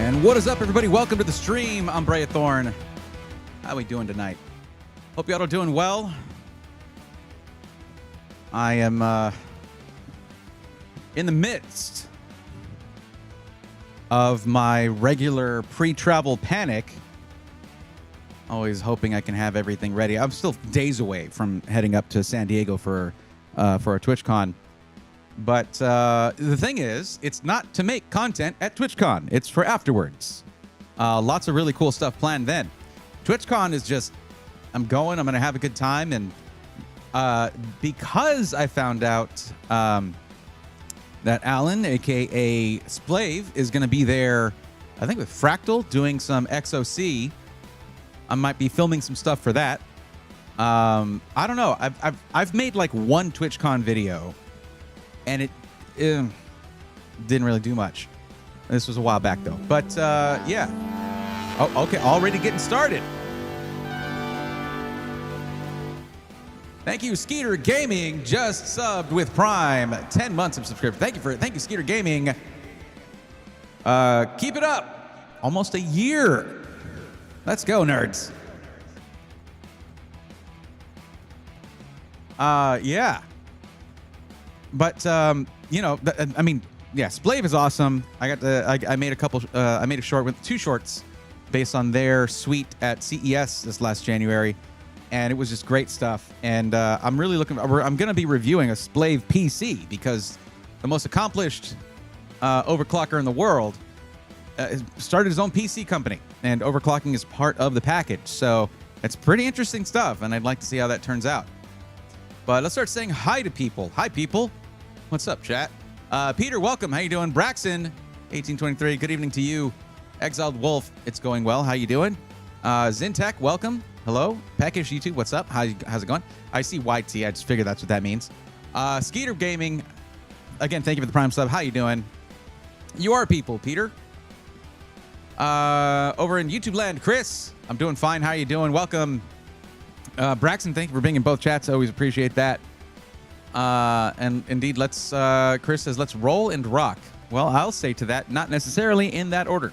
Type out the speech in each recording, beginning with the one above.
And what is up, everybody? Welcome to the stream. I'm Brea Thorne. How we doing tonight? Hope y'all are doing well. I am in the midst of my regular pre-travel panic. Always hoping I can have everything ready. I'm still days away from heading up to San Diego for a TwitchCon. But the thing is, it's not to make content at TwitchCon. It's for afterwards. Lots of really cool stuff planned then. TwitchCon is just, I'm going to have a good time. And because I found out that Alan, a.k.a. Splave, is going to be there, I think with Fractal, doing some XOC. I might be filming some stuff for that. I don't know. I've made like one TwitchCon video. And it didn't really do much. This was a while back, though. But, yeah. Oh, okay. Already getting started. Thank you, Skeeter Gaming. Just subbed with Prime. 10 months of subscription. Thank you, Skeeter Gaming. Keep it up. Almost a year. Let's go, nerds. Yeah. But you know, I mean, yeah, Splave is awesome. I made a short with 2 shorts based on their suite at CES this last January, and it was just great stuff. And I'm really I'm going to be reviewing a Splave PC because the most accomplished overclocker in the world started his own PC company, and overclocking is part of the package. So it's pretty interesting stuff, and I'd like to see how that turns out. But let's start saying hi to people. Hi, people. What's up, chat? Peter, welcome. How you doing? Braxton, 1823. Good evening to you. Exiled Wolf, it's going well. How you doing? Zintek, welcome. Hello. Peckish YouTube, what's up? How's it going? I see YT. I just figured that's what that means. Skeeter Gaming, again, thank you for the Prime sub. How you doing? You are people, Peter. Over in YouTube land, Chris, I'm doing fine. How you doing? Welcome. Braxton, thank you for being in both chats. Always appreciate that. And indeed, Chris says, let's roll and rock. Well, I'll say to that, not necessarily in that order.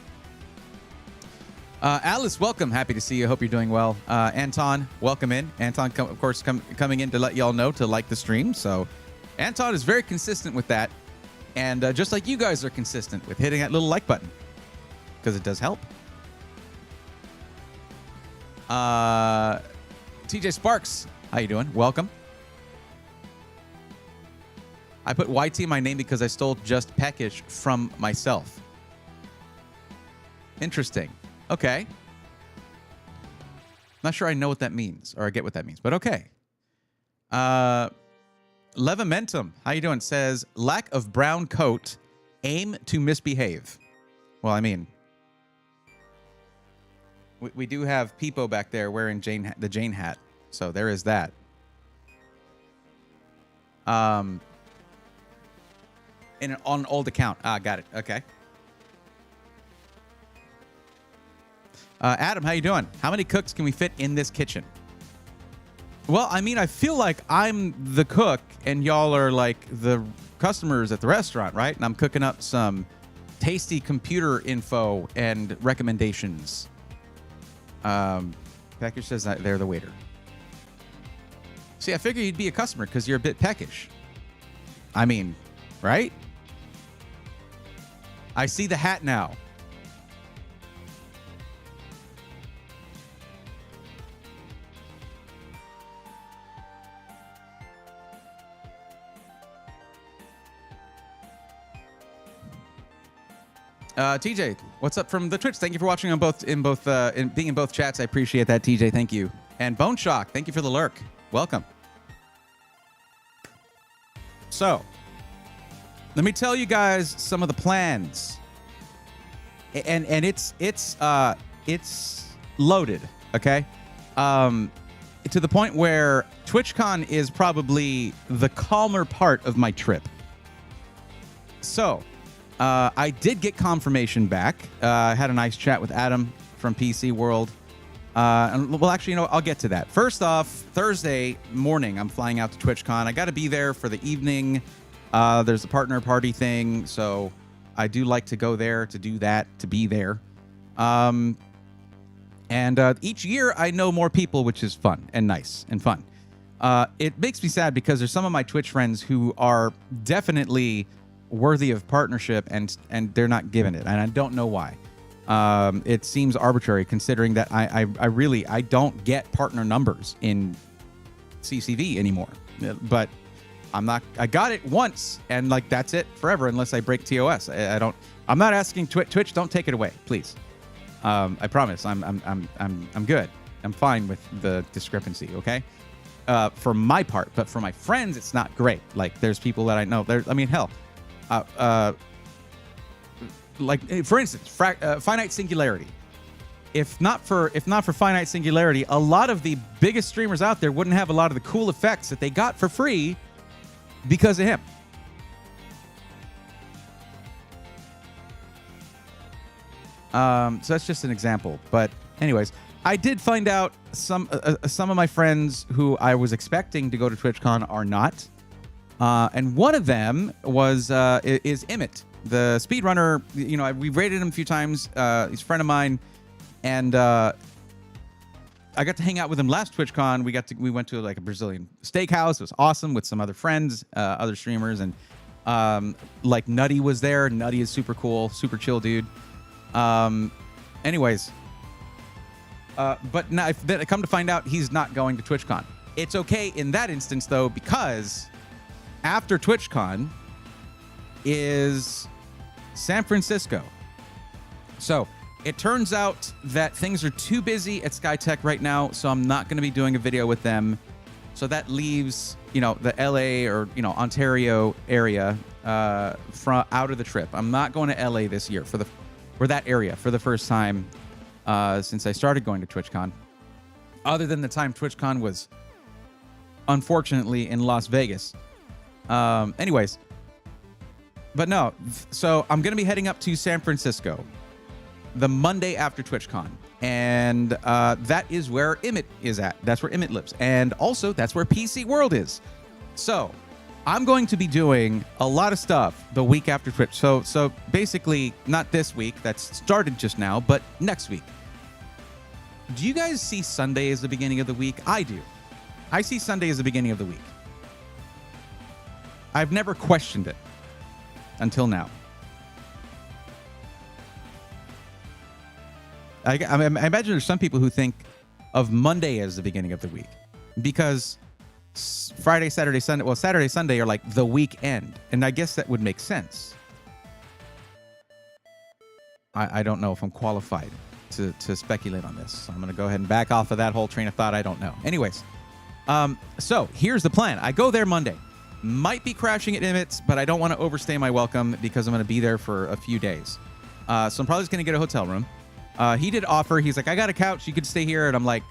Alice, welcome. Happy to see you. Hope you're doing well. Anton, welcome in. Anton, of course, coming in to let y'all know to like the stream. So Anton is very consistent with that. And just like you guys are consistent with hitting that little like button, because it does help. TJ Sparks, how you doing? Welcome. I put YT in my name because I stole just peckish from myself. Interesting. Okay. Not sure I know what that means, or I get what that means, but okay. Levamentum, how you doing? Says, lack of brown coat, aim to misbehave. Well, I mean, we do have Peepo back there wearing the Jane hat, so there is that. On an old account. Got it. Okay. Adam, how you doing? How many cooks can we fit in this kitchen? Well, I mean, I feel like I'm the cook and y'all are like the customers at the restaurant, right? And I'm cooking up some tasty computer info and recommendations. Peckish says that they're the waiter. See, I figure you'd be a customer because you're a bit peckish. I mean, right? I see the hat now. TJ, what's up from the Twitch? Thank you for watching on being in both chats. I appreciate that, TJ. Thank you. And Bone Shock, thank you for the lurk. Welcome. So, let me tell you guys some of the plans, and it's loaded, okay? To the point where TwitchCon is probably the calmer part of my trip. So, I did get confirmation back. I had a nice chat with Adam from PC World. And well, actually, you know, I'll get to that. First off, Thursday morning, I'm flying out to TwitchCon. I got to be there for the evening. There's a partner party thing, so I do like to go there to do that, to be there. And each year I know more people, which is fun and nice and fun. It makes me sad because there's some of my Twitch friends who are definitely worthy of partnership, and they're not given it, and I don't know why. It seems arbitrary considering that I really don't get partner numbers in CCV anymore. But I got it once, and like that's it forever unless I break TOS. I'm not asking Twitch, don't take it away, please. I promise. I'm good. I'm fine with the discrepancy, okay? For my part, but for my friends, it's not great. Like there's people that I know. Hell, like for instance, finite singularity. If not for finite singularity, a lot of the biggest streamers out there wouldn't have a lot of the cool effects that they got for free because of him. So that's just an example. But anyways, I did find out some of my friends who I was expecting to go to TwitchCon are not. And one of them is Emmett, the speedrunner. You know, we've rated him a few times. He's a friend of mine, and I got to hang out with him last TwitchCon. We went to like a Brazilian steakhouse. It was awesome with some other friends, other streamers, and like Nutty was there. Nutty is super cool, super chill dude. Anyways, but now I come to find out he's not going to TwitchCon. It's okay in that instance though, because after TwitchCon is San Francisco. So it turns out that things are too busy at SkyTech right now, so I'm not going to be doing a video with them. So that leaves, you know, the LA or, you know, Ontario area from out of the trip. I'm not going to LA this year for that area for the first time since I started going to TwitchCon. Other than the time TwitchCon was unfortunately in Las Vegas. Anyways, but no, so I'm going to be heading up to San Francisco the Monday after TwitchCon. And that is where Emmett is at. That's where Emmett lives. And also, that's where PC World is. So I'm going to be doing a lot of stuff the week after Twitch. So basically, not this week. That's started just now, but next week. Do you guys see Sunday as the beginning of the week? I do. I see Sunday as the beginning of the week. I've never questioned it until now. I imagine there's some people who think of Monday as the beginning of the week because Friday, Saturday, Sunday, well, Saturday, Sunday are like the weekend. And I guess that would make sense. I don't know if I'm qualified to speculate on this. So I'm going to go ahead and back off of that whole train of thought. I don't know. Anyways, so here's the plan. I go there Monday. Might be crashing at Emmett's, but I don't want to overstay my welcome because I'm going to be there for a few days. So I'm probably just going to get a hotel room. He did offer. He's like, I got a couch. You could stay here. And I'm like,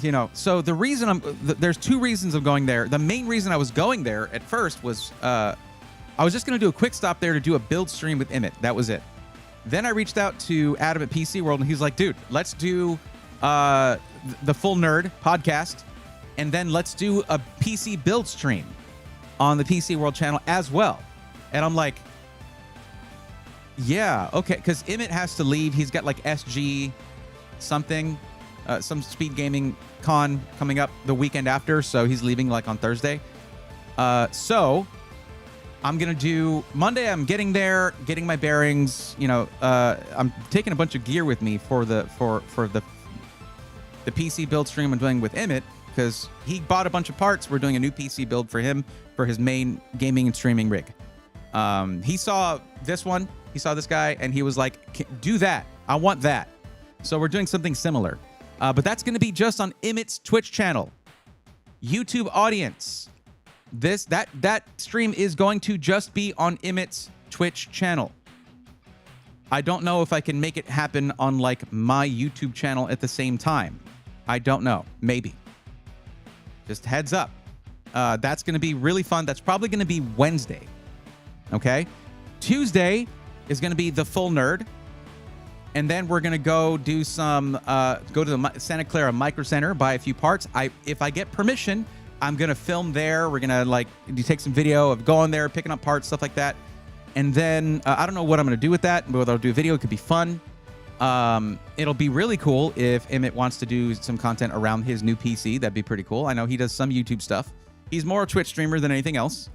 you know. So the reason there's two reasons I'm going there. The main reason I was going there at first was I was just going to do a quick stop there to do a build stream with Emmett. That was it. Then I reached out to Adam at PC World, and he's like, dude, let's do the Full Nerd podcast. And then let's do a PC build stream on the PC World channel as well. And I'm like, yeah, okay, because Emmett has to leave. He's got like SG something, some speed gaming con coming up the weekend after, so he's leaving like on Thursday. So I'm gonna do Monday. I'm getting there, getting my bearings. You know, I'm taking a bunch of gear with me for the PC build stream I'm doing with Emmett because he bought a bunch of parts. We're doing a new PC build for him for his main gaming and streaming rig. He saw this one. He saw this guy, and he was like, do that. I want that. So we're doing something similar. But that's going to be just on Emmett's Twitch channel. YouTube audience. That stream is going to just be on Emmett's Twitch channel. I don't know if I can make it happen on, like, my YouTube channel at the same time. I don't know. Maybe. Just heads up. That's going to be really fun. That's probably going to be Wednesday. Okay? Tuesday is going to be the Full Nerd. And then we're going to go do some, go to the Santa Clara Micro Center, buy a few parts. If I get permission, I'm going to film there. We're going to, like, take some video of going there, picking up parts, stuff like that. And then I don't know what I'm going to do with that, whether I'll do a video. It could be fun. It'll be really cool if Emmett wants to do some content around his new PC. That'd be pretty cool. I know he does some YouTube stuff. He's more a Twitch streamer than anything else.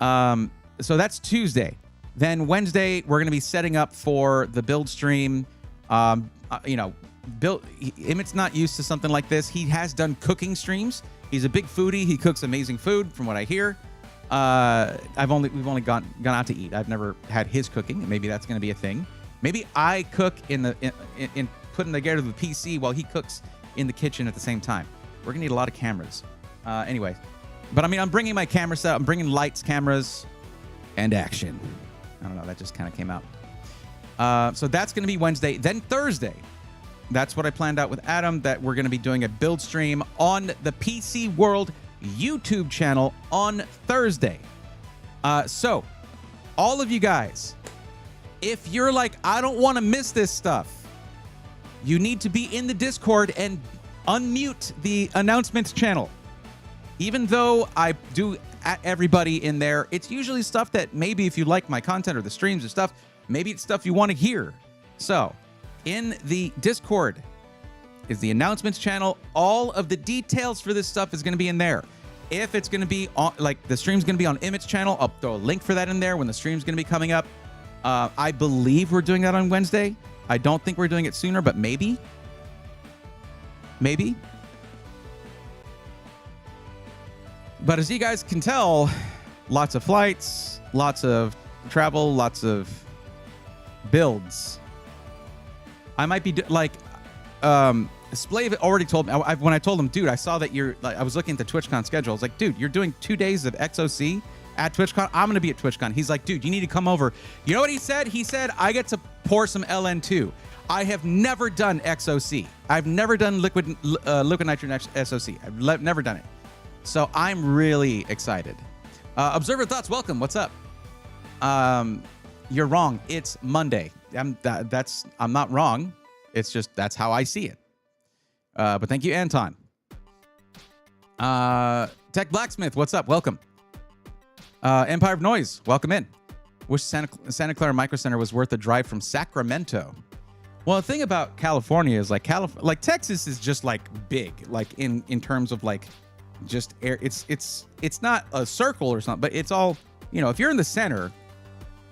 So that's Tuesday. Then Wednesday, we're going to be setting up for the build stream. Emmett's not used to something like this. He has done cooking streams. He's a big foodie. He cooks amazing food, from what I hear. We've only gone out to eat. I've never had his cooking. Maybe that's going to be a thing. Maybe I cook in putting together the PC while he cooks in the kitchen at the same time. We're gonna need a lot of cameras. Anyway, but I mean, I'm bringing my camera set. I'm bringing lights, cameras, and action. I don't know. That just kind of came out. So that's gonna be Wednesday. Then Thursday. That's what I planned out with Adam. That we're gonna be doing a build stream on the PC World YouTube channel on Thursday. So all of you guys, if you're like, I don't want to miss this stuff, you need to be in the Discord and unmute the announcements channel. Even though I do at everybody in there, it's usually stuff that maybe if you like my content or the streams or stuff, maybe it's stuff you want to hear. So in the Discord is the announcements channel. All of the details for this stuff is going to be in there. If it's going to be on, like the stream's going to be on Emmett's channel, I'll throw a link for that in there when the stream's going to be coming up. I believe we're doing that on Wednesday. I don't think we're doing it sooner, but maybe. Maybe. But as you guys can tell, lots of flights, lots of travel, lots of builds. I might be Splave already told me, when I told him, dude, I saw that I was looking at the TwitchCon schedule. I was like, dude, you're doing 2 days of XOC at TwitchCon. I'm going to be at TwitchCon. He's like, dude, you need to come over. You know what he said? He said, I get to pour some LN2. I have never done XOC. I've never done liquid nitrogen SOC. I've never done it. So I'm really excited. Observer Thoughts, welcome. What's up? You're wrong. It's Monday. I'm not wrong. It's just that's how I see it. But thank you, Anton. Tech Blacksmith, what's up? Welcome. Empire of Noise, welcome in. Wish Santa Clara Micro Center was worth a drive from Sacramento. Well, the thing about California is like Texas is just like big, like in terms of like just air. It's not a circle or something, but it's all, you know, if you're in the center,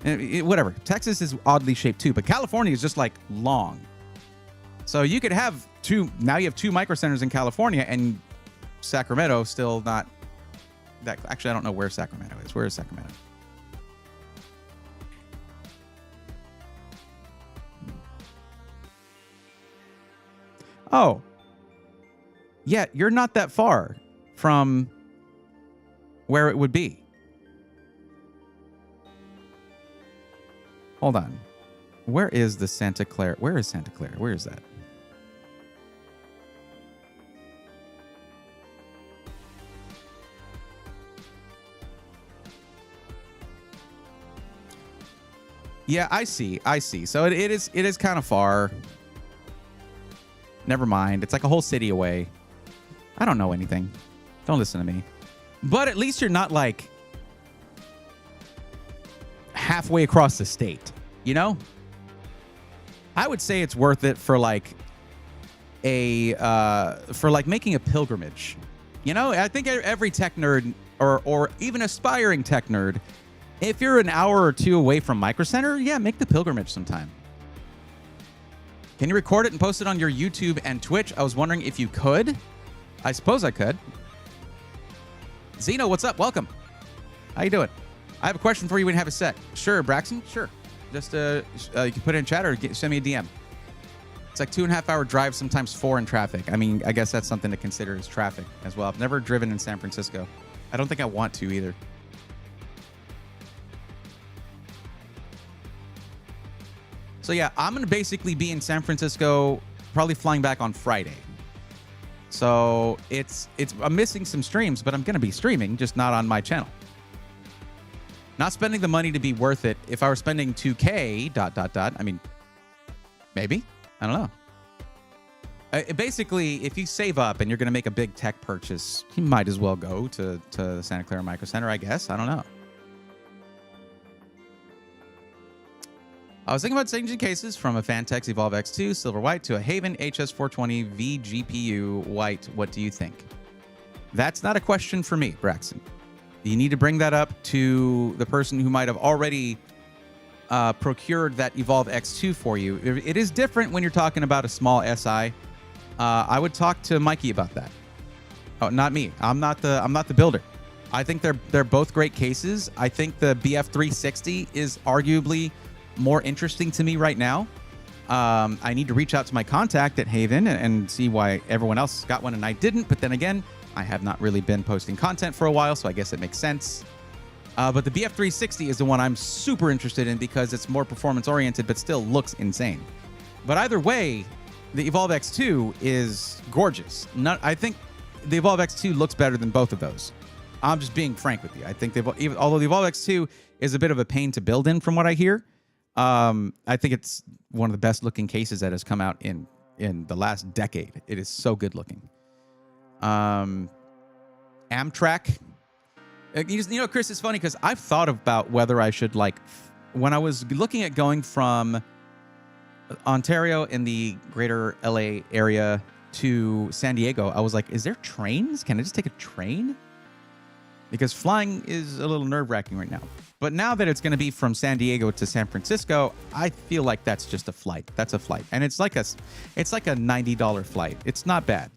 whatever. Texas is oddly shaped too, but California is just like long. So you could have now you have 2 micro centers in California, and Sacramento still not that. Actually, I don't know where Sacramento is. Where is Sacramento? Oh, yeah, you're not that far from where it would be. Hold on. Where is the Santa Clara? Where is Santa Clara? Where is that? Yeah, I see. So it is kind of far. Never mind. It's like a whole city away. I don't know anything. Don't listen to me. But at least you're not like halfway across the state, you know? I would say it's worth it for like making a pilgrimage. You know, I think every tech nerd or even aspiring tech nerd, if you're an hour or 2 away from Micro Center, yeah, make the pilgrimage sometime. Can you record it and post it on your YouTube and Twitch? I was wondering if you could. I suppose I could. Zeno, what's up? Welcome. How you doing? I have a question for you when you have a sec. Sure, Braxton. Sure. Just you can put it in chat or send me a DM. It's like 2.5 hour drive, sometimes 4 in traffic. I mean, I guess that's something to consider as traffic as well. I've never driven in San Francisco. I don't think I want to either. So yeah, I'm going to basically be in San Francisco, probably flying back on Friday. So I'm missing some streams, but I'm going to be streaming, just not on my channel. Not spending the money to be worth it. If I were spending 2K, I mean, maybe. I don't know. Basically, if you save up and you're going to make a big tech purchase, you might as well go to Santa Clara Micro Center, I guess. I don't know. I was thinking about changing cases from a Fantex Evolve X2 Silver White to a Haven HS420 vGPU White. What do you think? That's not a question for me, Braxton. You need to bring that up to the person who might have already procured that Evolve X2 for you. It is different when you're talking about a small SI. I would talk to Mikey about that. Oh, not me. I'm not the builder. I think they're both great cases. I think the BF360 is arguably more interesting to me right now. I need to reach out to my contact at Haven and see why everyone else got one and I didn't. But then again, I have not really been posting content for a while, so I guess it makes sense. But the BF360 is the one I'm super interested in because it's more performance-oriented, but still looks insane. But either way, the Evolve X2 is gorgeous. I think the Evolve X2 looks better than both of those. I'm just being frank with you. I think although the Evolve X2 is a bit of a pain to build in from what I hear, I think it's one of the best-looking cases that has come out in the last decade. It is so good-looking. Amtrak. You know, Chris, it's funny because I've thought about whether I should, like, when I was looking at going from Ontario in the greater LA area to San Diego, I was like, is there trains? Can I just take a train? Because flying is a little nerve-wracking right now. But now that it's going to be from San Diego to San Francisco, I feel like that's just a flight. That's a flight. And it's like a $90 flight. It's not bad.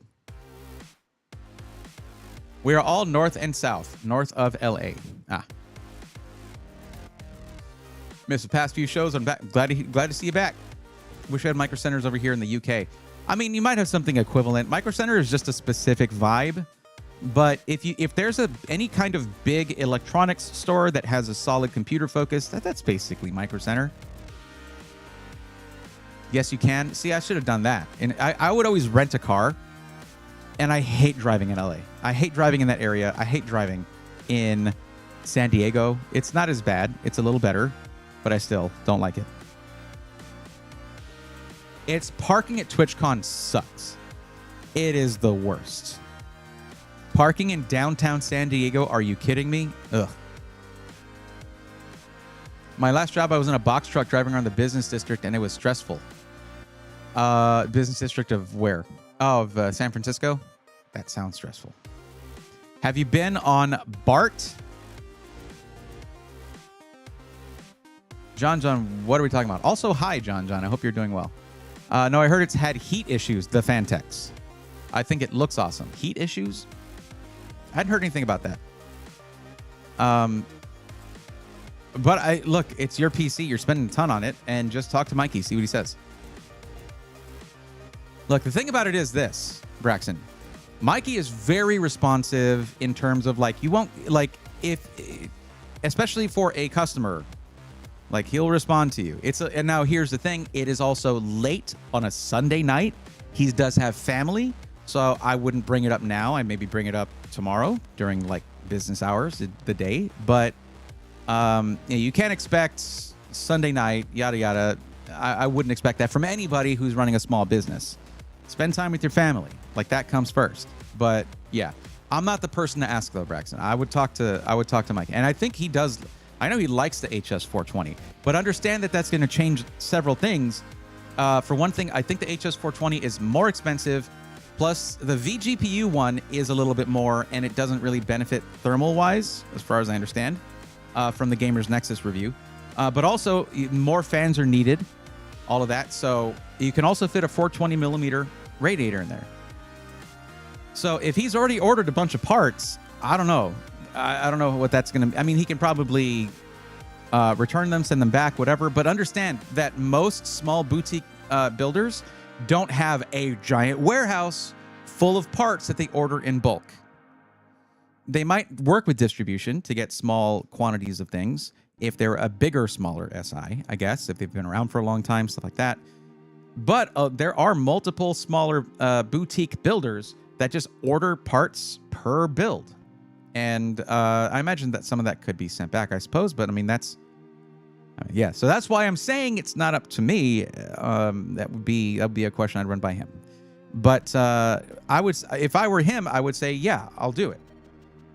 We are all north and south, north of LA. Missed the past few shows. I'm back. Glad to see you back. Wish I had Micro Centers over here in the UK. I mean, you might have something equivalent. Micro Center is just a specific vibe. But if there's any kind of big electronics store that has a solid computer focus, that's basically Micro Center. Yes, you can. See, I should have done that. And I would always rent a car. And I hate driving in LA. I hate driving in that area. I hate driving in San Diego. It's not as bad. It's a little better, but I still don't like it. It's parking at TwitchCon sucks. It is the worst. Parking in downtown San Diego, are you kidding me? Ugh. My last job, I was in a box truck driving around the business district, and it was stressful. Business district of where? Oh, of San Francisco? That sounds stressful. Have you been on BART? John, what are we talking about? Also, hi, John. I hope you're doing well. No, I heard it's had heat issues, the Fantex. I think it looks awesome. Heat issues? I hadn't heard anything about that. But look, it's your PC. You're spending a ton on it, and just talk to Mikey, see what he says. Look, the thing about it is this, Braxton. Mikey is very responsive in terms of, like, you won't, like, especially for a customer, like, he'll respond to you. And now here's the thing. It is also late on a Sunday night. He does have family, so I wouldn't bring it up now. I maybe bring it up tomorrow during, like, business hours, the day. But you can't expect Sunday night, yada, yada. I wouldn't expect that from anybody who's running a small business. Spend time with your family. Like, that comes first. But yeah, I'm not the person to ask though, Braxton. I would talk to Mike, and I think he does. I know he likes the HS420, but understand that that's going to change several things. For one thing, I think the HS420 is more expensive. Plus, the vGPU one is a little bit more, and it doesn't really benefit thermal-wise, as far as I understand, from the Gamers Nexus review. But also, more fans are needed. All of that. So you can also fit a 420 millimeter radiator in there. So if he's already ordered a bunch of parts, I don't know. I don't know what that's going to... I mean, he can probably return them, send them back, whatever. But understand that most small boutique builders don't have a giant warehouse full of parts that they order in bulk. They might work with distribution to get small quantities of things. If they're a bigger, smaller SI, I guess, if they've been around for a long time, stuff like that. But there are multiple smaller boutique builders that just order parts per build. And I imagine that some of that could be sent back, I suppose. But, I mean, yeah. So that's why I'm saying it's not up to me. That would be a question I'd run by him. But if I were him, I would say, yeah, I'll do it.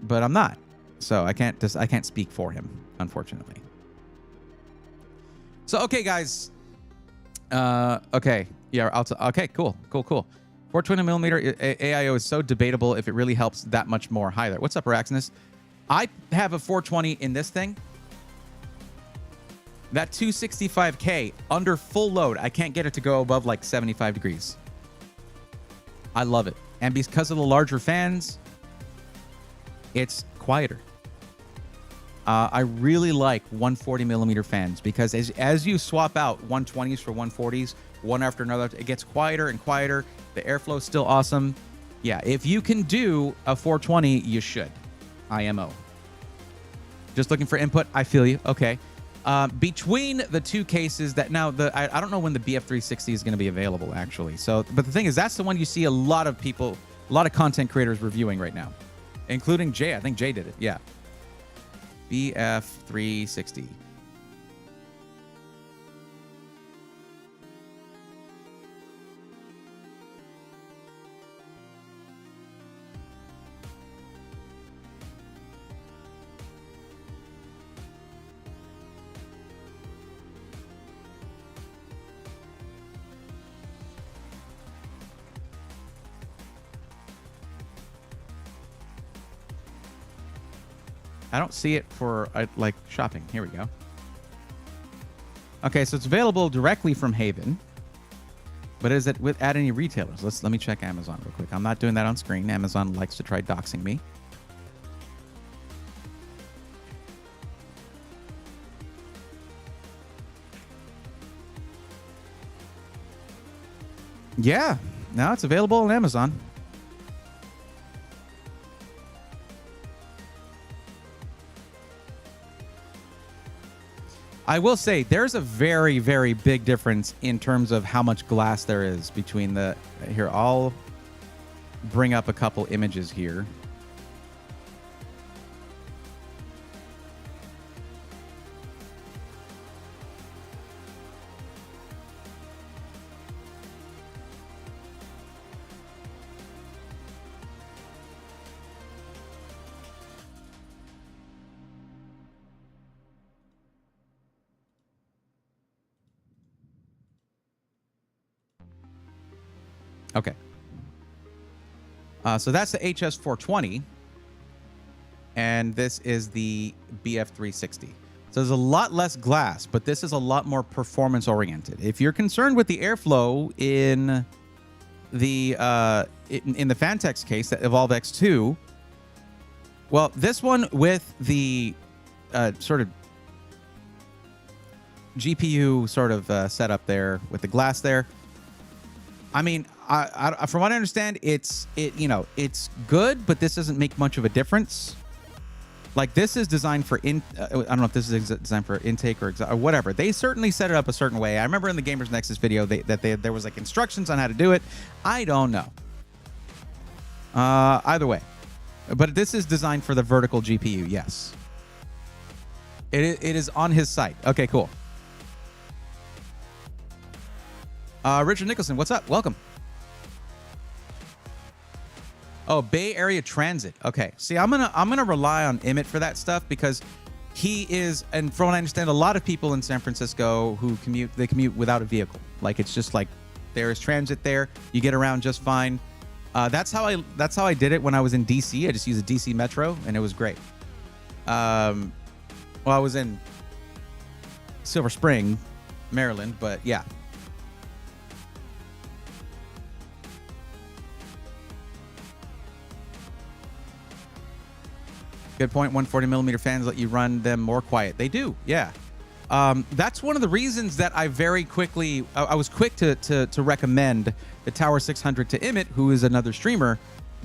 But I'm not. So I can't speak for him, unfortunately. So, okay, guys. Okay. Yeah, okay, cool. 420 millimeter AIO is so debatable if it really helps that much more. Hi there. What's up, Araxinus? I have a 420 in this thing. That 265K under full load, I can't get it to go above like 75 degrees. I love it. And because of the larger fans, it's quieter. I really like 140 millimeter fans because as you swap out 120s for 140s, one after another, it gets quieter and quieter. The airflow is still awesome. Yeah, if you can do a 420, you should. IMO. Just looking for input. I feel you. Okay. Between the two cases that now I don't know when the BF360 is going to be available actually. So, but the thing is, that's the one you see a lot of people, a lot of content creators reviewing right now, including Jay. I think Jay did it. Yeah. BF360. I don't see it for like shopping. Here we go. Okay, so it's available directly from Haven, but is it at any retailers? Let me check Amazon real quick. I'm not doing that on screen. Amazon likes to try doxing me. Yeah, now it's available on Amazon. I will say there's a very, very big difference in terms of how much glass there is between the... Here, I'll bring up a couple images here. Okay. So that's the HS420. And this is the BF360. So there's a lot less glass, but this is a lot more performance oriented. If you're concerned with the airflow in the Fantex case, that Evolve X2, well, this one with the sort of GPU sort of setup there with the glass there, I mean, from what I understand, it's good, but this doesn't make much of a difference. Like, this is designed for I don't know if this is designed for intake or whatever. They certainly set it up a certain way. I remember in the Gamers Nexus video there was like instructions on how to do it. I don't know. Either way, but this is designed for the vertical GPU. Yes, it is on his site. Okay, cool. Richard Nicholson, what's up? Welcome. Oh, Bay Area Transit. Okay. See, I'm gonna rely on Emmett for that stuff because he is, and from what I understand, a lot of people in San Francisco who commute without a vehicle. Like, it's just like there is transit there. You get around just fine. That's how I did it when I was in DC. I just used a DC Metro and it was great. Well, I was in Silver Spring, Maryland, but yeah. Good point. 140 millimeter fans let you run them more quiet. They do, yeah. That's one of the reasons that I very quickly, I was quick to recommend the Tower 600 to Emmett, who is another streamer,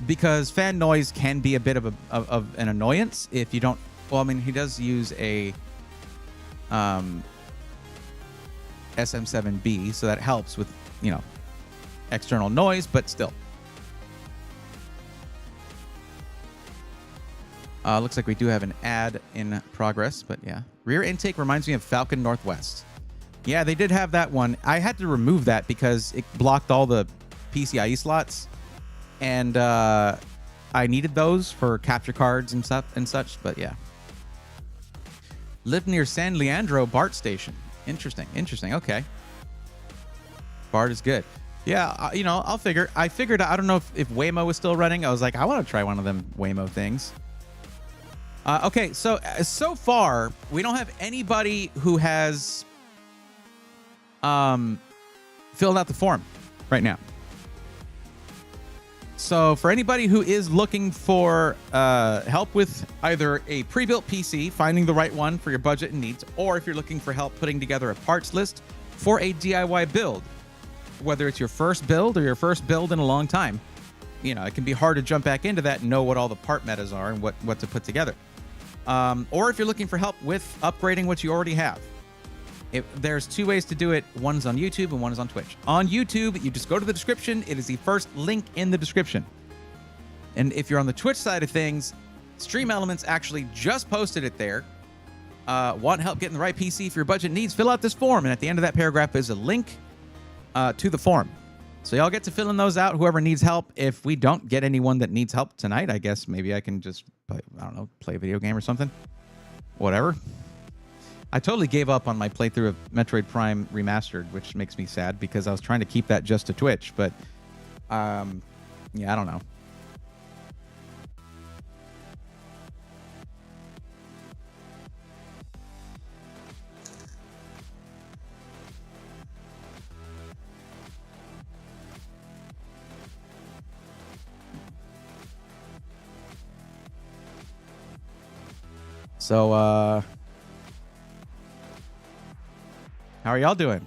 because fan noise can be a bit of an annoyance if you don't. Well, I mean, he does use a SM7B, so that helps with, external noise, but still. Looks like we do have an ad in progress, but yeah. Rear intake reminds me of Falcon Northwest. Yeah, they did have that one. I had to remove that because it blocked all the PCIe slots, and I needed those for capture cards and such. But yeah, lived near San Leandro BART station. Interesting. Okay. Bard is good. Yeah, I figured, I don't know if Waymo was still running. I was like, I want to try one of them Waymo things. Okay, so far, we don't have anybody who has filled out the form right now. So for anybody who is looking for help with either a pre-built PC, finding the right one for your budget and needs, or if you're looking for help putting together a parts list for a DIY build, whether it's your first build or your first build in a long time, it can be hard to jump back into that and know what all the part metas are and what to put together. Or if you're looking for help with upgrading what you already have. There's two ways to do it. One's on YouTube and one is on Twitch. On YouTube, you just go to the description. It is the first link in the description. And if you're on the Twitch side of things, Stream Elements actually just posted it there. Want help getting the right PC for your budget needs? Fill out this form. And at the end of that paragraph is a link to the form. So y'all get to fill in those out, whoever needs help. If we don't get anyone that needs help tonight, I guess maybe I can just, play a video game or something. Whatever. I totally gave up on my playthrough of Metroid Prime Remastered, which makes me sad because I was trying to keep that just to Twitch. But, yeah, I don't know. So, how are y'all doing?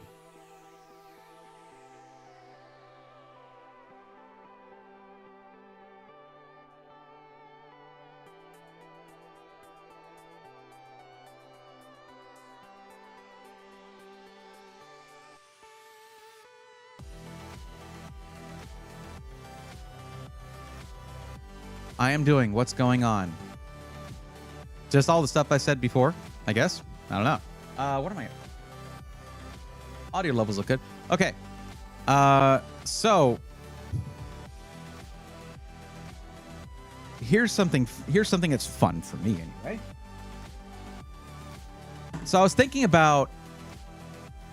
I am doing. What's going on? Just all the stuff I said before, I guess. I don't know. What am I? Audio levels look good. Okay. So here's something that's fun for me anyway. So I was thinking about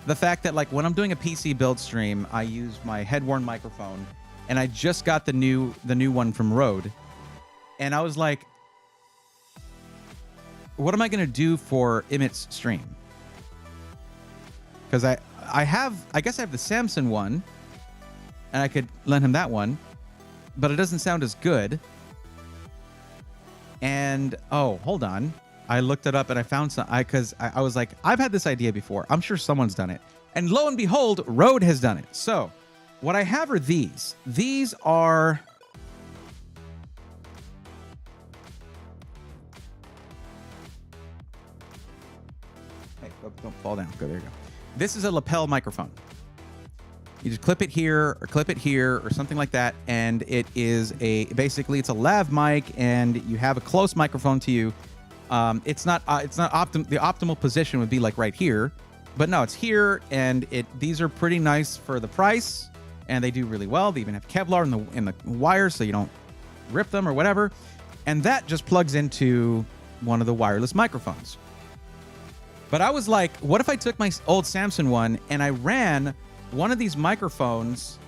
the fact that, like, when I'm doing a PC build stream, I use my head-worn microphone, and I just got the new one from Rode, and I was like, what am I going to do for Emmett's stream? Because I guess I have the Samsung one, and I could lend him that one, but it doesn't sound as good. And, oh, hold on. I looked it up and I found some, because I was like, I've had this idea before. I'm sure someone's done it. And lo and behold, Rode has done it. So what I have are these. These are... Hey, don't fall down. Go, there you go. This is a lapel microphone. You just clip it here or something like that, and it is basically it's a lav mic, and you have a close microphone to you. It's not the optimal position would be like right here, but no, it's here, and these are pretty nice for the price, and they do really well. They even have Kevlar in the wires, so you don't rip them or whatever. And that just plugs into one of the wireless microphones. But I was like, what if I took my old Samsung one and I ran one of these microphones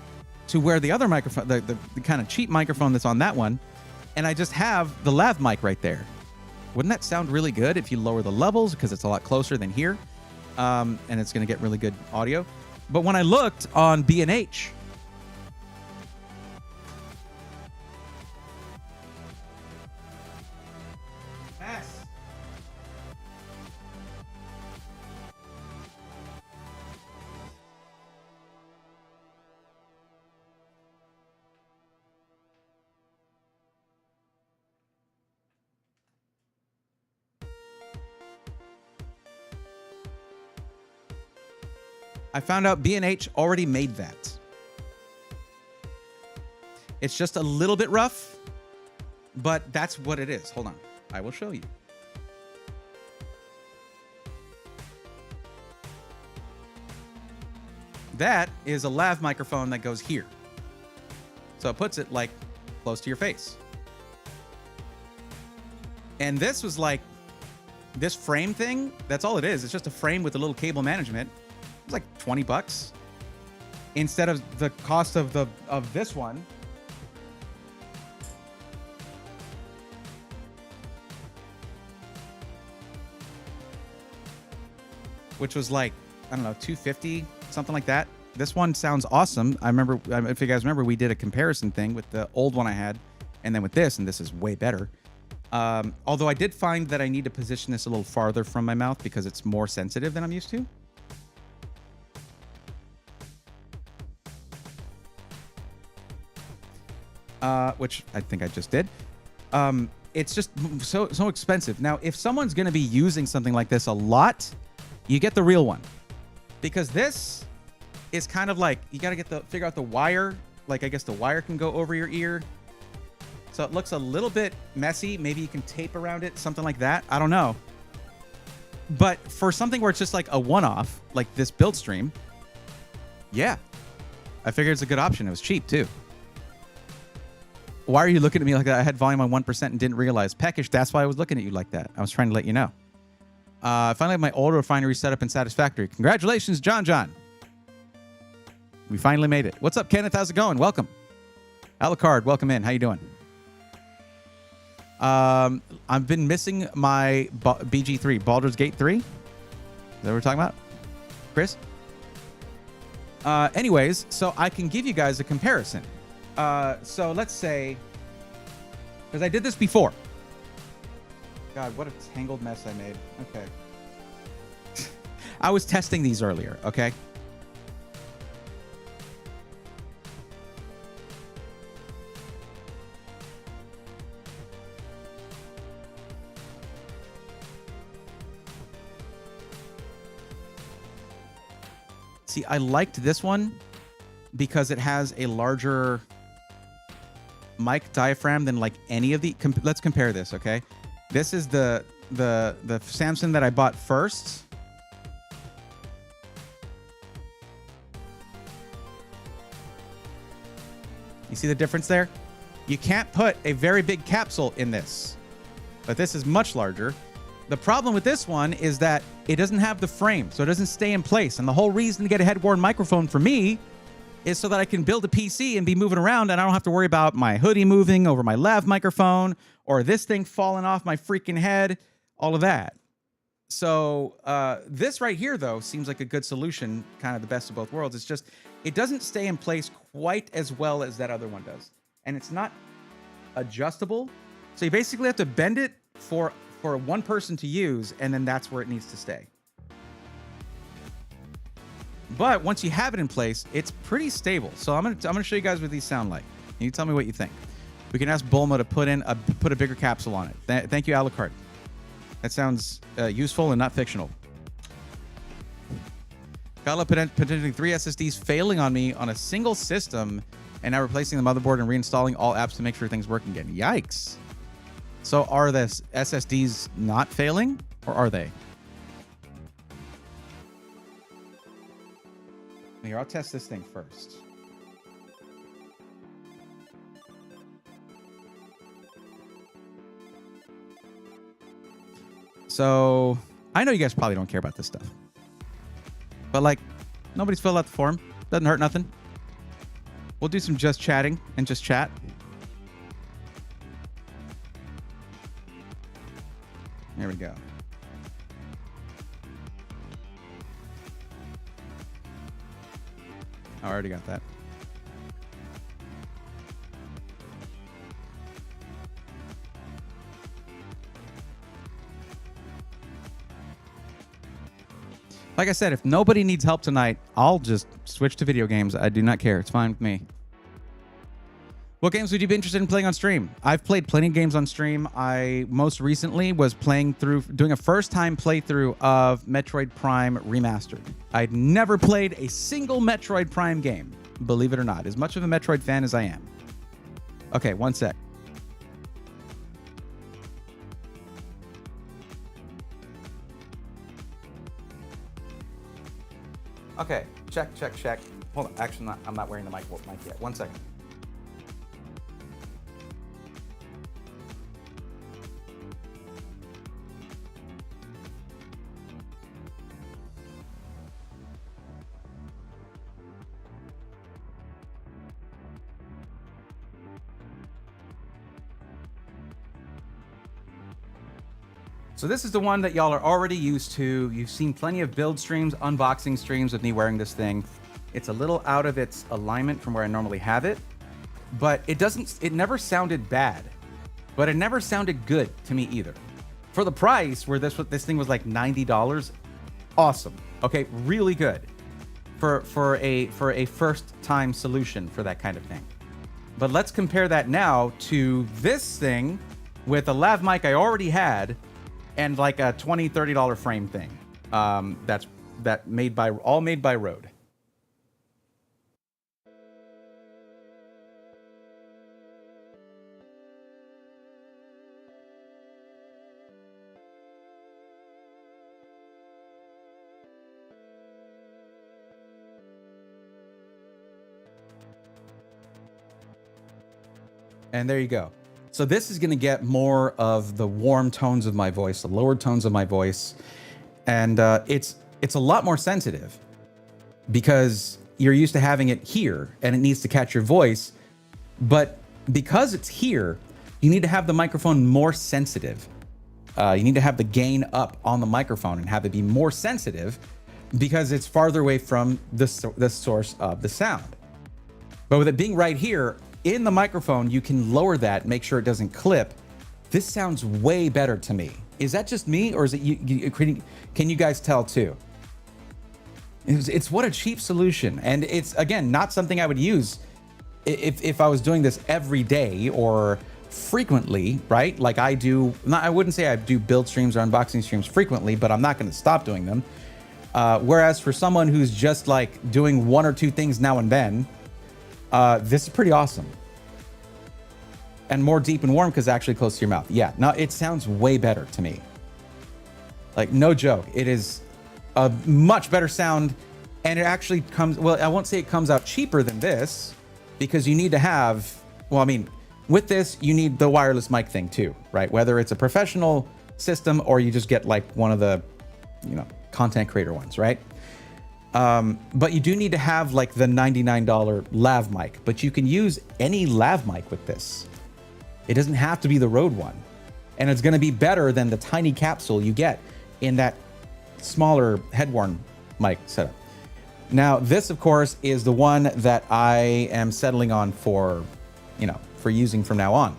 to where the other microphone, the kind of cheap microphone that's on that one, and I just have the lav mic right there? Wouldn't that sound really good if you lower the levels, because it's a lot closer than here, and it's going to get really good audio? But when I looked on B&H, I found out B&H already made that. It's just a little bit rough, but that's what it is. Hold on. I will show you. That is a lav microphone that goes here. So it puts it like close to your face. And this was like this frame thing, that's all it is. It's just a frame with a little cable management. It's like 20 bucks instead of the cost of this one. Which was like, I don't know, $250, something like that. This one sounds awesome. I remember, if you guys remember, we did a comparison thing with the old one I had and then with this, and this is way better. Although I did find that I need to position this a little farther from my mouth because it's more sensitive than I'm used to. Which I think I just did. It's just so expensive. Now, if someone's going to be using something like this a lot, you get the real one, because this is kind of like, you got to figure out the wire. Like, I guess the wire can go over your ear. So it looks a little bit messy. Maybe you can tape around it, something like that. I don't know. But for something where it's just like a one-off, like this build stream, yeah, I figured it's a good option. It was cheap too. Why are you looking at me like that? I had volume on 1% and didn't realize. Peckish, that's why I was looking at you like that. I was trying to let you know. Finally have my old refinery set up and satisfactory. Congratulations, John. We finally made it. What's up, Kenneth? How's it going? Welcome. Alucard, welcome in. How you doing? I've been missing my BG3, Baldur's Gate 3. Is that what we're talking about? Chris? Anyways, so I can give you guys a comparison. So let's say, because I did this before. God, what a tangled mess I made. Okay. I was testing these earlier, okay? See, I liked this one because it has a larger mic diaphragm than like any of the... let's compare this, okay? This is the Samsung that I bought first. You see the difference there? You can't put a very big capsule in this, but this is much larger. The problem with this one is that it doesn't have the frame, so it doesn't stay in place. And the whole reason to get a head-worn microphone for me is so that I can build a PC and be moving around, and I don't have to worry about my hoodie moving over my lav microphone or this thing falling off my freaking head, all of that. So this right here, though, seems like a good solution, kind of the best of both worlds. It's just, it doesn't stay in place quite as well as that other one does. And it's not adjustable. So you basically have to bend it for one person to use, and then that's where it needs to stay. But once you have it in place, it's pretty stable. So I'm gonna show you guys what these sound like. And you tell me what you think. We can ask Bulma to put a bigger capsule on it. Thank you, Alucard. That sounds useful and not fictional. Got potentially 3 SSDs failing on me on a single system, and now replacing the motherboard and reinstalling all apps to make sure things work again. Yikes. So are the SSDs not failing, or are they? Here, I'll test this thing first. So, I know you guys probably don't care about this stuff. But, like, nobody's filled out the form. Doesn't hurt nothing. We'll do some just chatting and just chat. There we go. I already got that. Like I said, if nobody needs help tonight, I'll just switch to video games. I do not care. It's fine with me. What games would you be interested in playing on stream? I've played plenty of games on stream. I most recently was doing a first-time playthrough of Metroid Prime Remastered. I'd never played a single Metroid Prime game, believe it or not, as much of a Metroid fan as I am. Okay, one sec. Okay, check. Hold on, actually, I'm not wearing the mic yet. 1 second. So this is the one that y'all are already used to. You've seen plenty of build streams, unboxing streams with me wearing this thing. It's a little out of its alignment from where I normally have it, but it never sounded bad, but it never sounded good to me either. For the price, where this thing was like $90, awesome. Okay, really good for a first time solution for that kind of thing. But let's compare that now to this thing with a lav mic I already had and like a $20-$30 frame thing. That's all made by Rode. And there you go. So this is going to get more of the warm tones of my voice, the lower tones of my voice. And it's a lot more sensitive because you're used to having it here and it needs to catch your voice. But because it's here, you need to have the microphone more sensitive. You need to have the gain up on the microphone and have it be more sensitive because it's farther away from the source of the sound. But with it being right here in the microphone, you can lower that, make sure it doesn't clip. This sounds way better to me. Is that just me, or is it can you guys tell too? It's what a cheap solution, and it's again not something I would use if I was doing this every day or frequently, right? Like I do. I wouldn't say I do build streams or unboxing streams frequently, but I'm not going to stop doing them. Whereas for someone who's just like doing one or two things now and then, this is pretty awesome. And more deep and warm because it's actually close to your mouth. Yeah, now it sounds way better to me. Like, no joke. It is a much better sound, and it actually comes, well, I won't say it comes out cheaper than this because you need to have, well, I mean, with this, you need the wireless mic thing too, right? Whether it's a professional system or you just get like one of the, content creator ones, right? But you do need to have like the $99 lav mic, but you can use any lav mic with this. It doesn't have to be the Rode one. And it's going to be better than the tiny capsule you get in that smaller head-worn mic setup. Now, this, of course, is the one that I am settling on for using from now on.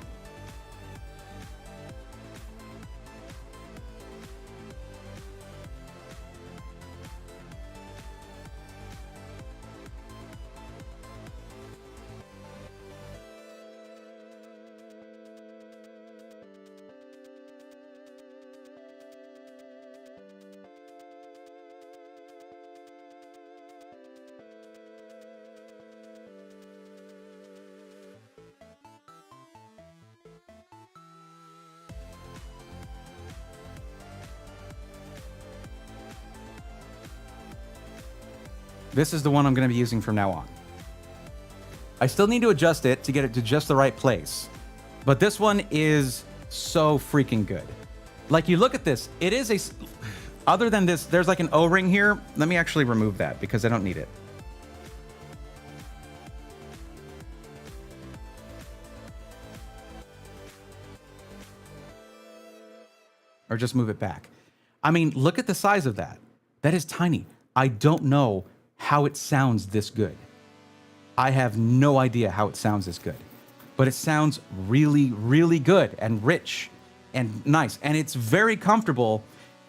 This is the one I'm going to be using from now on. I still need to adjust it to get it to just the right place. But this one is so freaking good. Like, you look at this, it is other than this, there's like an O-ring here. Let me actually remove that because I don't need it. Or just move it back. I mean, look at the size of that. That is tiny. I don't know how it sounds this good. I have no idea how it sounds this good, but it sounds really, really good and rich and nice. And it's very comfortable.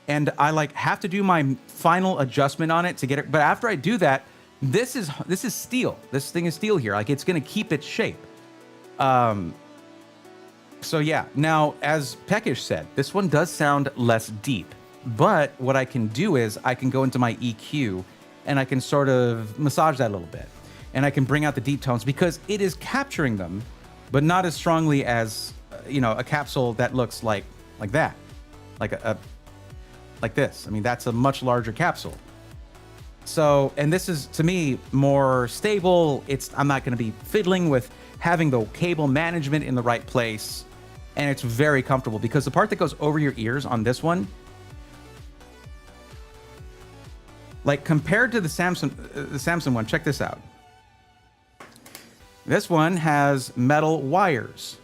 And I like have to do my final adjustment on it to get it. But after I do that, this is steel. This thing is steel here. Like, it's going to keep its shape. So yeah, now as Peckish said, this one does sound less deep, but what I can do is I can go into my EQ and I can sort of massage that a little bit. And I can bring out the deep tones because it is capturing them, but not as strongly as, a capsule that looks like that. Like this. I mean, that's a much larger capsule. So, and this is, to me, more stable. I'm not going to be fiddling with having the cable management in the right place. And it's very comfortable because the part that goes over your ears on this one, like compared to the Samsung one, check this out. This one has metal wires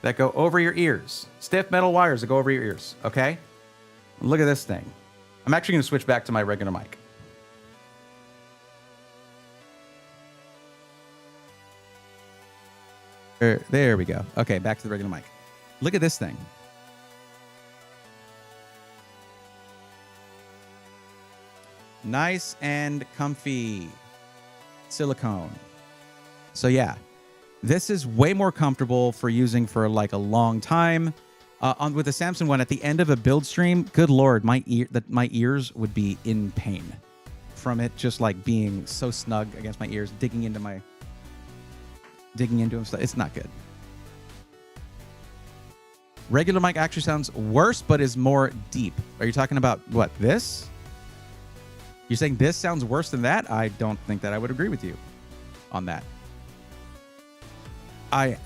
that go over your ears. Stiff metal wires that go over your ears, okay? Look at this thing. I'm actually going to switch back to my regular mic. There we go. Okay, back to the regular mic. Look at this thing. Nice and comfy. Silicone. So yeah, this is way more comfortable for using for like a long time. With the Samsung one, at the end of a build stream, good Lord, my ears would be in pain from it just like being so snug against my ears, digging into them. It's not good. Regular mic actually sounds worse, but is more deep. Are you talking about what, this? You're saying this sounds worse than that? I don't think that I would agree with you on that.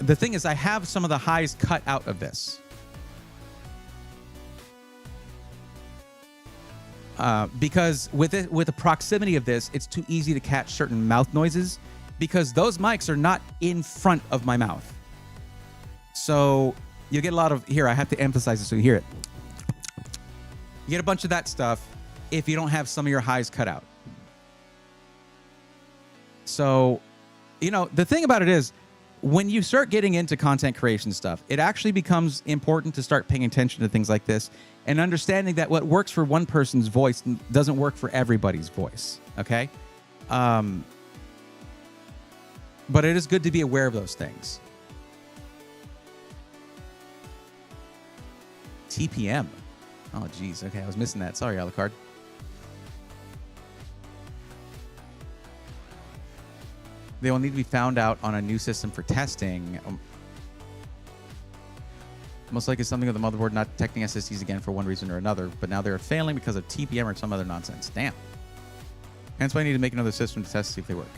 The thing is, I have some of the highs cut out of this. Because with the proximity of this, it's too easy to catch certain mouth noises because those mics are not in front of my mouth. So you get a lot of, here, I have to emphasize it so you hear it. You get a bunch of that stuff if you don't have some of your highs cut out. So, you know, the thing about it is, when you start getting into content creation stuff, it actually becomes important to start paying attention to things like this and understanding that what works for one person's voice doesn't work for everybody's voice, okay? But it is good to be aware of those things. TPM. Oh, geez. Okay, I was missing that. Sorry, Alucard. They will need to be found out on a new system for testing. Most likely something with the motherboard not detecting SSDs again for one reason or another, but now they're failing because of TPM or some other nonsense. Damn. Hence why I need to make another system to test to see if they work.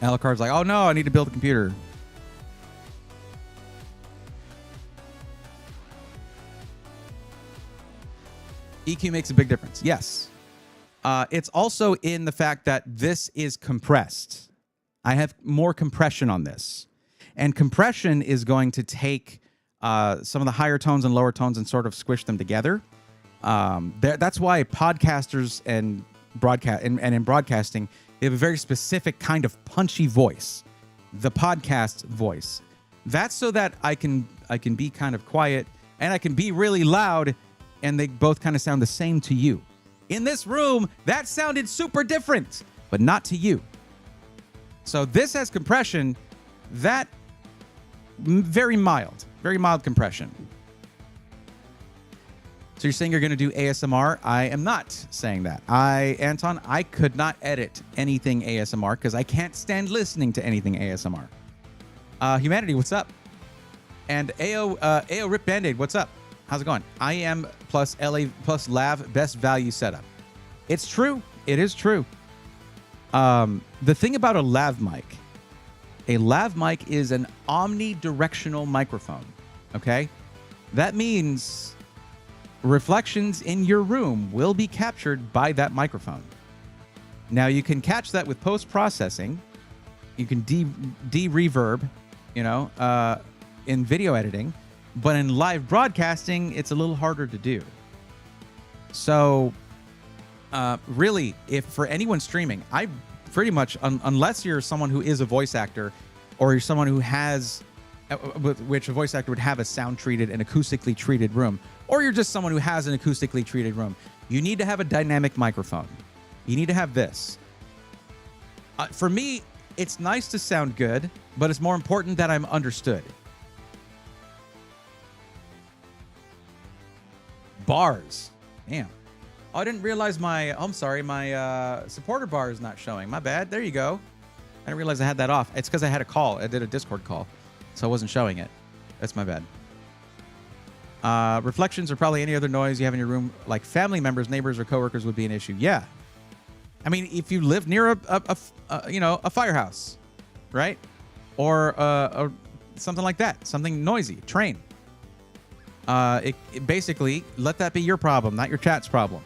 Alucard's like, oh no, I need to build a computer. EQ makes a big difference. Yes. It's also in the fact that this is compressed. I have more compression on this. And compression is going to take some of the higher tones and lower tones and sort of squish them together. That's why podcasters and in broadcasting, they have a very specific kind of punchy voice. The podcast voice. That's so that I can be kind of quiet and I can be really loud and they both kind of sound the same to you. In this room, that sounded super different, but not to you. So this has compression, that very mild compression. So you're saying you're going to do ASMR? I am not saying that. Anton, I could not edit anything ASMR because I can't stand listening to anything ASMR. Humanity, what's up? And AO Rip Band-Aid, what's up? How's it going? IM plus LA plus Lav, best value setup. It's true. It is true. The thing about a lav mic is an omnidirectional microphone, okay? That means reflections in your room will be captured by that microphone. Now, you can catch that with post-processing. You can de-reverb, in video editing. But in live broadcasting, it's a little harder to do. So, really, if for anyone streaming, I pretty much, unless you're someone who is a voice actor, or you're someone who has, which a voice actor would have a sound-treated and acoustically treated room, or you're just someone who has an acoustically treated room, you need to have a dynamic microphone. You need to have this. For me, it's nice to sound good, but it's more important that I'm understood. Bars. Damn. Oh, I didn't realize my supporter bar is not showing. My bad. There you go. I didn't realize I had that off. It's because I had a call. I did a Discord call, so I wasn't showing it. That's my bad. Reflections or probably any other noise you have in your room, like family members, neighbors, or coworkers, would be an issue. Yeah. I mean, if you live near a firehouse, right? Or something like that, something noisy, train. It basically, let that be your problem, not your chat's problem.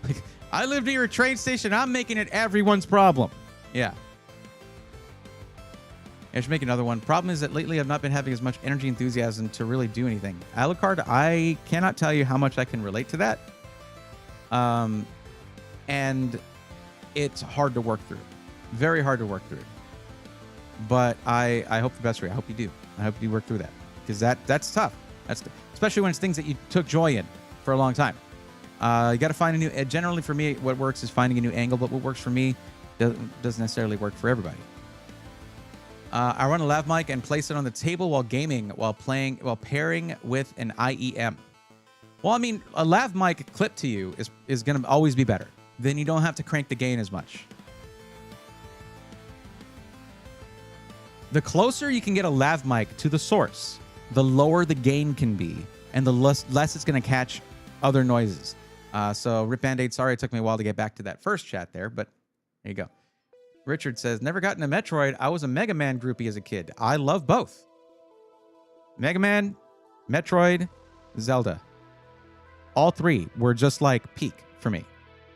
Like, I live near a train station. I'm making it everyone's problem. Yeah. I should make another one. Problem is that lately I've not been having as much energy enthusiasm to really do anything. Alucard, I cannot tell you how much I can relate to that. And it's hard to work through. Very hard to work through. But I hope the best for you. I hope you do. I hope you work through that. Because that's tough. Especially when it's things that you took joy in for a long time. You got to find a new... Generally for me, what works is finding a new angle. But what works for me doesn't necessarily work for everybody. I run a lav mic and place it on the table while gaming, while pairing with an IEM. Well, I mean, a lav mic clip to you is going to always be better. Then you don't have to crank the gain as much. The closer you can get a lav mic to the source, the lower the gain can be, and the less it's going to catch other noises. So, Rip Band-Aid, sorry it took me a while to get back to that first chat there, but there you go. Richard says, never gotten a Metroid. I was a Mega Man groupie as a kid. I love both. Mega Man, Metroid, Zelda. All three were just like peak for me.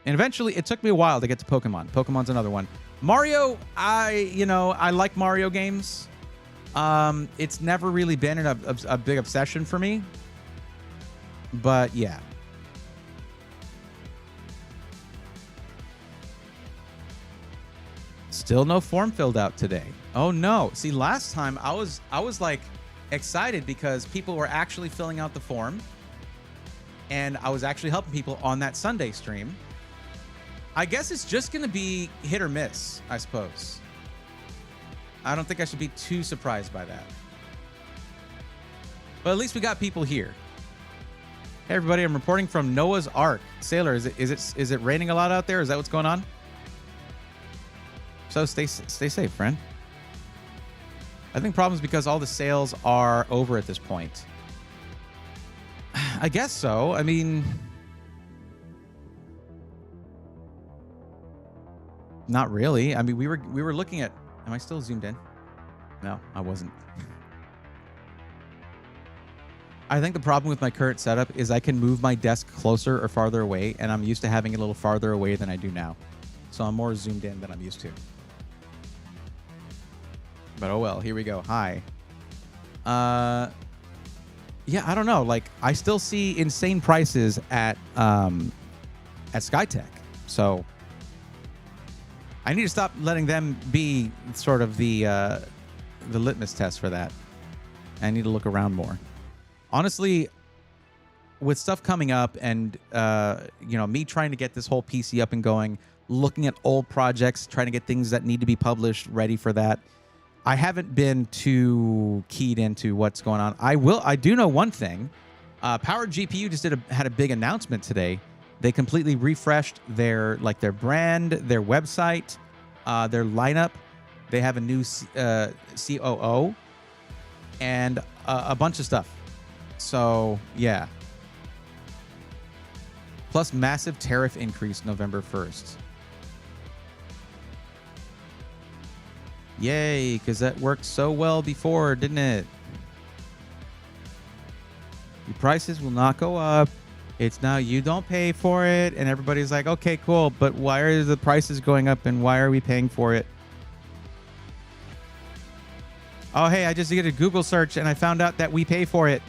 And eventually, it took me a while to get to Pokemon. Pokemon's another one. Mario, I like Mario games. It's never really been a big obsession for me. But yeah. Still no form filled out today. Oh no. See, last time I was like excited because people were actually filling out the form. And I was actually helping people on that Sunday stream. I guess it's just going to be hit or miss, I suppose. I don't think I should be too surprised by that. But at least we got people here. Hey everybody, I'm reporting from Noah's Ark. Sailor, is it raining a lot out there? Is that what's going on? So stay safe, friend. I think problems because all the sales are over at this point. I guess so. I mean, not really. I mean, we were looking at. Am I still zoomed in? No, I wasn't. I think the problem with my current setup is I can move my desk closer or farther away, and I'm used to having it a little farther away than I do now. So I'm more zoomed in than I'm used to. But oh well, here we go. Hi. Yeah, I don't know. Like, I still see insane prices at Skytech. So I need to stop letting them be sort of the litmus test for that. I need to look around more. Honestly, with stuff coming up and me trying to get this whole PC up and going, looking at old projects, trying to get things that need to be published ready for that, I haven't been too keyed into what's going on. I do know one thing. Powered GPU just had a big announcement today. They completely refreshed their brand, their website, their lineup. They have a new COO and a bunch of stuff. So yeah. Plus massive tariff increase November 1st. Yay, because that worked so well before, didn't it? Your prices will not go up. It's now you don't pay for it. And everybody's like, okay, cool. But why are the prices going up and why are we paying for it? Oh, hey, I just did a Google search and I found out that we pay for it.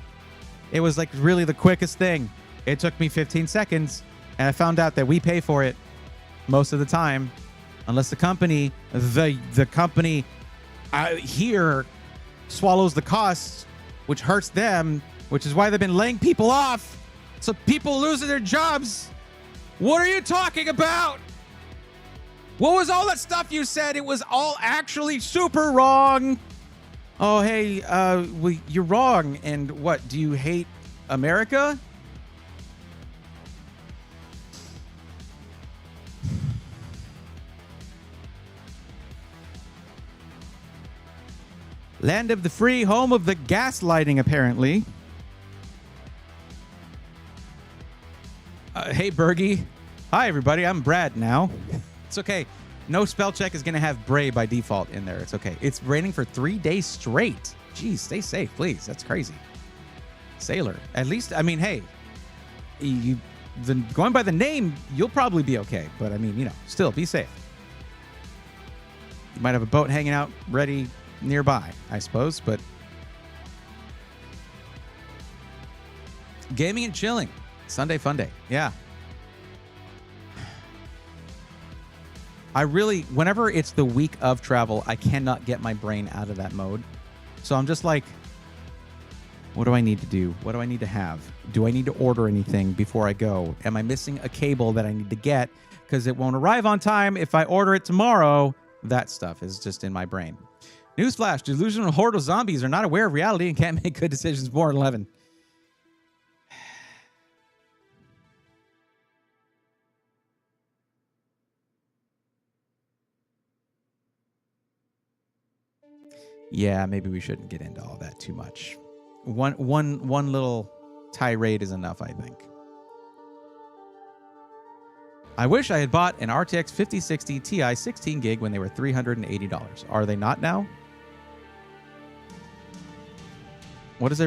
It was like really the quickest thing. It took me 15 seconds and I found out that we pay for it most of the time. Unless the company, the company here swallows the costs, which hurts them, which is why they've been laying people off. So people losing their jobs. What are you talking about? What was all that stuff you said? It was all actually super wrong. Oh, hey, well, you're wrong. And what, do you hate America? Land of the free, home of the gaslighting, apparently. Hey, Bergie. Hi, everybody. I'm Brad now. It's okay. No spell check is going to have Bray by default in there. It's okay. It's raining for 3 days straight. Jeez, stay safe, please. That's crazy. Sailor. At least, I mean, hey, going by the name, you'll probably be okay. But, I mean, still be safe. You might have a boat hanging out ready nearby, I suppose. But gaming and chilling. Sunday fun day. Yeah. Whenever it's the week of travel, I cannot get my brain out of that mode. So I'm just like, what do I need to do? What do I need to have? Do I need to order anything before I go? Am I missing a cable that I need to get because it won't arrive on time if I order it tomorrow? That stuff is just in my brain. Newsflash, delusional horde of zombies are not aware of reality and can't make good decisions. More than 11. Yeah, maybe we shouldn't get into all that too much. One little tirade is enough, I think. I wish I had bought an RTX 5060 Ti 16 gig when they were $380. Are they not now? What's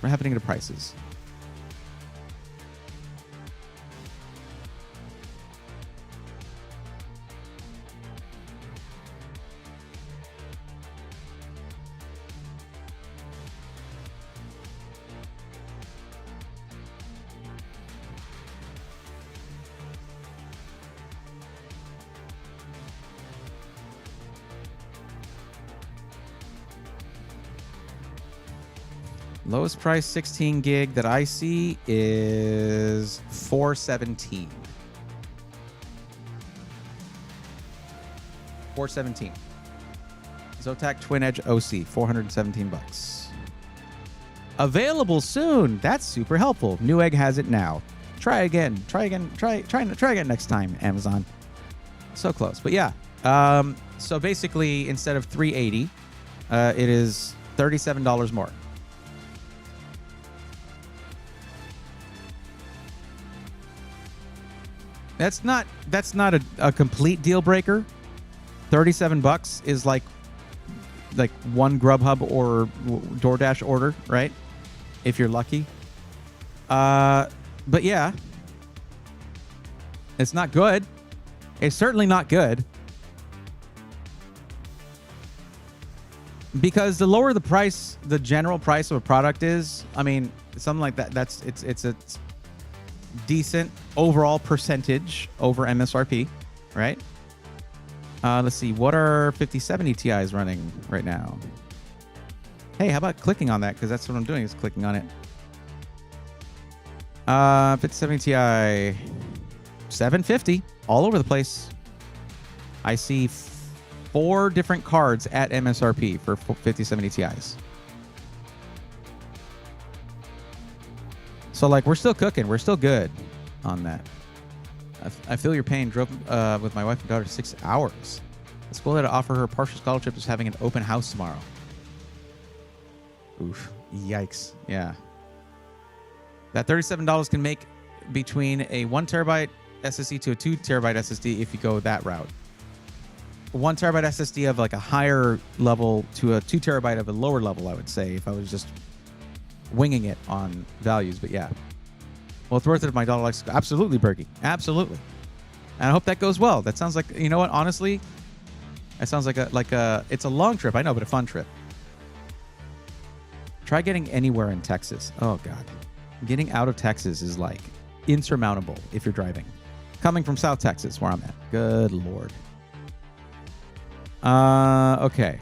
happening to prices? Lowest price 16 gig that I see is $417. $417. Zotac Twin Edge OC, $417. Available soon. That's super helpful. Newegg has it now. Try again. Try again next time, Amazon. So close. But yeah. So basically, instead of $380, it is $37 more. That's not a complete deal breaker. $37 is like one Grubhub or DoorDash order, right? If you're lucky. But yeah, it's not good. It's certainly not good. Because the lower the price, the general price of a product is, I mean, something like that, it's a decent overall percentage over MSRP, right? Let's see, what are 5070 Ti's running right now? Hey, how about clicking on that? Because that's what I'm doing, is clicking on it. 5070 Ti, 750, all over the place. I see 4 different cards at MSRP for 5070 Ti's. So, like, we're still cooking. We're still good on that. I feel your pain. Drove with my wife and daughter 6 hours. The school that offer her a partial scholarship is having an open house tomorrow. Oof. Yikes. Yeah. That $37 can make between a 1 terabyte SSD to a 2 terabyte SSD if you go that route. 1 terabyte SSD of like a higher level to a 2 terabyte of a lower level, I would say, if I was just winging it on values. But yeah, well, it's worth it if my daughter likes to go. Absolutely, Berkey. Absolutely. And I hope that goes well. That sounds like, you know what, honestly, that sounds like it's a long trip, I know, but a fun trip. Try getting anywhere in Texas. Oh God, getting out of Texas is like insurmountable if you're driving. Coming from South Texas, where I'm at. Good Lord. Okay.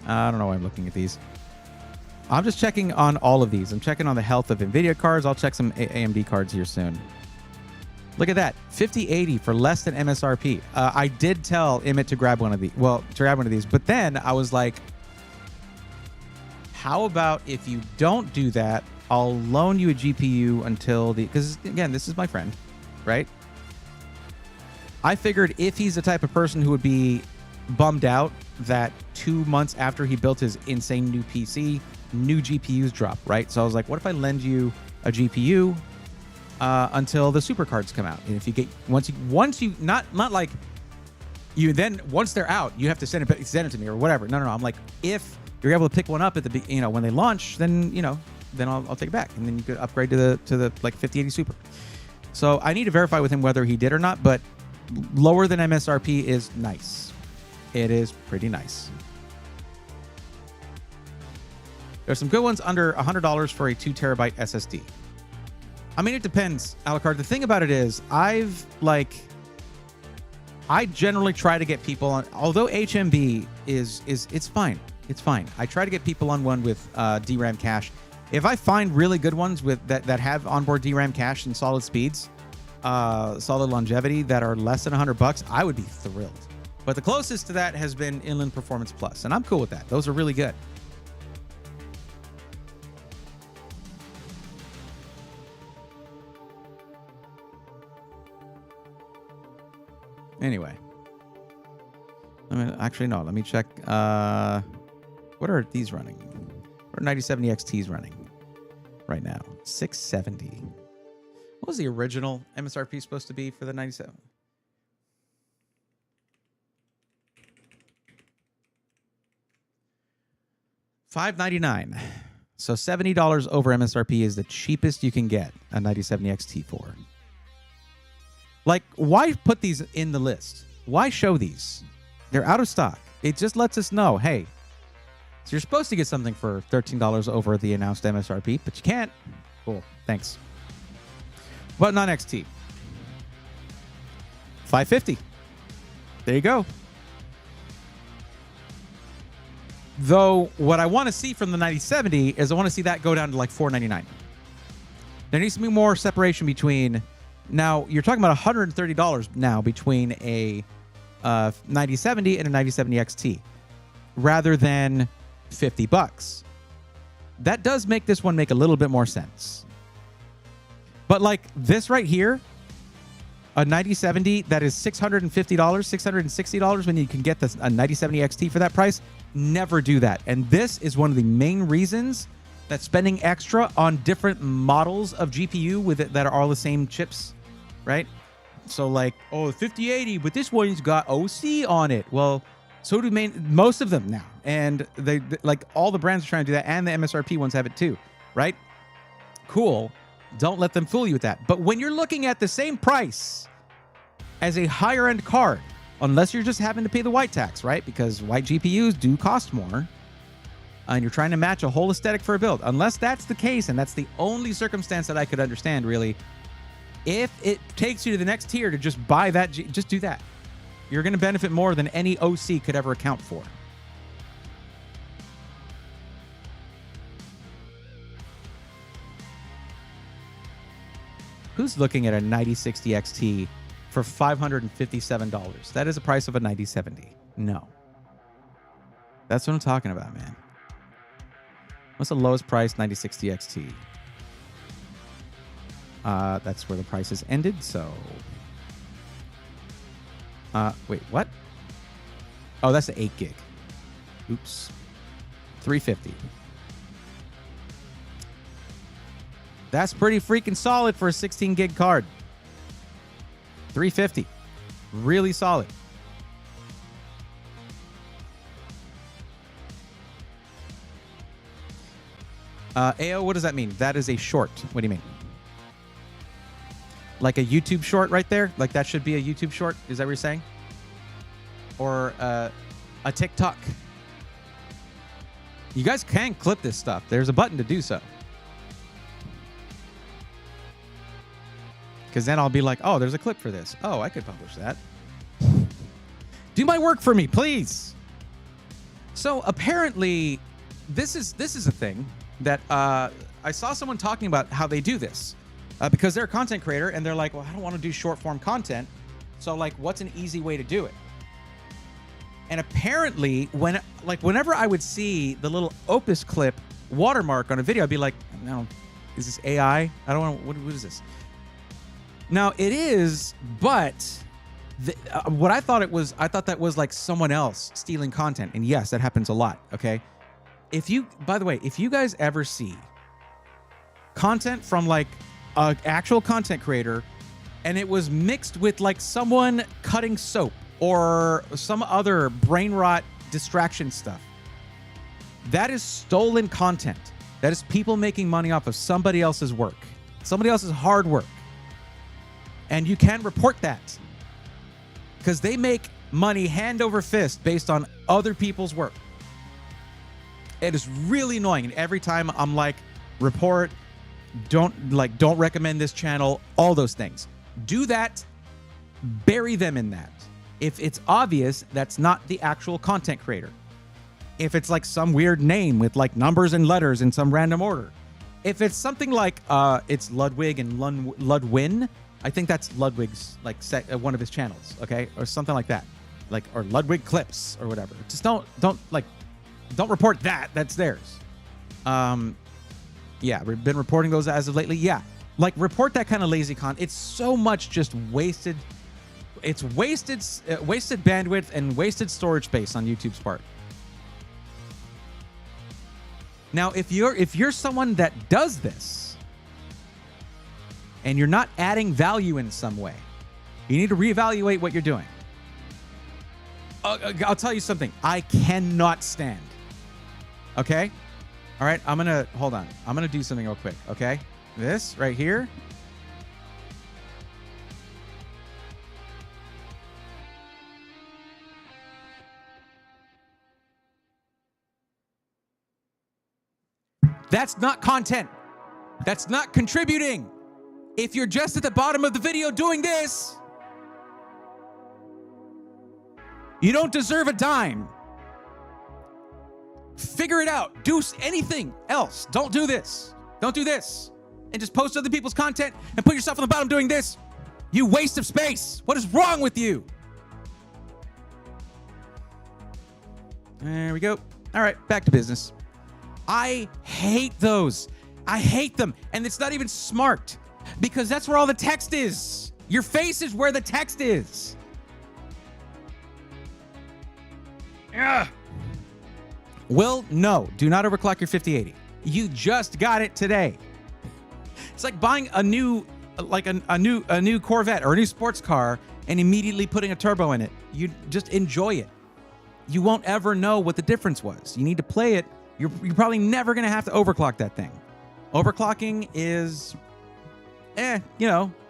I don't know why I'm looking at these. I'm just checking on all of these. I'm checking on the health of NVIDIA cards. I'll check some AMD cards here soon. Look at that. 5080 for less than MSRP. I did tell Emmett to grab one of these. But then I was like, how about if you don't do that, I'll loan you a GPU until because again, this is my friend, right? I figured if he's the type of person who would be bummed out that 2 months after he built his insane new PC, new GPUs drop, right? So I was like, what if I lend you a GPU until the super cards come out? And if you get once you not like you then once they're out, you have to send it to me or whatever. No. I'm like, if you're able to pick one up at the when they launch, then then I'll take it back, and then you could upgrade to the like 5080 Super. So I need to verify with him whether he did or not, but lower than MSRP is nice. It is pretty nice. There's some good ones under $100 for a 2 terabyte SSD. I mean, it depends, Alucard. The thing about it is, I generally try to get people on, although HMB it's fine. It's fine. I try to get people on one with DRAM cache. If I find really good ones with that have onboard DRAM cache and solid speeds, solid longevity that are less than $100, I would be thrilled. But the closest to that has been Inland Performance Plus, and I'm cool with that. Those are really good. Anyway, let me check. What are these running? What are 9070 XTs running right now? 670. What was the original MSRP supposed to be for the 97? $599. So $70 over MSRP is the cheapest you can get a 9070 XT for. Like, why put these in the list? Why show these? They're out of stock. It just lets us know, hey, so you're supposed to get something for $13 over the announced MSRP, but you can't. Cool. Thanks. But non XT. $550. There you go. Though, what I want to see from the 9070 is I want to see that go down to like $499. There needs to be more separation between... Now, you're talking about $130 now between a 9070 and a 9070 XT rather than $50. That does make this one make a little bit more sense. But like this right here, a 9070 that is $650, $660 when you can get a 9070 XT for that price, never do that. And this is one of the main reasons that spending extra on different models of GPU with it that are all the same chips, right? So like, oh, 5080, but this one's got OC on it. Well, so do most of them now. And they like all the brands are trying to do that, and the MSRP ones have it too, right? Cool. Don't let them fool you with that. But when you're looking at the same price as a higher end card, unless you're just having to pay the white tax, right? Because white GPUs do cost more. And you're trying to match a whole aesthetic for a build. Unless that's the case, and that's the only circumstance that I could understand, really. If it takes you to the next tier to just buy that, just do that. You're going to benefit more than any OC could ever account for. Who's looking at a 9060 XT for $557? That is the price of a 9070. No. That's what I'm talking about, man. What's the lowest price 9060 XT? That's where the prices ended, so... wait, what? Oh, that's the 8 gig. Oops. $350. That's pretty freaking solid for a 16 gig card. $350. Really solid. AO, what does that mean? That is a short. What do you mean? Like a YouTube short right there? Like that should be a YouTube short? Is that what you're saying? Or a TikTok? You guys can clip this stuff. There's a button to do so. Because then I'll be like, oh, there's a clip for this. Oh, I could publish that. Do my work for me, please. So apparently, this is a thing that I saw someone talking about how they do this. Because they're a content creator and they're like, well, I don't want to do short form content. So like, what's an easy way to do it? And apparently, whenever I would see the little Opus clip watermark on a video, I'd be like, no, is this AI? I don't want. What is this? Now it is, but what I thought that was like someone else stealing content. And yes, that happens a lot. Okay. By the way, if you guys ever see content from like an actual content creator and it was mixed with like someone cutting soap or some other brain rot distraction stuff, that is stolen content. That is people making money off of somebody else's work, somebody else's hard work. And you can report that because they make money hand over fist based on other people's work. It is really annoying. And every time I'm like, report, don't recommend this channel, all those things. Do that, bury them in that. If it's obvious, that's not the actual content creator. If it's like some weird name with like numbers and letters in some random order. If it's something like it's Ludwig and Ludwin, I think that's Ludwig's like one of his channels, okay, or something like that, like, or Ludwig Clips or whatever. Just don't report that. That's theirs. Yeah, we've been reporting those as of lately. Yeah, like report that kind of lazy content. It's so much just wasted. It's wasted bandwidth and wasted storage space on YouTube's part. Now, if you're someone that does this and you're not adding value in some way, you need to reevaluate what you're doing. I'll tell you something. I cannot stand. Okay? All right, hold on. I'm going to do something real quick, okay? This right here. That's not content. That's not contributing. If you're just at the bottom of the video doing this, you don't deserve a dime. Figure it out. Do anything else. Don't do this. Don't do this. And just post other people's content and put yourself on the bottom doing this. You waste of space. What is wrong with you? There we go. All right, back to business. I hate those. I hate them. And it's not even smart because that's where all the text is. Your face is where the text is. Yeah. Well, no, do not overclock your 5080. You just got it today. It's like buying a new Corvette or a new sports car and immediately putting a turbo in it. You just enjoy it. You won't ever know what the difference was. You need to play it. You're probably never going to have to overclock that thing. Overclocking is, it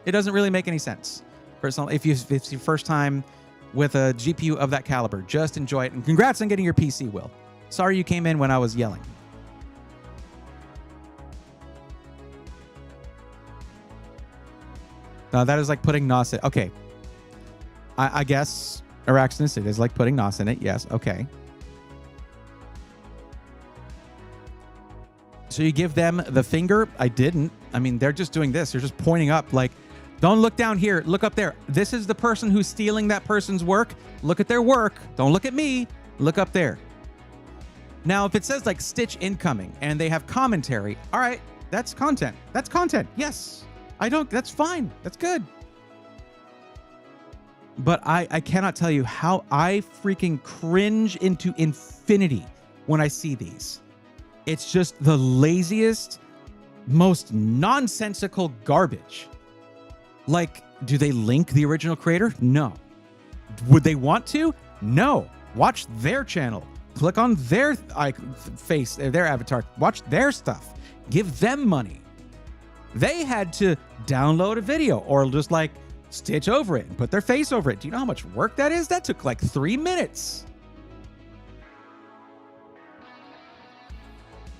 doesn't really make any sense. Personally, if it's your first time with a GPU of that caliber, just enjoy it. And congrats on getting your PC, Will. Sorry you came in when I was yelling. That is like putting NOS in. Okay. I guess Araxinus, it is like putting NOS in it. Yes. Okay. So you give them the finger? I didn't. I mean, they're just doing this. They're just pointing up like, don't look down here. Look up there. This is the person who's stealing that person's work. Look at their work. Don't look at me. Look up there. Now, if it says like Stitch incoming and they have commentary, all right, that's content. That's content. Yes. That's fine. That's good. But I cannot tell you how I freaking cringe into infinity when I see these. It's just the laziest, most nonsensical garbage. Like, do they link the original creator? No. Would they want to? No. Watch their channel. Click on their face, their avatar. Watch their stuff. Give them money. They had to download a video or just like stitch over it and put their face over it. Do you know how much work that is? That took like 3 minutes.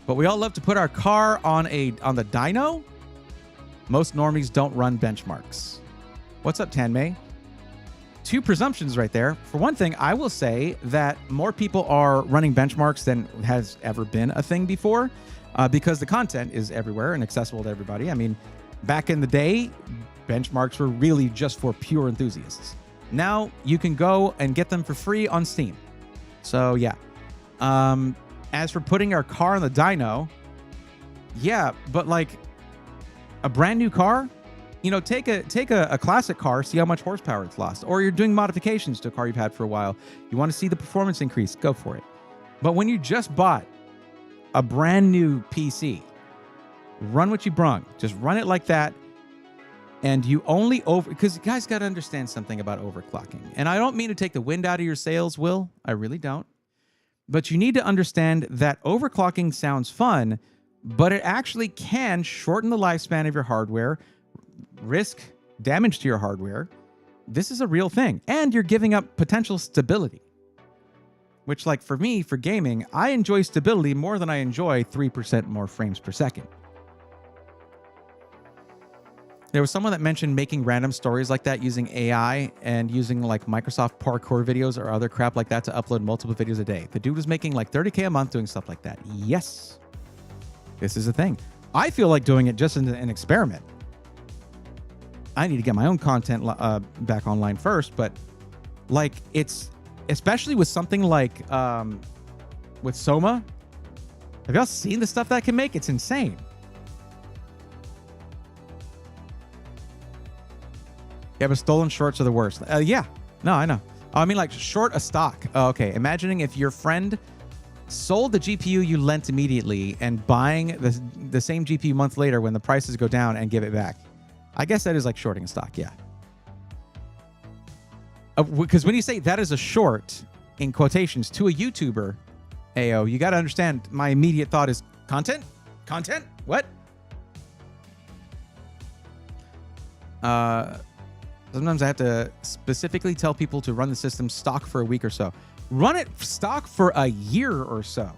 But we all love to put our car on the dyno. Most normies don't run benchmarks. What's up, Tanmay? Two presumptions right there. For one thing, I will say that more people are running benchmarks than has ever been a thing before because the content is everywhere and accessible to everybody. I mean, back in the day, benchmarks were really just for pure enthusiasts. Now you can go and get them for free on Steam. So yeah. As for putting our car on the dyno, yeah, but like a brand new car, take a classic car, see how much horsepower it's lost. Or you're doing modifications to a car you've had for a while. You want to see the performance increase, go for it. But when you just bought a brand new PC, run what you brung. Just run it like that. And you only because you guys got to understand something about overclocking. And I don't mean to take the wind out of your sails, Will. I really don't. But you need to understand that overclocking sounds fun, but it actually can shorten the lifespan of your hardware, risk damage to your hardware, this is a real thing. And you're giving up potential stability. Which, like, for me, for gaming, I enjoy stability more than I enjoy 3% more frames per second. There was someone that mentioned making random stories like that using AI and using like Microsoft parkour videos or other crap like that to upload multiple videos a day. The dude was making like $30K a month doing stuff like that. Yes, this is a thing. I feel like doing it just as an experiment. I need to get my own content back online first, but like it's, especially with something like with Soma. Have y'all seen the stuff that can make? It's insane. Yeah, but stolen shorts are the worst. Yeah, no, I know. I mean, like short a stock. Oh, okay, imagining if your friend sold the GPU you lent immediately and buying the same GPU a month later when the prices go down and give it back. I guess that is like shorting a stock, yeah. Because when you say that is a short, in quotations, to a YouTuber, AO, you got to understand my immediate thought is content? Content? What? Sometimes I have to specifically tell people to run the system stock for a week or so. Run it stock for a year or so.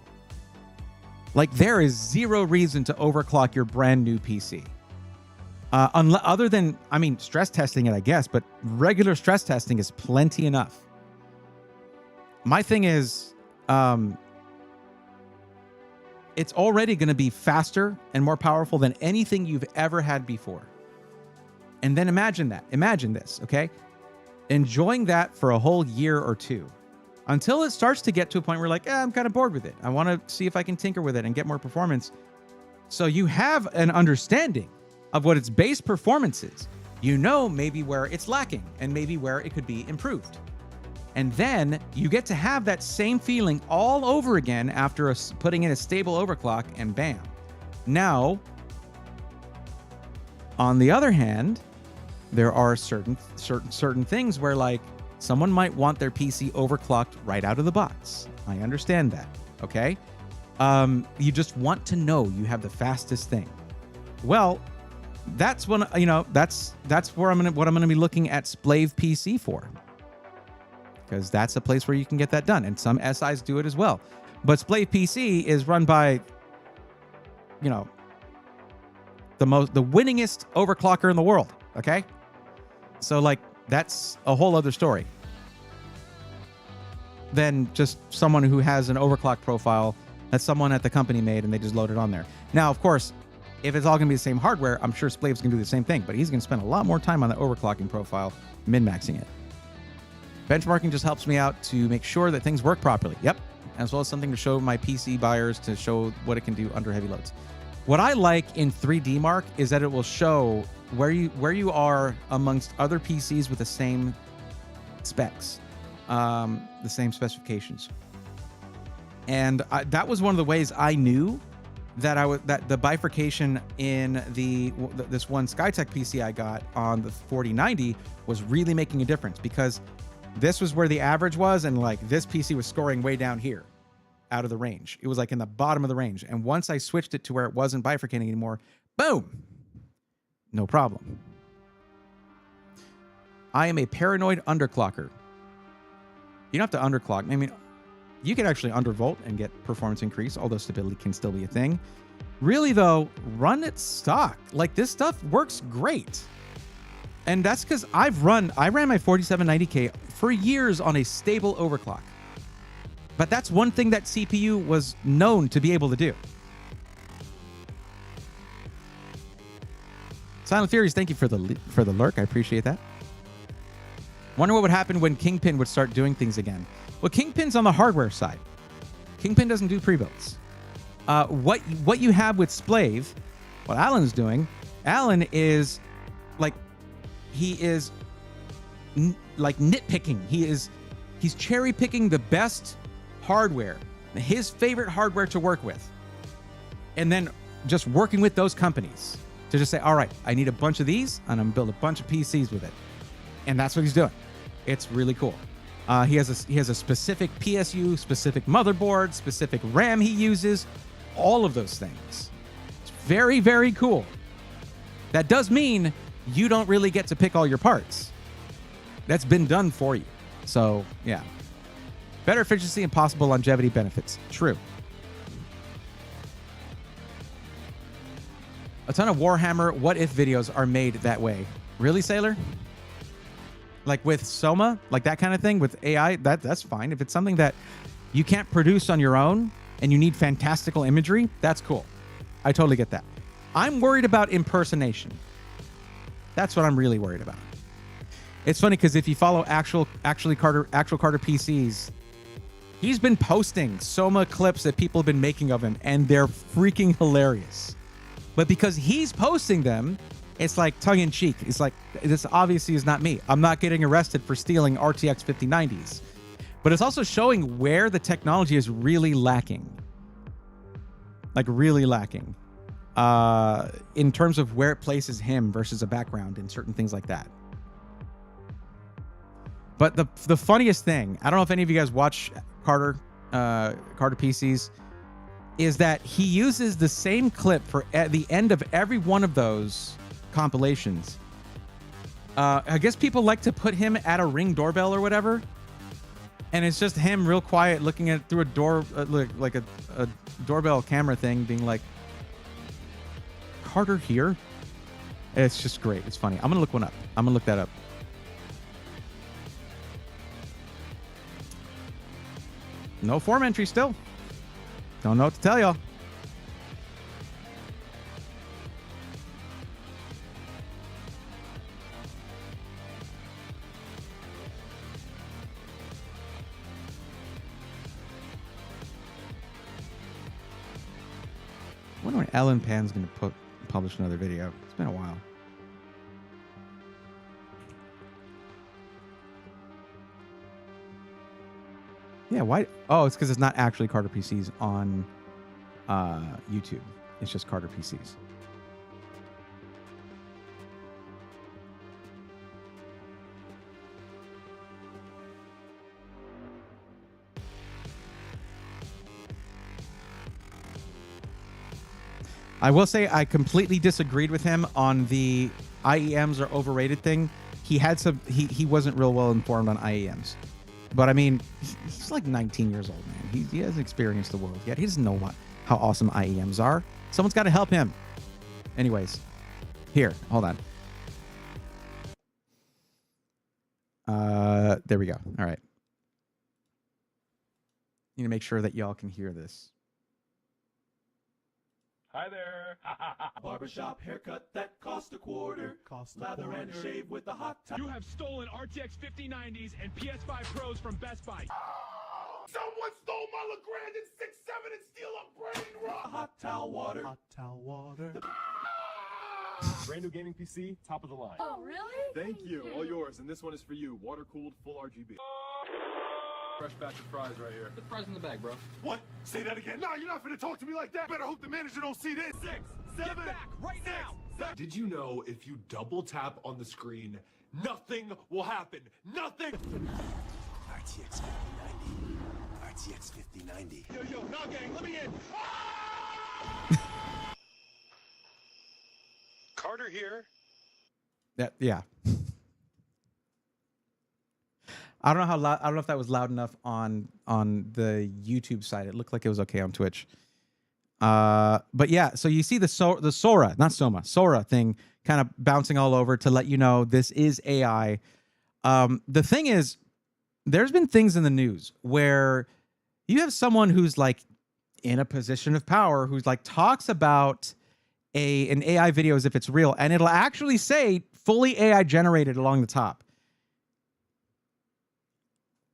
Like, there is zero reason to overclock your brand new PC. Other than, I mean, stress testing it, I guess, but regular stress testing is plenty enough. My thing is, it's already going to be faster and more powerful than anything you've ever had before. And then imagine that. Imagine this, okay? Enjoying that for a whole year or two until it starts to get to a point where you're like, I'm kind of bored with it. I want to see if I can tinker with it and get more performance. So you have an understanding of what its base performance is. You know maybe where it's lacking and maybe where it could be improved. And then you get to have that same feeling all over again after putting in a stable overclock, and bam. Now, on the other hand, there are certain things where, like, someone might want their PC overclocked right out of the box. I understand that, okay? You just want to know you have the fastest thing. Well, that's when, you know, that's where what I'm gonna be looking at Splave PC for, because that's a place where you can get that done, and some SIs do it as well. But Splave PC is run by, you know, the winningest overclocker in the world. Okay, so like that's a whole other story than just someone who has an overclock profile that someone at the company made and they just load it on there. Now, of course, if it's all going to be the same hardware, I'm sure Splave's going to do the same thing, but he's going to spend a lot more time on the overclocking profile, min-maxing it. Benchmarking just helps me out to make sure that things work properly. Yep, as well as something to show my PC buyers to show what it can do under heavy loads. What I like in 3D Mark is that it will show where you are amongst other PCs with the same specs, the same specifications. And that was one of the ways I knew that that the bifurcation in this one Skytech PC I got on the 4090 was really making a difference, because this was where the average was, and like this PC was scoring way down here, out of the range. It was like in the bottom of the range. And once I switched it to where it wasn't bifurcating anymore, boom, no problem. I am a paranoid underclocker. You don't have to underclock. I mean, you can actually undervolt and get performance increase, although stability can still be a thing. Really though, run it stock. Like, this stuff works great. And that's because I ran my 4790K for years on a stable overclock. But that's one thing that CPU was known to be able to do. Silent Furies, thank you for the lurk. I appreciate that. Wonder what would happen when Kingpin would start doing things again. Well, Kingpin's on the hardware side. Kingpin doesn't do pre-builds. What you have with Splave, what Alan's doing, Alan is like, he is like nitpicking. He's cherry picking the best hardware, his favorite hardware to work with, and then just working with those companies to just say, all right, I need a bunch of these and I'm gonna build a bunch of PCs with it. And that's what he's doing. It's really cool. He has a specific PSU, specific motherboard, specific RAM he uses, all of those things. It's very, very cool. That does mean you don't really get to pick all your parts. That's been done for you. So, yeah. Better efficiency and possible longevity benefits. True. A ton of Warhammer what if videos are made that way. Really, Sailor? Like with Soma, like that kind of thing with AI, that's fine. If it's something that you can't produce on your own and you need fantastical imagery, that's cool. I totally get that. I'm worried about impersonation. That's what I'm really worried about. It's funny because if you follow actual Carter PCs, he's been posting Soma clips that people have been making of him, and they're freaking hilarious. But because he's posting them, it's like tongue in cheek. It's like, this obviously is not me. I'm not getting arrested for stealing RTX 5090s. But it's also showing where the technology is really lacking. Like really lacking. In terms of where it places him versus a background and certain things like that. But the funniest thing, I don't know if any of you guys watch Carter PCs, is that he uses the same clip for at the end of every one of those compilations. I guess people like to put him at a Ring doorbell or whatever, and it's just him real quiet looking at through a door, like a doorbell camera thing, being like, Carter here? It's just great. It's funny. I'm gonna look one up. I'm gonna look that up. No form entry still. Don't know what to tell y'all. I wonder when Ellen Pan's going to publish another video. It's been a while. Yeah, why? Oh, it's because it's not actually Carter PCs on YouTube. It's just Carter PCs. I will say I completely disagreed with him on the IEMs are overrated thing. He had some. He wasn't real well informed on IEMs. But I mean, he's like 19 years old, man. He hasn't experienced the world yet. He doesn't know how awesome IEMs are. Someone's got to help him. Anyways, here, hold on. There we go. All right. Need to make sure that y'all can hear this. Hi there. Barbershop haircut that cost a quarter. Lather and shave with the hot towel. You have stolen RTX 5090s and PS5 Pros from Best Buy. Someone stole my Legrand in 6.7 and steal a brain rot. Hot towel water. Hot towel water. Brand new gaming PC, top of the line. Oh, really? Thank you. All yours. And this one is for you. Water cooled, full RGB. Fresh batch of fries right here. Put the fries in the bag, bro. What? Say that again. No, you're not gonna talk to me like that. Better hope the manager don't see this. 6, 7, Get back right now. 7. Did you know if you double tap on the screen, nothing will happen? Nothing. RTX 5090. RTX 5090. Yo, Nog Gang, let me in. Carter here. Yeah. I don't know how loud. I don't know if that was loud enough on the YouTube side. It looked like it was okay on Twitch. But yeah, so you see the Sora, not Soma, Sora thing kind of bouncing all over to let you know this is AI. The thing is, there's been things in the news where you have someone who's like in a position of power who's like talks about an AI video as if it's real, and it'll actually say fully AI generated along the top.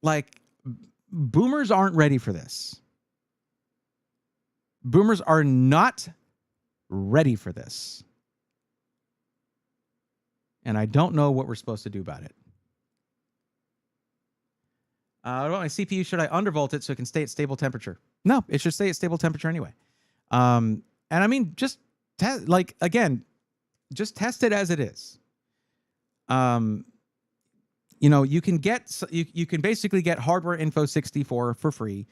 Like, boomers aren't ready for this. Boomers are not ready for this. And I don't know what we're supposed to do about it. What about my CPU? Should I undervolt it so it can stay at stable temperature? No, it should stay at stable temperature anyway. And I mean, just again, just test it as it is. You know, you can get you can basically get Hardware Info 64 for free.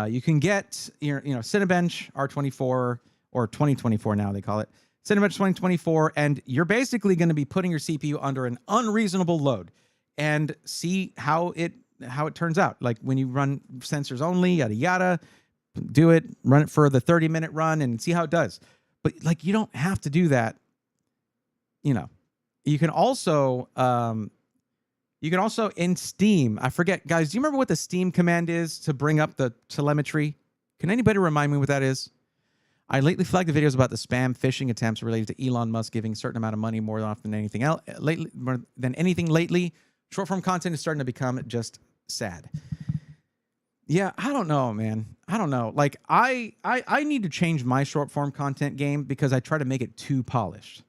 You can get Cinebench R24 or 2024 now they call it Cinebench 2024, and you're basically going to be putting your CPU under an unreasonable load. and see how it turns out. Like when you run sensors only, yada yada, do it, run it for the 30-minute run and see how it does. But like you don't have to do that. You know, you can also in Steam, I forget, guys, do you remember what the Steam command is to bring up the telemetry? Can anybody remind me what that is? I lately flagged the videos about the spam phishing attempts related to Elon Musk giving a certain amount of money more often than anything else. More than anything lately, short form content is starting to become just sad. Yeah, I don't know, man. I don't know. Like I need to change my short form content game because I try to make it too polished.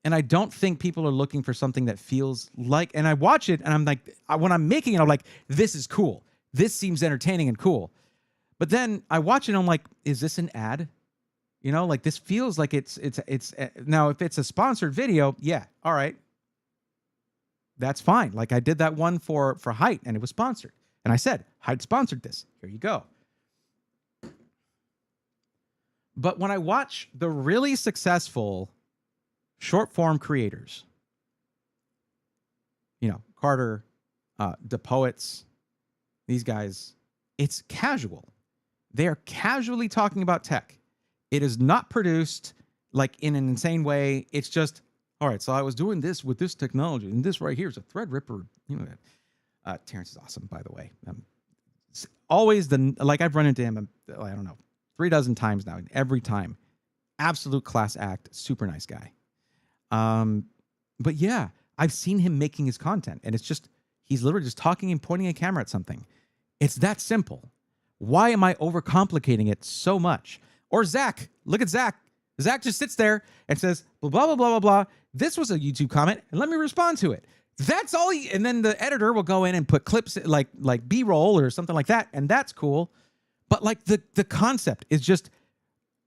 And I don't think people are looking for something that feels like, and I watch it and I'm like, when I'm making it, I'm like, this is cool. This seems entertaining and cool. But then I watch it and I'm like, is this an ad? You know, like this feels like it's now if it's a sponsored video, yeah, all right. That's fine. Like I did that one for Height and it was sponsored. And I said, Height sponsored this. Here you go. But when I watch the really successful short form creators, you know, Carter, the Poets, these guys, it's casual. They are casually talking about tech. It is not produced like in an insane way. It's just, all right, so I was doing this with this technology, and this right here is a Threadripper. You know, Terrence is awesome, by the way. Always like I've run into him, I don't know, 36 times now, and every time, absolute class act, super nice guy. But yeah, I've seen him making his content, and it's just, he's literally just talking and pointing a camera at something. It's that simple. Why am I overcomplicating it so much? Or Zach, look at Zach. Zach just sits there and says, blah, blah, blah, blah, blah, blah. This was a YouTube comment, and let me respond to it. That's all and then the editor will go in and put clips like B-roll or something like that, and that's cool. But like the concept is just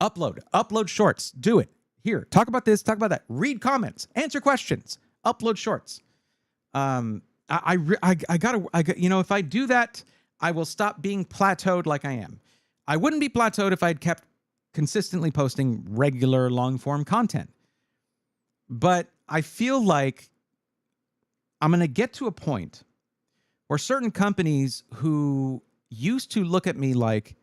upload shorts, do it. Here, talk about this, talk about that. Read comments, answer questions, upload shorts. I gotta, you know, if I do that, I will stop being plateaued like I am. I wouldn't be plateaued if I'd kept consistently posting regular long form content. But I feel like I'm going to get to a point where certain companies who used to look at me like,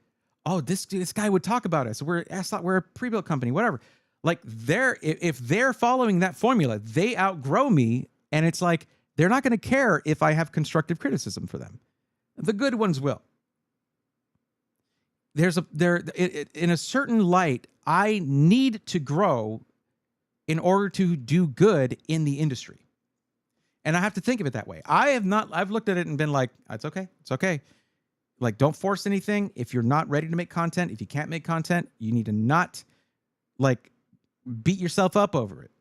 oh, this guy would talk about us. We're a pre-built company, whatever. Like if they're following that formula, they outgrow me. And it's like, they're not going to care if I have constructive criticism for them. The good ones will. In a certain light, I need to grow in order to do good in the industry. And I have to think of it that way. I've looked at it and been like, it's okay. It's okay. Like, don't force anything. If you're not ready to make content, if you can't make content, you need to not like beat yourself up over it,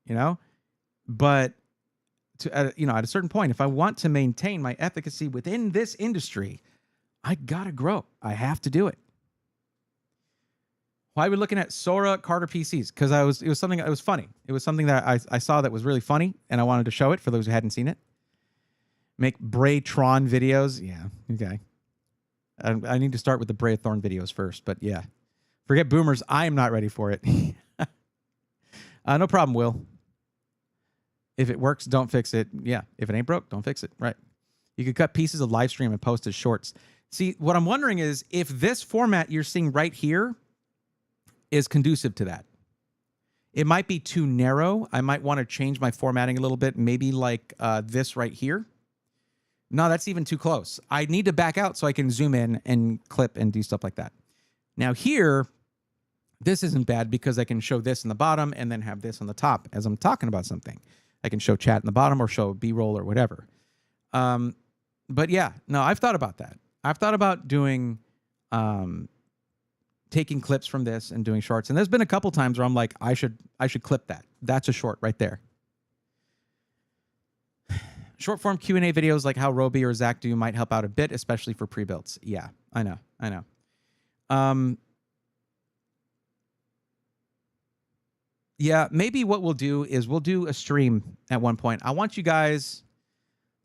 you know? But you know, at a certain point, if I want to maintain my efficacy within this industry, I gotta grow. I have to do it. Why are we looking at Sora Carter PCs? Because it was something that was funny. It was something that I saw that was really funny, and I wanted to show it for those who hadn't seen it. Make Braytron videos. Yeah, okay. I need to start with the Braythorn videos first, but yeah. Forget boomers. I am not ready for it. No problem, Will. If it works, don't fix it. Yeah, if it ain't broke, don't fix it. Right. You could cut pieces of live stream and post as shorts. See, what I'm wondering is if this format you're seeing right here is conducive to that. It might be too narrow. I might want to change my formatting a little bit, maybe like this right here. No, that's even too close. I need to back out so I can zoom in and clip and do stuff like that. Now here, this isn't bad because I can show this in the bottom and then have this on the top as I'm talking about something. I can show chat in the bottom or show B-roll or whatever. But yeah, no, I've thought about that. I've thought about doing, taking clips from this and doing shorts. And there's been a couple times where I'm like, I should clip that. That's a short right there. Short form Q&A videos like how Roby or Zach do might help out a bit, especially for pre-builds. Yeah, I know. Yeah, maybe what we'll do is we'll do a stream at one point. I want you guys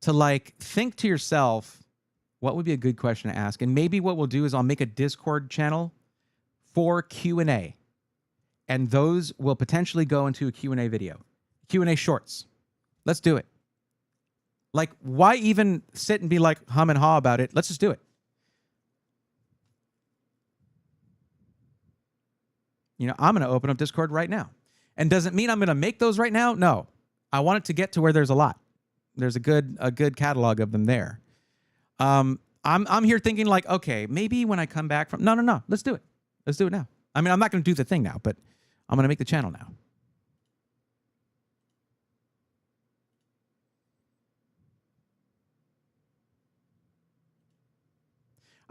to like think to yourself, what would be a good question to ask? And maybe what we'll do is I'll make a Discord channel for Q&A. And those will potentially go into a Q&A video. Q&A shorts. Let's do it. Like, why even sit and be like hum and haw about it? Let's just do it. You know, I'm going to open up Discord right now. And does it mean I'm going to make those right now? No. I want it to get to where there's a lot. There's a good catalog of them there. I'm here thinking like, okay, maybe when I come back from... No. Let's do it. Let's do it now. I mean, I'm not going to do the thing now, but I'm going to make the channel now.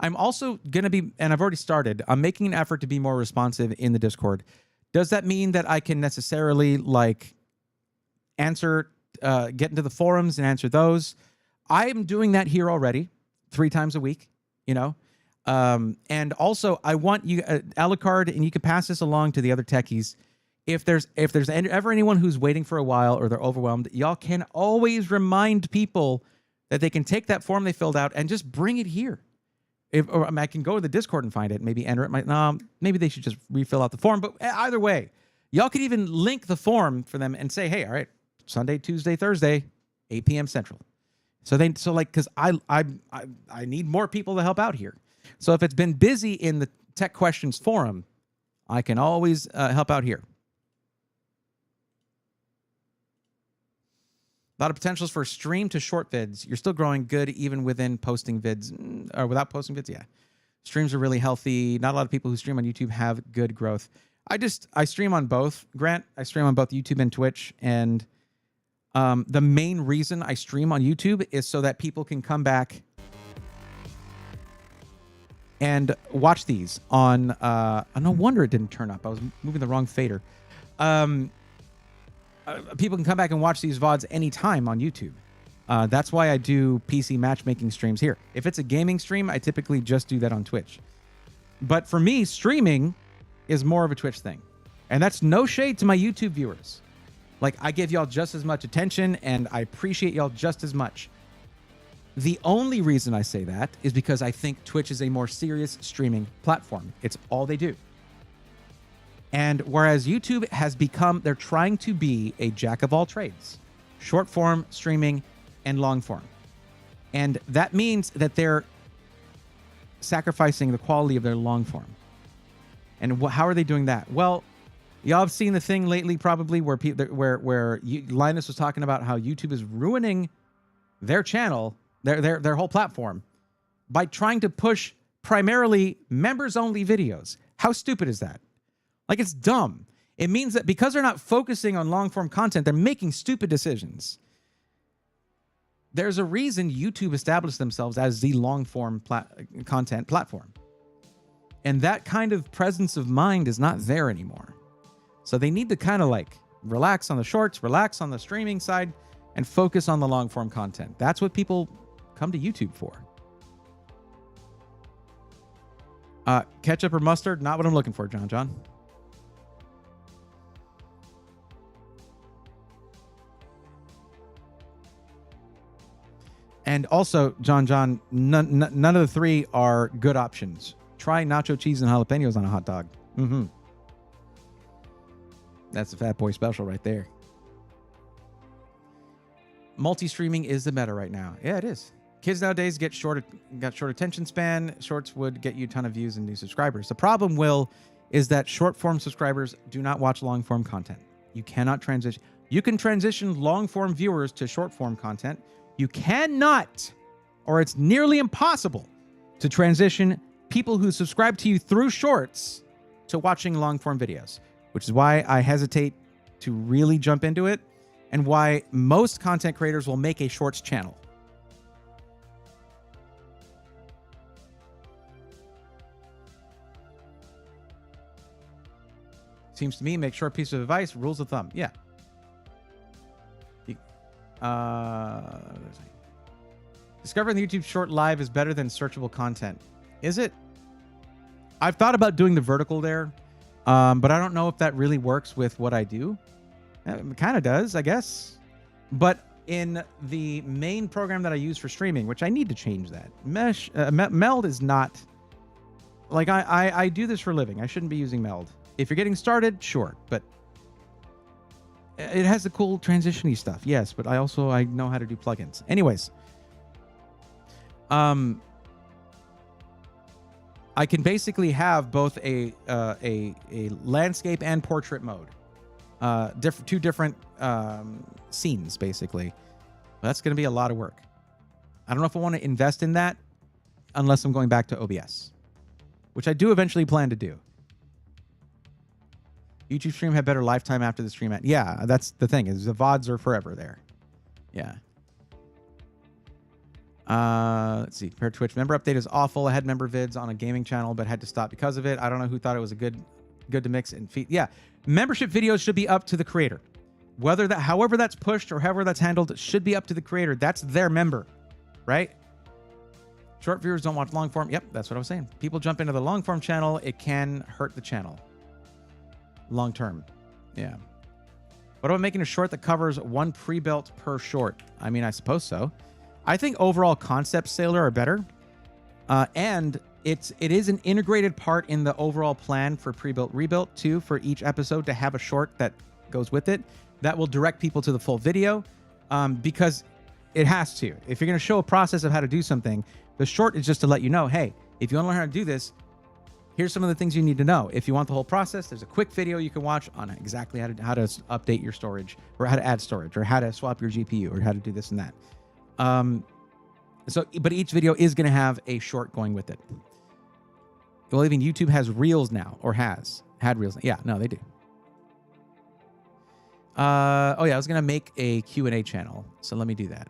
I'm also going to be, and I've already started, I'm making an effort to be more responsive in the Discord. Does that mean that I can necessarily like answer, get into the forums and answer those? I'm doing that here already 3 times a week, you know? And also I want you, Alucard, and you can pass this along to the other techies. If there's ever anyone who's waiting for a while or they're overwhelmed, y'all can always remind people that they can take that form they filled out and just bring it here. Or I can go to the Discord and find it, maybe enter it. Maybe they should just refill out the form. But either way, y'all could even link the form for them and say, hey, all right, Sunday, Tuesday, Thursday, 8 p.m. Central. Because I need more people to help out here. So if it's been busy in the Tech Questions forum, I can always help out here. A lot of potentials for stream to short vids. You're still growing good even within posting vids, or without posting vids, yeah. Streams are really healthy. Not a lot of people who stream on YouTube have good growth. I stream on both, Grant. I stream on both YouTube and Twitch. And the main reason I stream on YouTube is so that people can come back and watch these on... no wonder it didn't turn up. I was moving the wrong fader. People can come back and watch these VODs anytime on YouTube. That's why I do PC matchmaking streams here. If it's a gaming stream, I typically just do that on Twitch. But for me, streaming is more of a Twitch thing. And that's no shade to my YouTube viewers. Like, I give y'all just as much attention, and I appreciate y'all just as much. The only reason I say that is because I think Twitch is a more serious streaming platform. It's all they do. And whereas YouTube has become, they're trying to be a jack of all trades, short form, streaming, and long form. And that means that they're sacrificing the quality of their long form. And how are they doing that? Well, y'all have seen the thing lately probably where Linus was talking about how YouTube is ruining their channel, their whole platform, by trying to push primarily members-only videos. How stupid is that? Like, it's dumb. It means that because they're not focusing on long-form content, they're making stupid decisions. There's a reason YouTube established themselves as the long-form content platform. And that kind of presence of mind is not there anymore. So they need to kind of like relax on the shorts, relax on the streaming side, and focus on the long-form content. That's what people come to YouTube for. Ketchup or mustard? Not what I'm looking for, John. And also, John, none of the 3 are good options. Try nacho cheese and jalapenos on a hot dog. Mm-hmm. That's a fat boy special right there. Multi-streaming is the meta right now. Yeah, it is. Kids nowadays got short attention span. Shorts would get you a ton of views and new subscribers. The problem, Will, is that short-form subscribers do not watch long-form content. You cannot transition. You can transition long-form viewers to short-form content. You cannot, or it's nearly impossible, to transition people who subscribe to you through shorts to watching long-form videos, which is why I hesitate to really jump into it and why most content creators will make a shorts channel. Seems to me, make short piece of advice, rules of thumb. Yeah. Discovering the YouTube short live is better than searchable content. Is it? I've thought about doing the vertical there, but I don't know if that really works with what I do. It kind of does, I guess. But in the main program that I use for streaming, which I need to change that, Meld is not... Like, I do this for a living. I shouldn't be using Meld. If you're getting started, sure. But It has the cool transition-y stuff, yes, but I know how to do plugins. Anyways, I can basically have both a landscape and portrait mode, two different scenes basically. That's going to be a lot of work. I don't know if I want to invest in that unless I'm going back to OBS, which I do eventually plan to do. YouTube stream had better lifetime after the stream. Yeah, that's the thing, is the VODs are forever there. Yeah. Let's see. Compared to Twitch, member update is awful. I had member vids on a gaming channel, but had to stop because of it. I don't know who thought it was good to mix and feed. Yeah, membership videos should be up to the creator. However that's pushed or however that's handled, should be up to the creator. That's their member, right? Short viewers don't watch long form. Yep, that's what I was saying. People jump into the long form channel. It can hurt the channel long term. Yeah. What about making a short that covers one pre-built per short? I mean, I suppose so. I think overall concepts, Sailor, are better. And it is an integrated part in the overall plan for pre-built, rebuilt too, for each episode to have a short that goes with it that will direct people to the full video, because it has to. If you're going to show a process of how to do something, the short is just to let you know, hey, if you want to learn how to do this, here's some of the things you need to know. If you want the whole process, there's a quick video you can watch on exactly how to update your storage, or how to add storage, or how to swap your GPU, or how to do this and that. But each video is going to have a short going with it. Well, even YouTube has Reels now, or had Reels. Yeah, no, they do. Oh yeah, I was going to make a Q&A channel, so let me do that.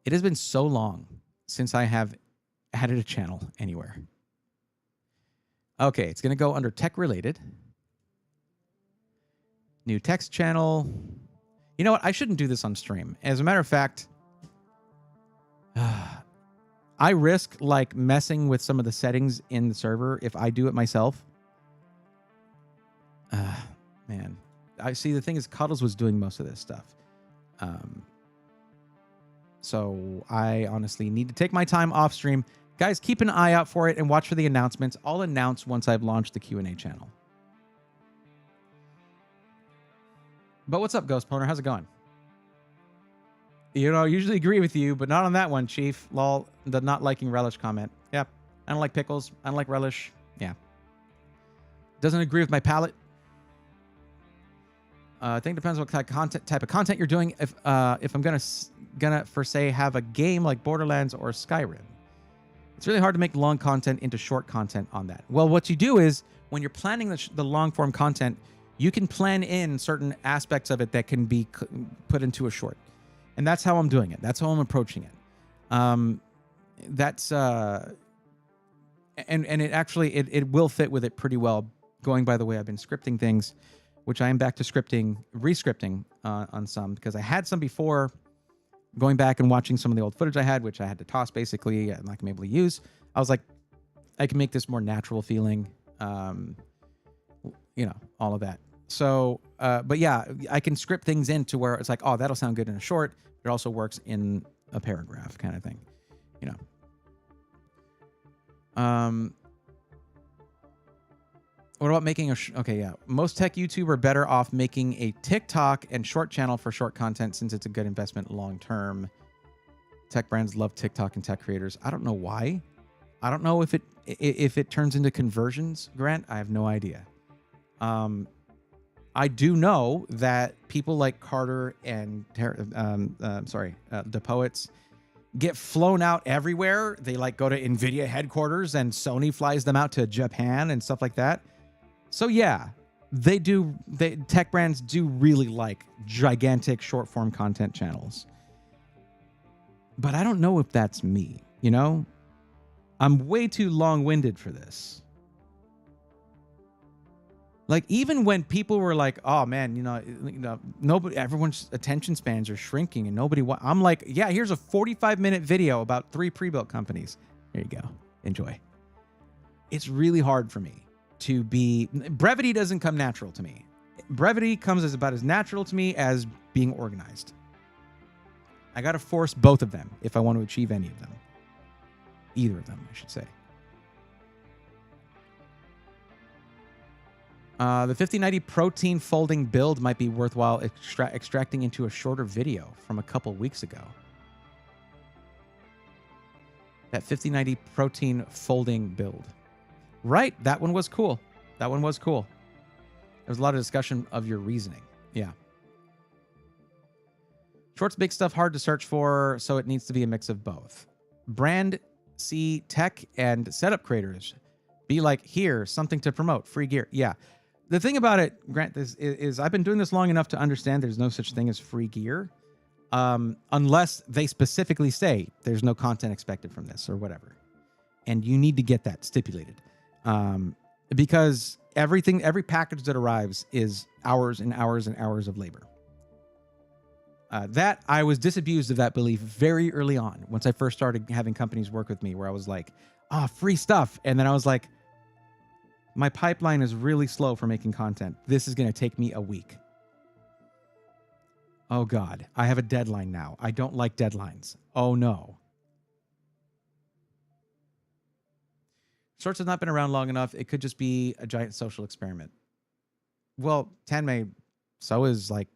It has been so long since I have added a channel anywhere. Okay, it's going to go under tech related. New text channel. You know what? I shouldn't do this on stream. As a matter of fact, I risk like messing with some of the settings in the server if I do it myself. Man, I see. The thing is, Cuddles was doing most of this stuff. So I honestly need to take my time off stream. Guys, keep an eye out for it and watch for the announcements. I'll announce once I've launched the Q&A channel. But what's up, Ghost Poner? How's it going? You know, I usually agree with you, but not on that one, Chief. Lol, the not liking relish comment. Yep. I don't like pickles. I don't like relish. Yeah. Doesn't agree with my palate. I think it depends what type of content you're doing. If I'm gonna for say have a game like Borderlands or Skyrim, it's really hard to make long content into short content on that. Well, what you do is when you're planning the long form content, you can plan in certain aspects of it that can be put into a short, and that's how I'm doing it. That's how I'm approaching it. And it actually it will fit with it pretty well. Going by the way I've been scripting things, which I am back to re-scripting on some, because I had some before. Going back and watching some of the old footage I had, which I had to toss basically, and like I'm able to use. I was like, I can make this more natural feeling, you know, all of that. So, but yeah, I can script things into where it's like, oh, that'll sound good in a short. It also works in a paragraph kind of thing, you know. What about making okay, yeah. Most tech YouTube are better off making a TikTok and short channel for short content, since it's a good investment long term. Tech brands love TikTok and tech creators. I don't know why. I don't know if it turns into conversions, Grant. I have no idea. I do know that people like Carter and the Poets get flown out everywhere. They like go to NVIDIA headquarters, and Sony flies them out to Japan and stuff like that. So yeah, tech brands do really like gigantic short form content channels. But I don't know if that's me, you know? I'm way too long-winded for this. Like, even when people were like, oh man, you know, nobody, everyone's attention spans are shrinking and I'm like, yeah, here's a 45-minute video about 3 pre-built companies. There you go. Enjoy. It's really hard for me to be, brevity doesn't come natural to me. Brevity comes as about as natural to me as being organized. I got to force both of them if I want to achieve any of them. Either of them, I should say. The 5090 protein folding build might be worthwhile extracting into a shorter video from a couple weeks ago. That 5090 protein folding build. Right, that one was cool. That one was cool. There was a lot of discussion of your reasoning. Yeah. Shorts make stuff hard to search for, so it needs to be a mix of both. Brand C tech and setup creators be like, here, something to promote, free gear. Yeah. The thing about it, Grant, is I've been doing this long enough to understand there's no such thing as free gear, unless they specifically say there's no content expected from this or whatever. And you need to get that stipulated. Because every package that arrives is hours and hours and hours of labor. That I was disabused of that belief very early on, once I first started having companies work with me, where I was like, free stuff. And then I was like, my pipeline is really slow for making content. This is going to take me a week. Oh God, I have a deadline now. I don't like deadlines. Oh no. Shorts have not been around long enough. It could just be a giant social experiment. Well, Tanmay, so is like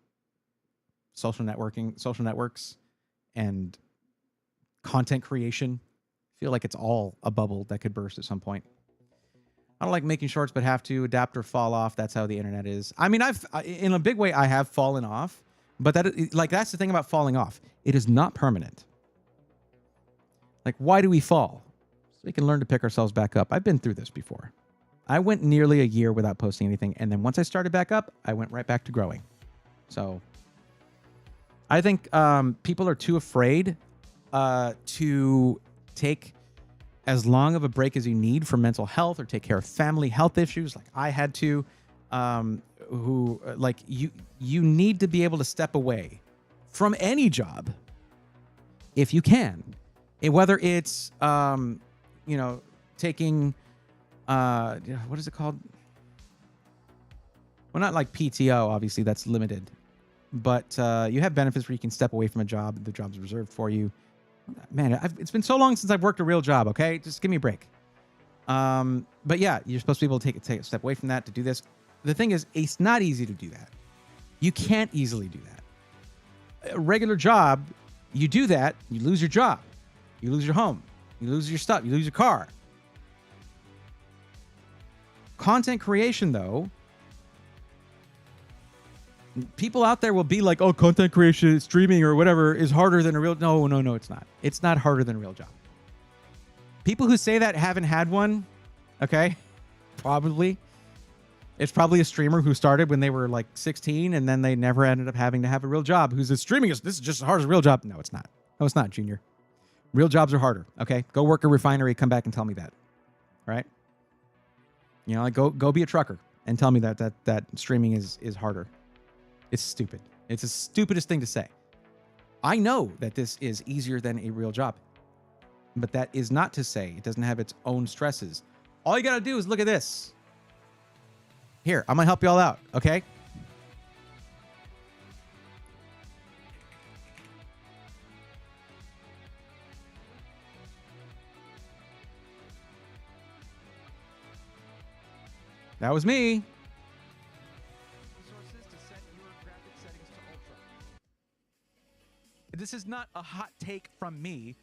social networks, and content creation. I feel like it's all a bubble that could burst at some point. I don't like making shorts, but have to adapt or fall off. That's how the internet is. I mean, in a big way, I have fallen off, but that's the thing about falling off. It is not permanent. Like, why do we fall? So we can learn to pick ourselves back up. I've been through this before. I went nearly a year without posting anything, and then once I started back up, I went right back to growing. So I think people are too afraid to take as long of a break as you need for mental health or take care of family health issues, like I had to. You need to be able to step away from any job if you can, whether it's taking what is it called? Well, not like PTO, obviously that's limited, but you have benefits where you can step away from a job. The job's reserved for you. Man, it's been so long since I've worked a real job. Okay, just give me a break. But yeah, you're supposed to be able to take a step away from that to do this. The thing is, it's not easy to do that. You can't easily do that. A regular job, you do that, you lose your job, you lose your home, you lose your stuff, you lose your car. Content creation, though, people out there will be like, oh, content creation, streaming or whatever is harder than a real... No, it's not. It's not harder than a real job. People who say that haven't had one, okay? Probably. It's probably a streamer who started when they were like 16 and then they never ended up having to have a real job. Who's a streaming? This is just as hard as a real job. No, it's not. No, it's not, Junior. Real jobs are harder, okay? Go work a refinery, come back and tell me that, right? Like go be a trucker and tell me that streaming is harder. It's stupid. It's the stupidest thing to say. I know that this is easier than a real job, but that is not to say it doesn't have its own stresses. All you got to do is look at this. Here, I'm going to help you all out, okay? That was me. This is not a hot take from me.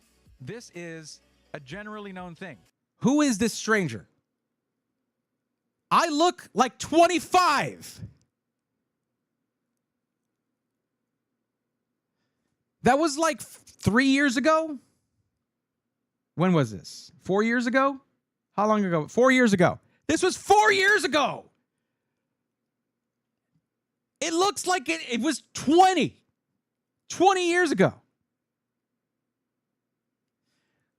This is a generally known thing. Who is this stranger? I look like 25. That was like 3 years ago. When was this? 4 years ago? How long ago? 4 years ago. This was 4 years ago. It looks like it was 20 years ago.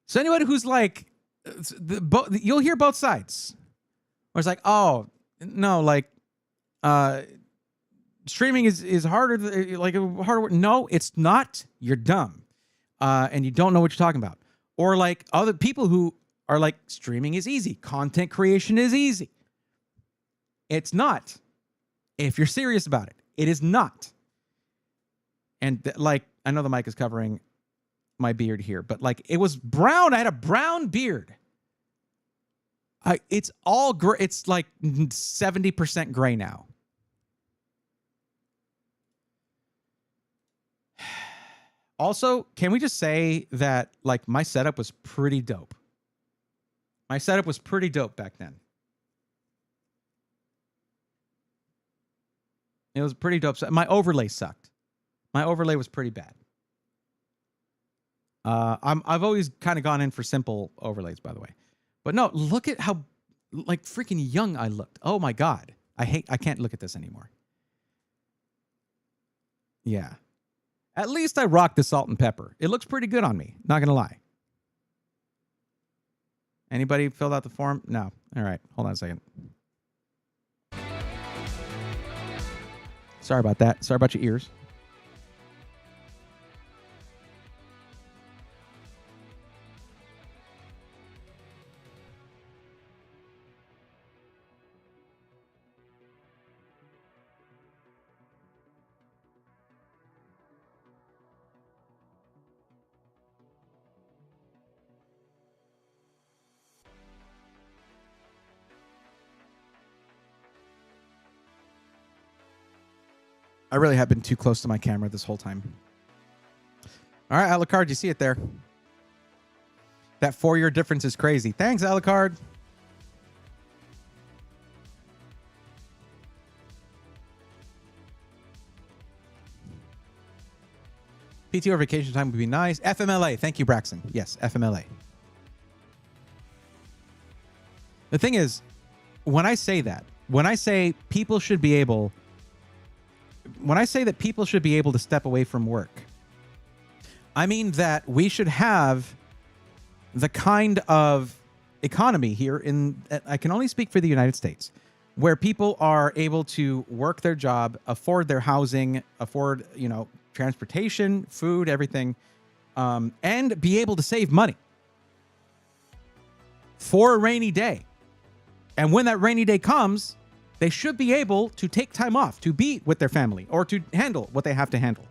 So anybody who's like, you'll hear both sides. Where it's like, oh, no, like, streaming is harder, like harder. No, it's not. You're dumb. And you don't know what you're talking about. Or like other people who are like, streaming is easy. Content creation is easy. It's not. If you're serious about it, it is not. And like, I know the mic is covering my beard here, but like it was brown. I had a brown beard. It's all gray. It's like 70% gray now. Also, can we just say that like my setup was pretty dope? My setup was pretty dope back then. It was pretty dope. My overlay sucked. My overlay was pretty bad. I've always kind of gone in for simple overlays, by the way. But no, look at how like freaking young I looked. Oh my God. I can't look at this anymore. Yeah. At least I rocked the salt and pepper. It looks pretty good on me. Not going to lie. Anybody filled out the form? No. All right. Hold on a second. Sorry about that. Sorry about your ears. I really have been too close to my camera this whole time. All right, Alucard, you see it there? That 4-year difference is crazy. Thanks, Alucard. PTO vacation time would be nice. FMLA. Thank you, Braxton. Yes, FMLA. The thing is, when I say that, when I say people should be able... When I say that people should be able to step away from work, I mean that we should have the kind of economy here in, I can only speak for the United States, where people are able to work their job, afford their housing, afford, transportation, food, everything, and be able to save money for a rainy day. And when that rainy day comes, they should be able to take time off to be with their family or to handle what they have to handle.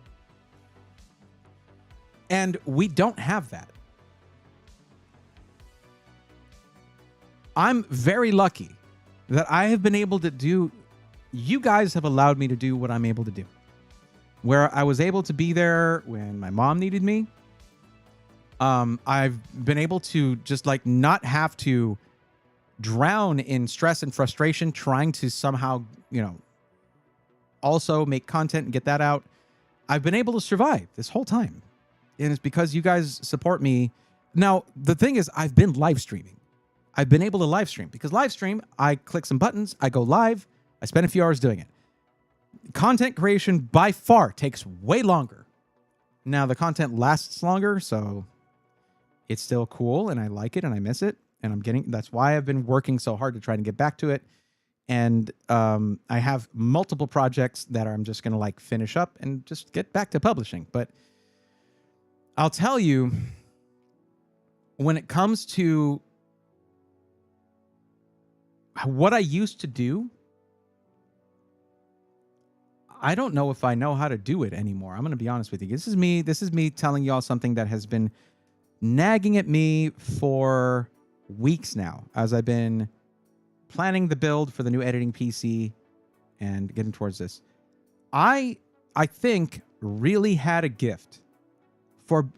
And we don't have that. I'm very lucky that I have been able to do, you guys have allowed me to do what I'm able to do. Where I was able to be there when my mom needed me. I've been able to just like not have to drown in stress and frustration trying to somehow, also make content and get that out. I've been able to survive this whole time. And it's because you guys support me. Now, the thing is, I've been live streaming. I've been able to live stream because live stream, I click some buttons, I go live, I spend a few hours doing it. Content creation by far takes way longer. Now, the content lasts longer, so it's still cool and I like it and I miss it. And that's why I've been working so hard to try to get back to it. And I have multiple projects that I'm just going to like finish up and just get back to publishing. But I'll tell you, when it comes to what I used to do, I don't know if I know how to do it anymore. I'm going to be honest with you. This is me telling y'all something that has been nagging at me for weeks now as I've been planning the build for the new editing PC and getting towards this. I think really had a gift for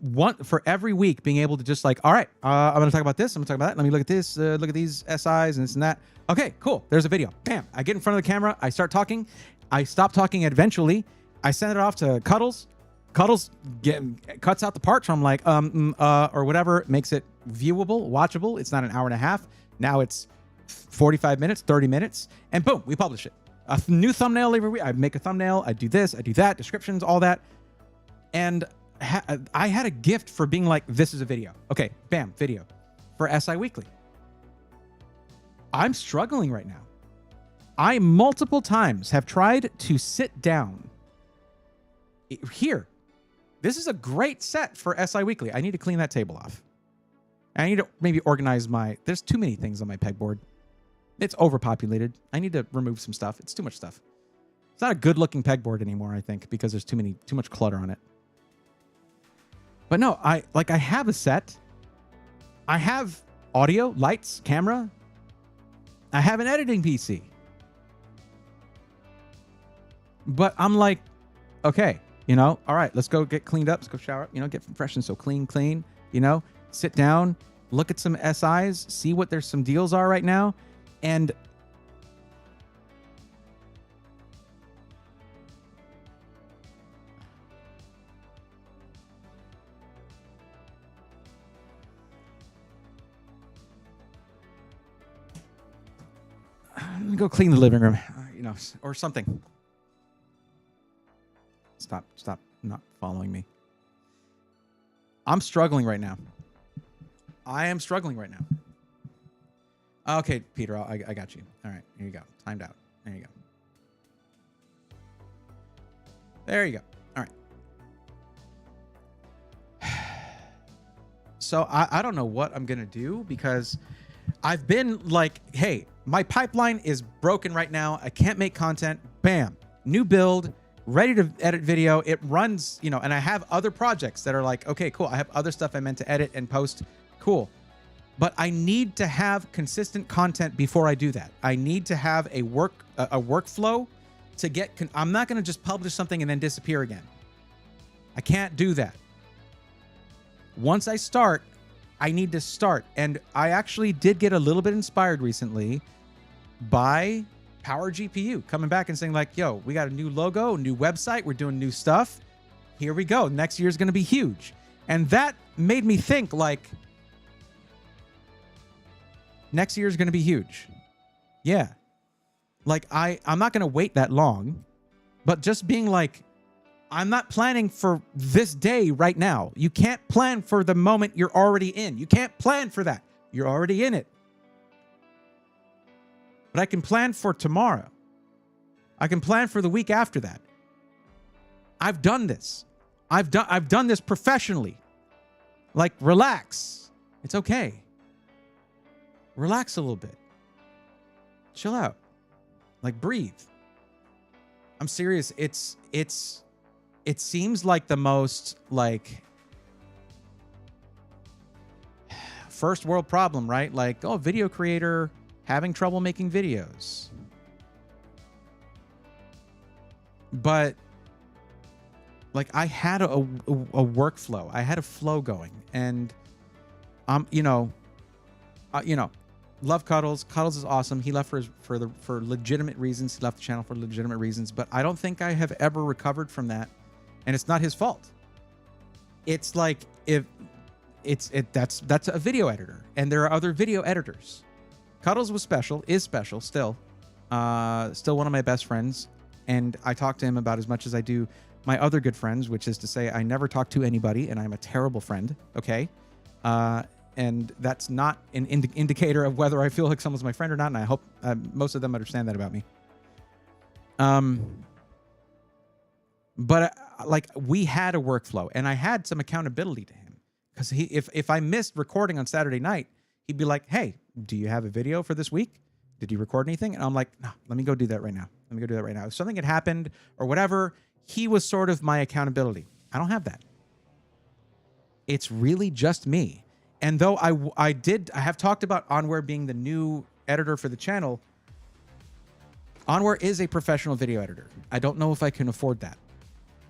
every week being able to just like, all right, I'm going to talk about this. I'm going to talk about that. Let me look at this, look at these SIs and this and that. Okay, cool. There's a video. Bam. I get in front of the camera. I start talking. I stop talking eventually. I send it off to Cuddles. Cuddles cuts out the parts. So I'm like, or whatever, makes it viewable, watchable. It's not an hour and a half. Now it's 45 minutes, 30 minutes, and boom, we publish it. A new thumbnail every week. I make a thumbnail. I do this, I do that, descriptions, all that. And I had a gift for being like, this is a video. Okay, bam, video for SI Weekly. I'm struggling right now. I multiple times have tried to sit down here. This is a great set for SI Weekly. I need to clean that table off. I need to maybe organize there's too many things on my pegboard. It's overpopulated. I need to remove some stuff. It's too much stuff. It's not a good looking pegboard anymore, I think, because there's too much clutter on it. But no, I have a set. I have audio, lights, camera, I have an editing PC. But I'm like, okay, all right, let's go get cleaned up. Let's go shower up, get fresh and so clean, sit down, look at some SIs, see what there's some deals are right now. And let me go clean the living room, or something. Stop not following me. I'm struggling right now. I am struggling right now. Okay, Peter, I got you. All right, here you go. Timed out. There you go. There you go. All right. So I don't know what I'm going to do because I've been like, hey, my pipeline is broken right now. I can't make content. Bam. New build. Ready to edit video. It runs, and I have other projects that are like, okay, cool. I have other stuff I meant to edit and post. Cool. But I need to have consistent content before I do that. I need to have a workflow to get, I'm not going to just publish something and then disappear again. I can't do that. Once I start, I need to start. And I actually did get a little bit inspired recently by Power GPU coming back and saying like, yo, we got a new logo, new website. We're doing new stuff. Here we go. Next year's going to be huge. And that made me think like, next year's going to be huge. Yeah. Like I'm not going to wait that long, but just being like, I'm not planning for this day right now. You can't plan for the moment you're already in. You can't plan for that. You're already in it. But I can plan for tomorrow. I can plan for the week after that. I've done this. I've done this professionally. Like, relax. It's okay. Relax a little bit. Chill out. Like, breathe. I'm serious. It seems like the most like first world problem, right? Like, oh, video creator having trouble making videos. But like I had a workflow. I had a flow going, and love Cuddles. Cuddles is awesome. He left for legitimate reasons. He left the channel for legitimate reasons, but I don't think I have ever recovered from that, and it's not his fault. It's like that's a video editor, and there are other video editors. Cuddles is special still one of my best friends, and I talk to him about as much as I do my other good friends, which is to say I never talk to anybody, and I'm a terrible friend. Okay. And that's not an indicator of whether I feel like someone's my friend or not. And I hope most of them understand that about me. But like we had a workflow, and I had some accountability to him, because if I missed recording on Saturday night, he'd be like, "Hey, do you have a video for this week? Did you record anything?" And I'm like, "No, let me go do that right now. If something had happened or whatever, he was sort of my accountability. I don't have that. It's really just me." And though I have talked about Onware being the new editor for the channel, Onware is a professional video editor. I don't know if I can afford that,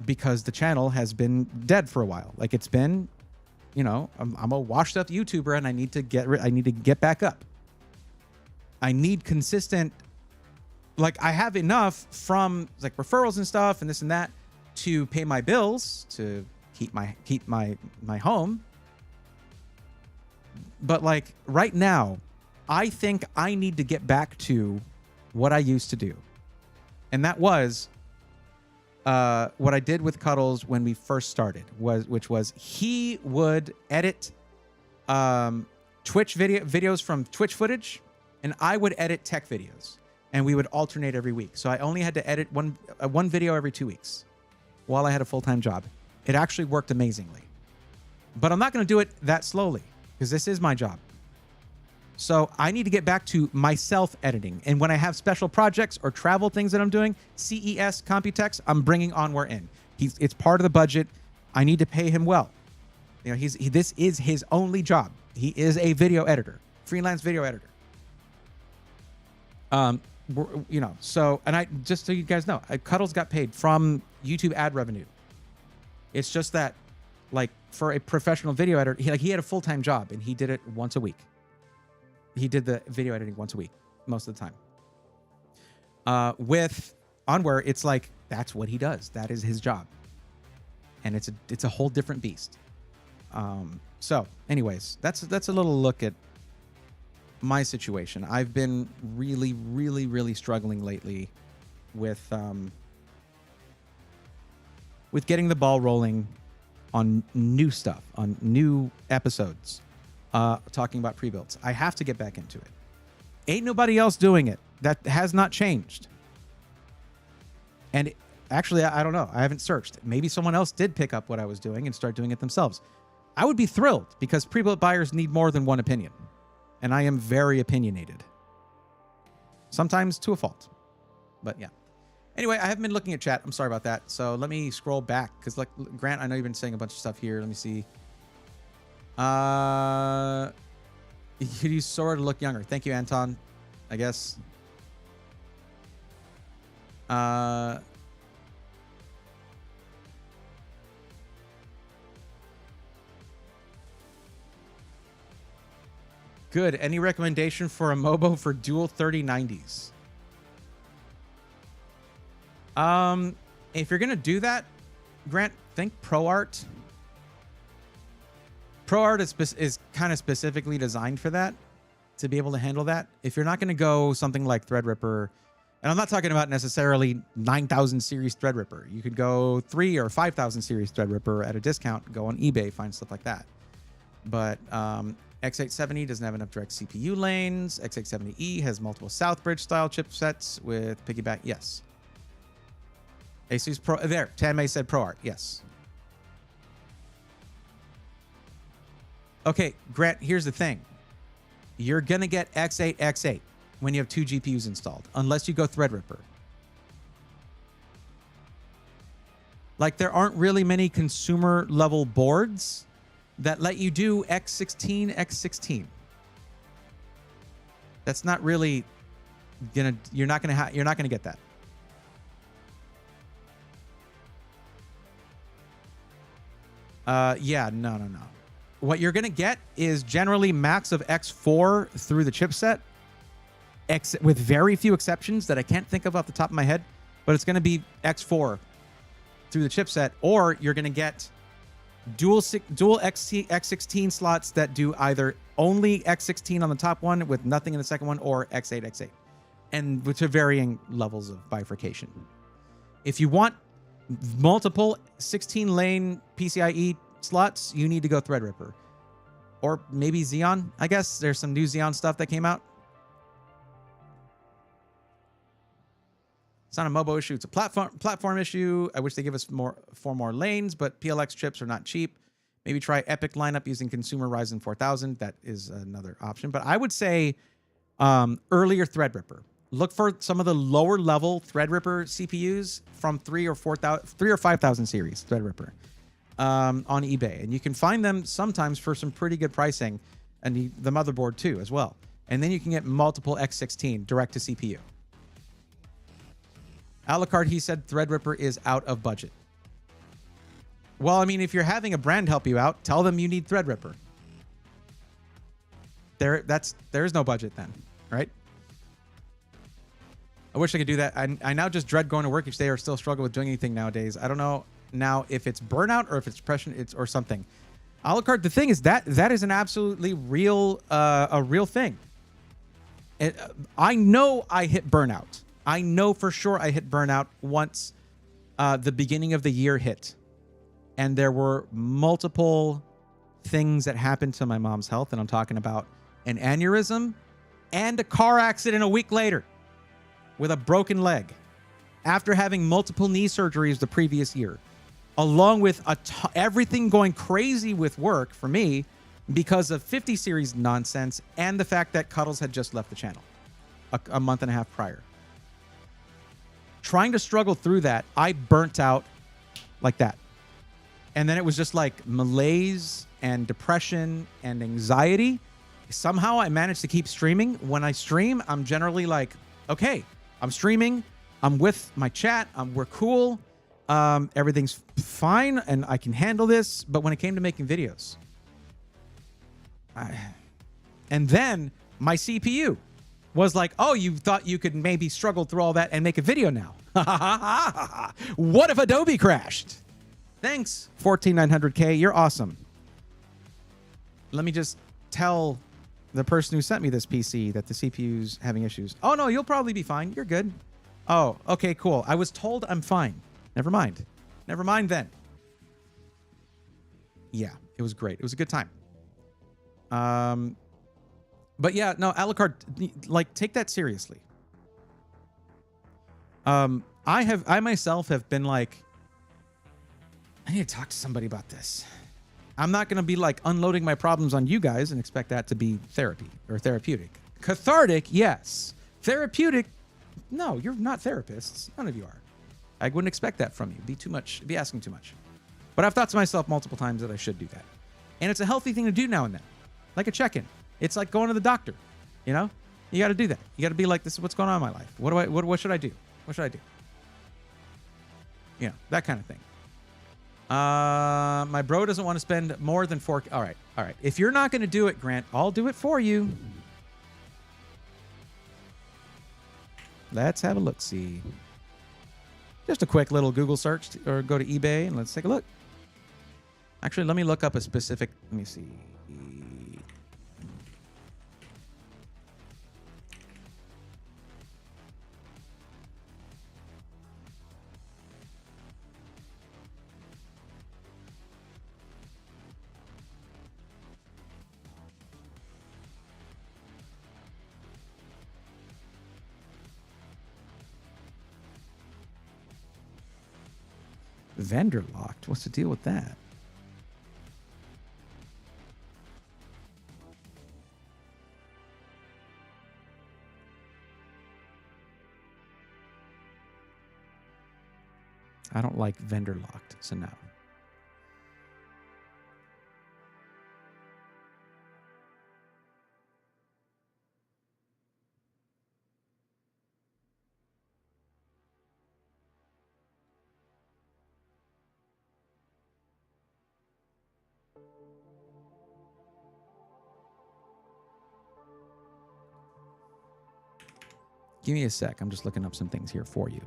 because the channel has been dead for a while. Like it's been, I'm a washed up YouTuber, and I need to get back up. I need consistent, like I have enough from like referrals and stuff and this and that to pay my bills, to keep my home. But like right now, I think I need to get back to what I used to do. And that was what I did with Cuddles when we first started, which was he would edit Twitch videos from Twitch footage, and I would edit tech videos, and we would alternate every week. So I only had to edit one video every 2 weeks while I had a full-time job. It actually worked amazingly. But I'm not going to do it that slowly, because this is my job. So I need to get back to myself editing. And when I have special projects or travel things that I'm doing, CES, Computex, I'm bringing Onware in. It's part of the budget. I need to pay him well. This is his only job. He is a video editor, freelance video editor. You know, so, and I, just so you guys know, Cuddles got paid from YouTube ad revenue. It's just that, like, for a professional video editor, he had a full-time job and he did it once a week. He did the video editing once a week, most of the time. With Onware, it's like, that's what he does. That is his job. And it's a whole different beast. So anyways, that's a little look at my situation. I've been really, really, really struggling lately with getting the ball rolling on new stuff, on new episodes, talking about pre-builds. I have to get back into it. Ain't nobody else doing it. That has not changed. And actually, I don't know. I haven't searched. Maybe someone else did pick up what I was doing and start doing it themselves. I would be thrilled because pre-built buyers need more than one opinion. And I am very opinionated. Sometimes to a fault. But yeah. Anyway, I haven't been looking at chat. I'm sorry about that. So let me scroll back. Because, like, Grant, I know you've been saying a bunch of stuff here. Let me see. You could use Sora to look younger. Thank you, Anton. I guess. Good. Any recommendation for a MOBO for dual 3090s? If you're gonna do that, Grant, think ProArt. ProArt is kind of specifically designed for that, to be able to handle that. If you're not gonna go something like Threadripper, and I'm not talking about necessarily 9,000 series Threadripper. You could go 3 or 5,000 series Threadripper at a discount. Go on eBay, find stuff like that. But X870 doesn't have enough direct CPU lanes. X870E has multiple Southbridge style chipsets with piggyback. Yes. Asus Pro. There, Tanmay said ProArt. Yes. Okay, Grant, here's the thing. You're going to get X8, X8 when you have 2 GPUs installed, unless you go Threadripper. Like, there aren't really many consumer level boards that let you do X16, X16. That's not really you're not gonna get that. Yeah, no. What you're gonna get is generally max of X4 through the chipset, with very few exceptions that I can't think of off the top of my head, but it's gonna be X4 through the chipset, or you're gonna get dual X16 slots that do either only X16 on the top one with nothing in the second one, or X8, X8, and to varying levels of bifurcation. If you want multiple 16-lane PCIe slots, you need to go Threadripper. Or maybe Xeon. I guess there's some new Xeon stuff that came out. It's not a MOBO issue. It's a platform issue. I wish they give us 4 more lanes, but PLX chips are not cheap. Maybe try Epic lineup using consumer Ryzen 4000. That is another option. But I would say earlier Threadripper. Look for some of the lower level Threadripper CPUs from 3 or 5,000 series Threadripper on eBay, and you can find them sometimes for some pretty good pricing, and the motherboard too as well. And then you can get multiple X16 direct to CPU. Alucard, he said Threadripper is out of budget. Well, I mean, if you're having a brand help you out, tell them you need Threadripper. There's no budget then, right? I wish I could do that. I now just dread going to work each day or still struggle with doing anything nowadays. I don't know now if it's burnout or if it's depression, or something. Alucard, the thing is that is an absolutely real, a real thing. I know I hit burnout. I know for sure I hit burnout once the beginning of the year hit. And there were multiple things that happened to my mom's health. And I'm talking about an aneurysm and a car accident a week later with a broken leg after having multiple knee surgeries the previous year, along with everything going crazy with work for me because of 50 series nonsense and the fact that Cuddles had just left the channel a month and a half prior. Trying to struggle through that, I burnt out like that. And then it was just like malaise and depression and anxiety. Somehow I managed to keep streaming. When I stream, I'm generally like okay, I'm streaming. I'm with my chat. We're cool. Everything's fine, and I can handle this. But when it came to making videos, and then my CPU was like, oh, you thought you could maybe struggle through all that and make a video now. What if Adobe crashed? Thanks, 14900K. You're awesome. Let me just tell the person who sent me this PC that the CPU's having issues. Oh, no, you'll probably be fine. You're good. Oh, okay, cool. I was told I'm fine. Never mind. Never mind then. Yeah, it was great. It was a good time. But yeah, no, Alucard, like, take that seriously. I myself have been like, I need to talk to somebody about this. I'm not going to be like unloading my problems on you guys and expect that to be therapy or therapeutic. Cathartic, yes. Therapeutic, no, you're not therapists. None of you are. I wouldn't expect that from you. Be too much, be asking too much. But I've thought to myself multiple times that I should do that. And it's a healthy thing to do now and then. Like a check-in. It's like going to the doctor. You know? You got to do that. You got to be like, this is what's going on in my life. What should I do? What should I do? You know, that kind of thing. My bro doesn't want to spend more than 4. All right. If you're not going to do it, Grant, I'll do it for you. Let's have a look-see. Just a quick little Google search or go to eBay and let's take a look. Actually, let me look up a specific. Let me see. Vendor locked. What's the deal with that? I don't like vendor locked, so no. Give me a sec. I'm just looking up some things here for you.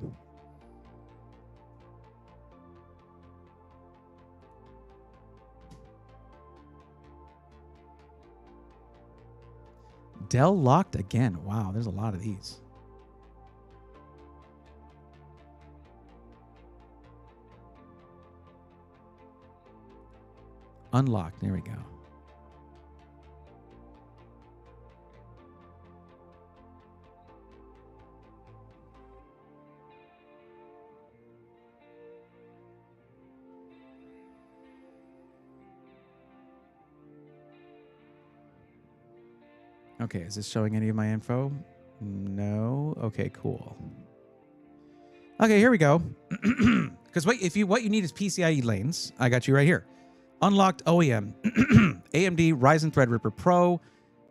Dell locked again. Wow, there's a lot of these. Unlocked. There we go. Okay, is this showing any of my info? No. Okay, cool. Okay, here we go. Because what you need is PCIe lanes. I got you right here. Unlocked OEM, AMD Ryzen Threadripper Pro,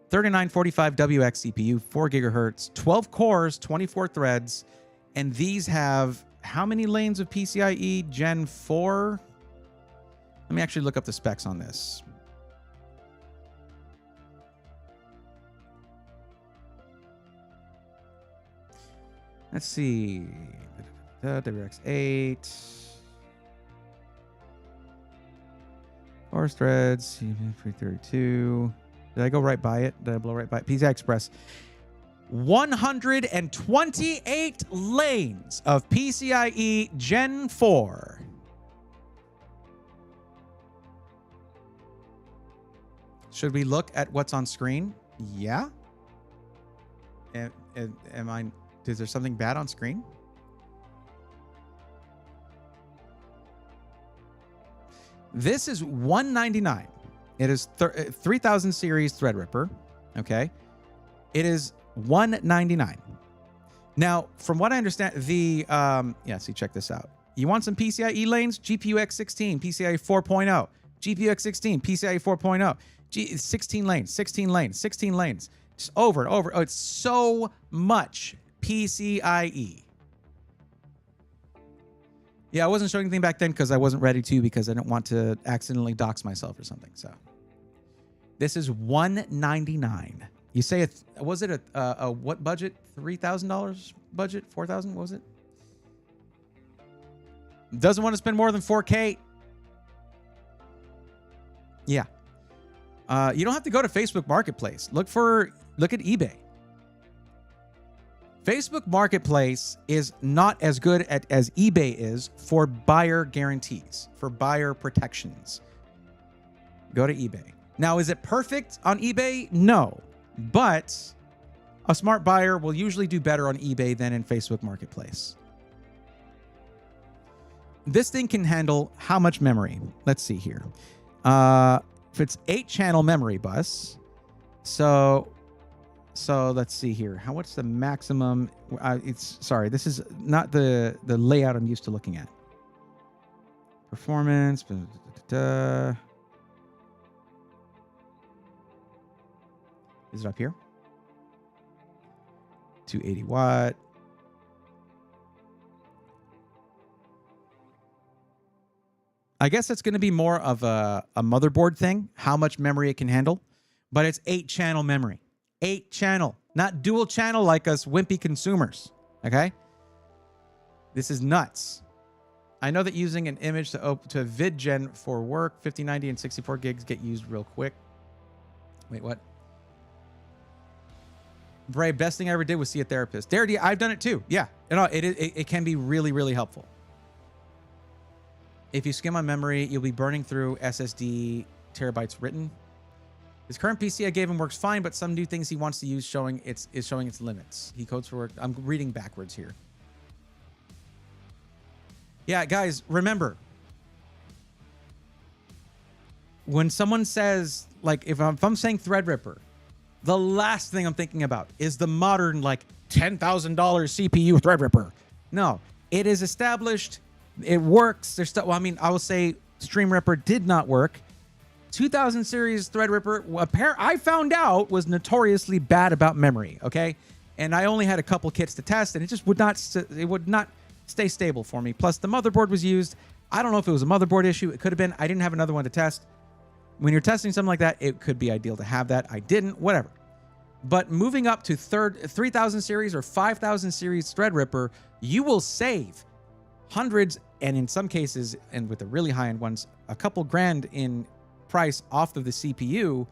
3945WX CPU, 4 gigahertz, 12 cores, 24 threads, and these have how many lanes of PCIe Gen 4? Let me actually look up the specs on this. Let's see. WX8. 4 threads. 332. Did I go right by it? Did I blow right by it? PCI Express. 128 lanes of PCIe Gen 4. Should we look at what's on screen? Yeah. Is there something bad on screen? This is $199. It is 3000 series Threadripper. Okay. It is $199. Now, from what I understand, see, check this out. You want some PCIe lanes? GPU X16, PCIe 4.0. GPU X16, PCIe 4.0. 16 lanes, 16 lanes, 16 lanes. Just over and over. Oh, it's so much PCIe. Yeah, I wasn't showing anything back then because I wasn't ready to, because I didn't want to accidentally dox myself or something. So this is $199. You say was it a what budget? $3,000 budget? $4,000? What was it? Doesn't want to spend more than $4K. Yeah. You don't have to go to Facebook Marketplace. Look at eBay. Facebook Marketplace is not as good as eBay is for buyer guarantees, for buyer protections. Go to eBay. Now, is it perfect on eBay? No. But a smart buyer will usually do better on eBay than in Facebook Marketplace. This thing can handle how much memory? Let's see here. If it's 8-channel memory bus, so let's see here. What's the maximum? Sorry, this is not the layout I'm used to looking at. Performance. Is it up here? 280 watt. I guess it's going to be more of a motherboard thing, how much memory it can handle. But it's 8-channel memory. 8-channel, not dual channel like us wimpy consumers. Okay? This is nuts. I know that using an image to VidGen for work, 5090 and 64 gigs get used real quick. Wait, what? Brave, best thing I ever did was see a therapist. Darity, I've done it too. Yeah, it can be really, really helpful. If you skim on memory, you'll be burning through SSD terabytes written. His current PC I gave him works fine, but some new things he wants to use is showing its limits. He codes for work. I'm reading backwards here. Yeah, guys, remember, when someone says, like, if I'm saying Threadripper, the last thing I'm thinking about is the modern, like, $10,000 CPU Threadripper. No, it is established. It works. There's stuff. Well, I mean, I will say Streamripper did not work. 2000 series Threadripper, I found out, was notoriously bad about memory. Okay, and I only had a couple kits to test, and it just would not stay stable for me. Plus, the motherboard was used. I don't know if it was a motherboard issue. It could have been. I didn't have another one to test. When you're testing something like that, it could be ideal to have that. I didn't. Whatever. But moving up to 3000 series or 5000 series Threadripper, you will save hundreds, and in some cases, and with the really high-end ones, a couple grand in price off of the CPU.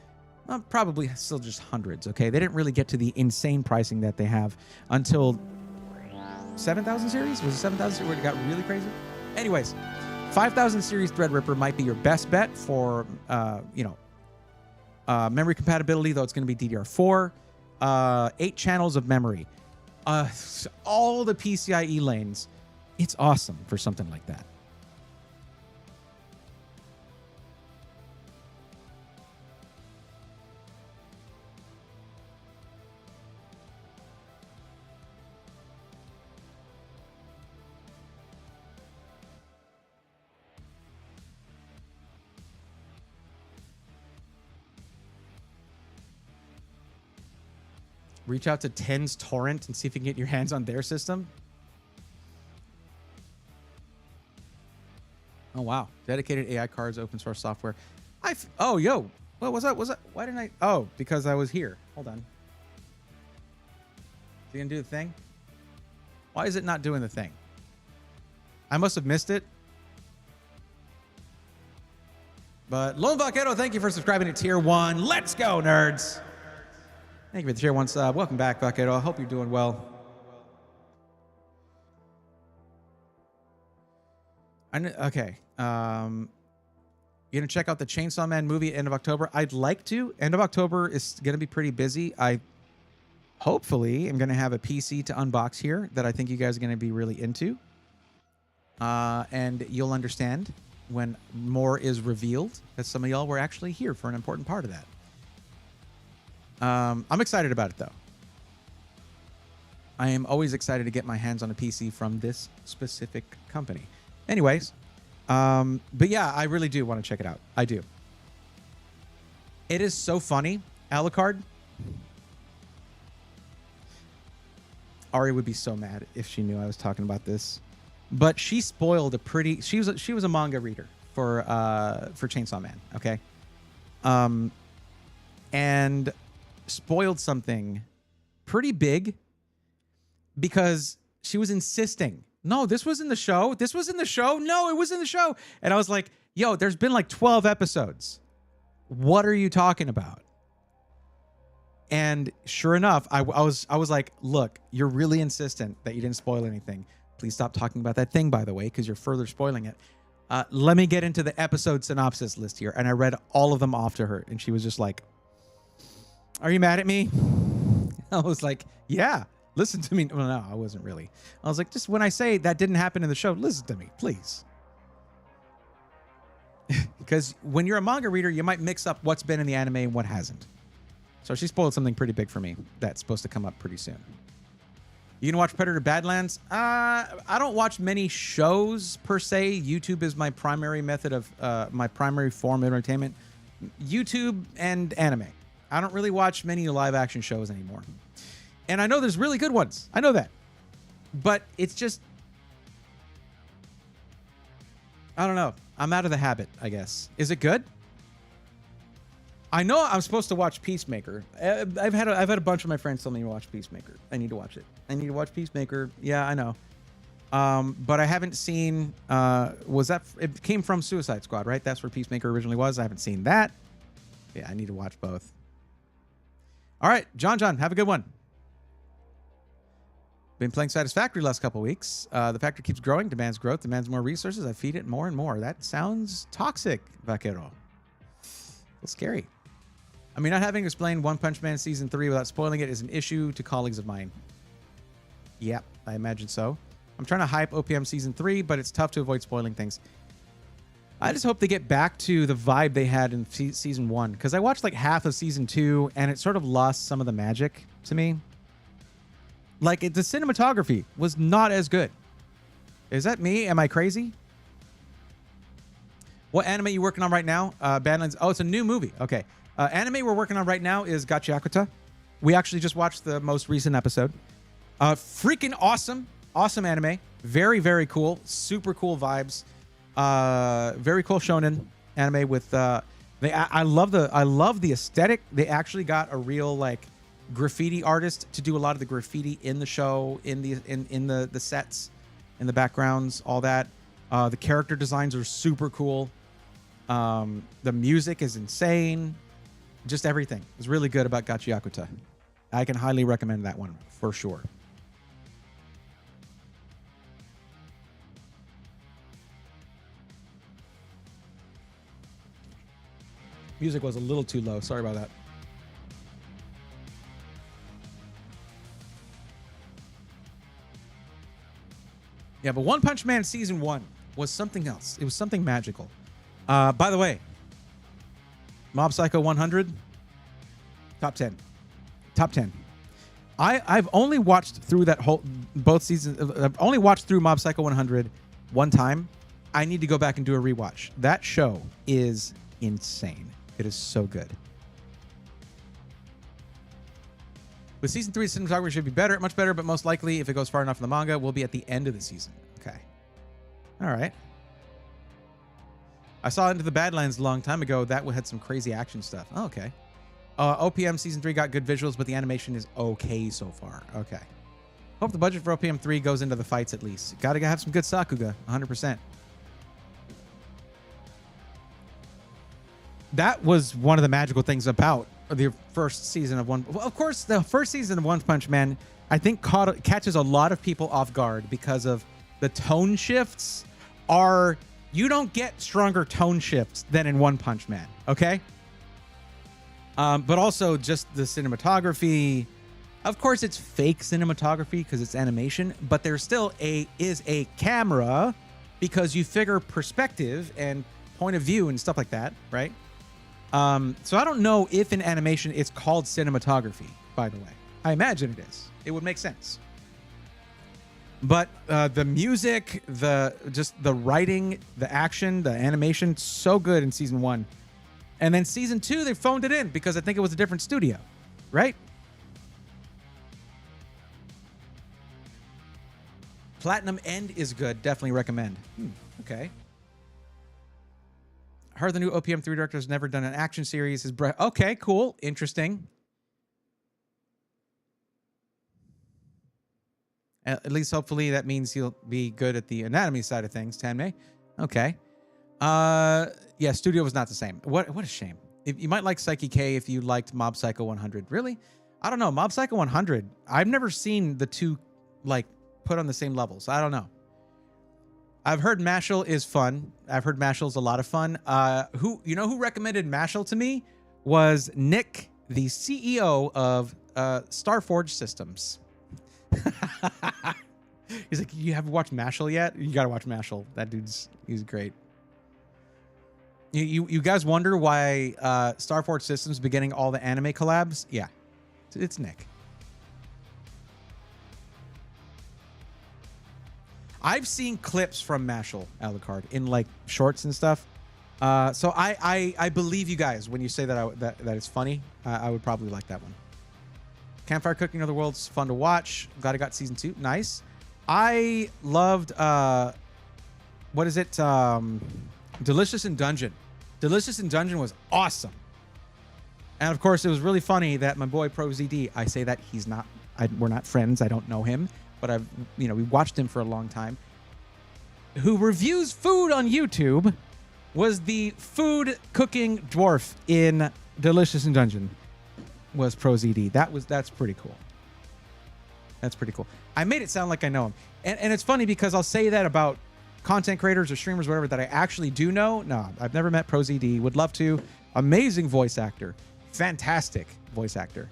Probably still just hundreds. Okay, they didn't really get to the insane pricing that they have until 7000 series. Was it 7000 series where it got really crazy? Anyways, 5000 series Threadripper might be your best bet for memory compatibility, though it's going to be DDR4, 8 channels of memory, all the PCIe lanes. It's awesome for something like that. Reach out to 10's Torrent and see if you can get your hands on their system. Oh, wow. Dedicated AI cards, open source software. Oh, yo. What was that? Why didn't I? Oh, because I was here. Hold on. Is he going to do the thing? Why is it not doing the thing? I must have missed it. But Lone Vaquero, thank you for subscribing to Tier 1. Let's go, nerds. Thank you for the Tier 1 sub. Welcome back, Vaquero. I hope you're doing well. Okay. You're going to check out the Chainsaw Man movie end of October? I'd like to. End of October is going to be pretty busy. I hopefully am going to have a PC to unbox here that I think you guys are going to be really into. And you'll understand when more is revealed that some of y'all were actually here for an important part of that. I'm excited about it, though. I am always excited to get my hands on a PC from this specific company. Anyways, but yeah, I really do want to check it out. I do. It is so funny, Alucard. Ari would be so mad if she knew I was talking about this. But she spoiled a pretty. She was a manga reader for Chainsaw Man. Okay, and spoiled something pretty big because she was insisting. No, this was in the show. This was in the show. No, it was in the show. And I was like, yo, there's been like 12 episodes. What are you talking about? And sure enough, I was like, look, you're really insistent that you didn't spoil anything. Please stop talking about that thing, by the way, because you're further spoiling it. Let me get into the episode synopsis list here. And I read all of them off to her. And she was just like, are you mad at me? I was like, yeah, listen to me. Well, no, I wasn't really. I was like, just when I say that didn't happen in the show, listen to me, please. Because when you're a manga reader, you might mix up what's been in the anime and what hasn't. So she spoiled something pretty big for me that's supposed to come up pretty soon. You can watch Predator Badlands. I don't watch many shows per se. YouTube is my primary method of my primary form of entertainment. YouTube and anime. I don't really watch many live action shows anymore. And I know there's really good ones. I know that. But it's just, I don't know. I'm out of the habit, I guess. Is it good? I know I'm supposed to watch Peacemaker. I've had a bunch of my friends tell me to watch Peacemaker. I need to watch it. I need to watch Peacemaker. Yeah, I know. But I haven't seen, it came from Suicide Squad, right? That's where Peacemaker originally was. I haven't seen that. Yeah, I need to watch both. All right, John, have a good one. Been playing Satisfactory the last couple weeks. The factory keeps growing, demands growth, demands more resources. I feed it more and more. That sounds toxic, Vaquero. It's scary. I mean, not having explained One Punch Man Season 3 without spoiling it is an issue to colleagues of mine. Yep, I imagine so. I'm trying to hype OPM Season 3, but it's tough to avoid spoiling things. I just hope they get back to the vibe they had in Season 1, because I watched like half of Season 2, and it sort of lost some of the magic to me. Like, the cinematography was not as good. Is that me? Am I crazy? What anime are you working on right now? Badlands. Oh, it's a new movie. Okay. Anime we're working on right now is Gachiakuta. We actually just watched the most recent episode. Freaking awesome. Awesome anime. Very, very cool. Super cool vibes. Very cool shonen anime with I love the aesthetic. They actually got a real like graffiti artist to do a lot of the graffiti in the show, in the sets, in the backgrounds, all that. The character designs are super cool. The music is insane. Just everything is really good about Gachiakuta. I can highly recommend that one for sure. Music was a little too low. Sorry about that. Yeah, but One Punch Man Season 1 was something else. It was something magical. By the way, Mob Psycho 100, top 10. Top 10. I've only watched through both seasons. I've only watched through Mob Psycho 100 one time. I need to go back and do a rewatch. That show is insane. It is so good. With Season 3, the cinematography should be better, much better, but most likely, if it goes far enough in the manga, will be at the end of the season. Okay. All right. I saw Into the Badlands a long time ago. That had some crazy action stuff. Oh, okay. OPM Season 3 got good visuals, but the animation is okay so far. Okay. Hope the budget for OPM 3 goes into the fights at least. Gotta have some good Sakuga, 100%. That was one of the magical things about the first season of One. Well, of course, the first season of One Punch Man, I think, catches a lot of people off guard because of the tone shifts. You don't get stronger tone shifts than in One Punch Man, okay? But also just the cinematography. Of course, it's fake cinematography because it's animation, but there still is a camera because you figure perspective and point of view and stuff like that, right? So I don't know if in animation it's called cinematography, by the way. I imagine it is. It would make sense. But the music, the writing, the action, the animation, so good in Season 1. And then Season 2, they phoned it in because I think it was a different studio, right? Platinum End is good. Definitely recommend. Okay. Heard the new OPM 3 director has never done an action series. Okay, cool. Interesting. At least hopefully that means he'll be good at the anatomy side of things, Tanmay. Okay. Yeah, Studio was not the same. What a shame. You might like Psyche K if you liked Mob Psycho 100. Really? I don't know. Mob Psycho 100, I've never seen the two like put on the same levels. I don't know. I've heard Mashal is fun. I've heard Mashal's a lot of fun. Who recommended Mashal to me was Nick, the CEO of Starforge Systems. He's like, you haven't watched Mashal yet? You gotta watch Mashal. That he's great. You guys wonder why Starforge Systems beginning all the anime collabs? Yeah, it's Nick. I've seen clips from Mashal, Alucard, in like shorts and stuff. So I believe you guys when you say that it's funny. I would probably like that one. Campfire Cooking of the World's fun to watch. Glad I got season 2. Nice. I loved what is it? Delicious in Dungeon. Delicious in Dungeon was awesome. And of course, it was really funny that my boy Pro ZD, I say that he's not, we're not friends. I don't know him, but we watched him for a long time. Who reviews food on YouTube was the food cooking dwarf in Delicious in Dungeon. Was Pro ZD. That's pretty cool. That's pretty cool. I made it sound like I know him. And it's funny because I'll say that about content creators or streamers, whatever, that I actually do know. No, I've never met Pro ZD. Would love to. Amazing voice actor. Fantastic voice actor.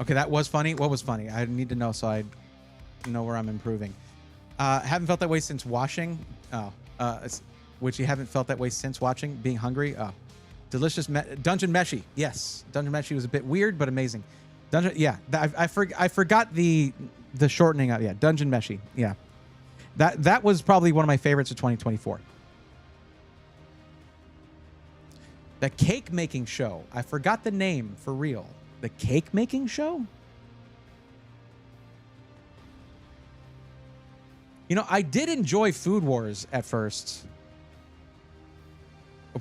Okay, that was funny. What was funny? I need to know so I know where I'm improving. Haven't felt that way since washing. Which you haven't felt that way since watching. Being hungry. Delicious Dungeon Meshi. Yes, Dungeon Meshi was a bit weird but amazing. Dungeon. Yeah, I forgot the shortening of. Yeah, Dungeon Meshi. Yeah, that was probably one of my favorites of 2024. The cake making show. I forgot the name for real. The cake making show. I did enjoy Food Wars at first.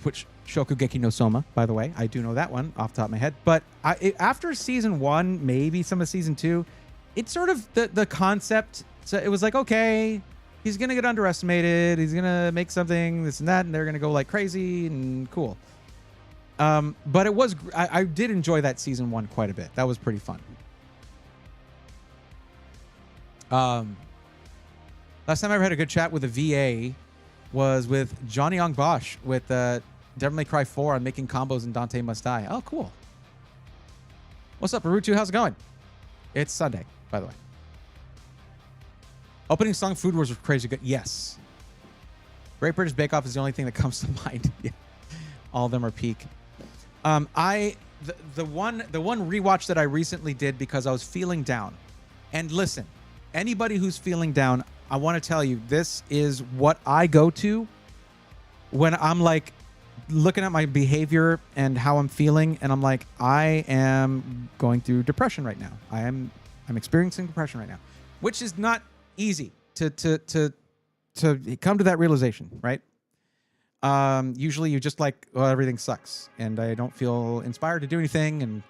Which, Shokugeki no Soma, by the way. I do know that one off the top of my head. But after season 1, maybe some of season 2, it's sort of the concept. So it was like, okay, he's going to get underestimated. He's going to make something, this and that, and they're going to go like crazy and cool. But it was, I did enjoy that season 1 quite a bit. That was pretty fun. Last time I ever had a good chat with a VA was with Johnny Young Bosch with Devil May Cry 4 on making combos in Dante Must Die. Oh, cool. What's up, Arutu? How's it going? It's Sunday, by the way. Opening song Food Wars was crazy good. Yes. Great British Bake Off is the only thing that comes to mind. Yeah. All of them are peak. The one rewatch that I recently did because I was feeling down. And listen, anybody who's feeling down, I want to tell you, this is what I go to when I'm like looking at my behavior and how I'm feeling, and I'm like, I am going through depression right now. I'm experiencing depression right now, which is not easy to come to that realization, right? Usually you just like, well, everything sucks and I don't feel inspired to do anything, and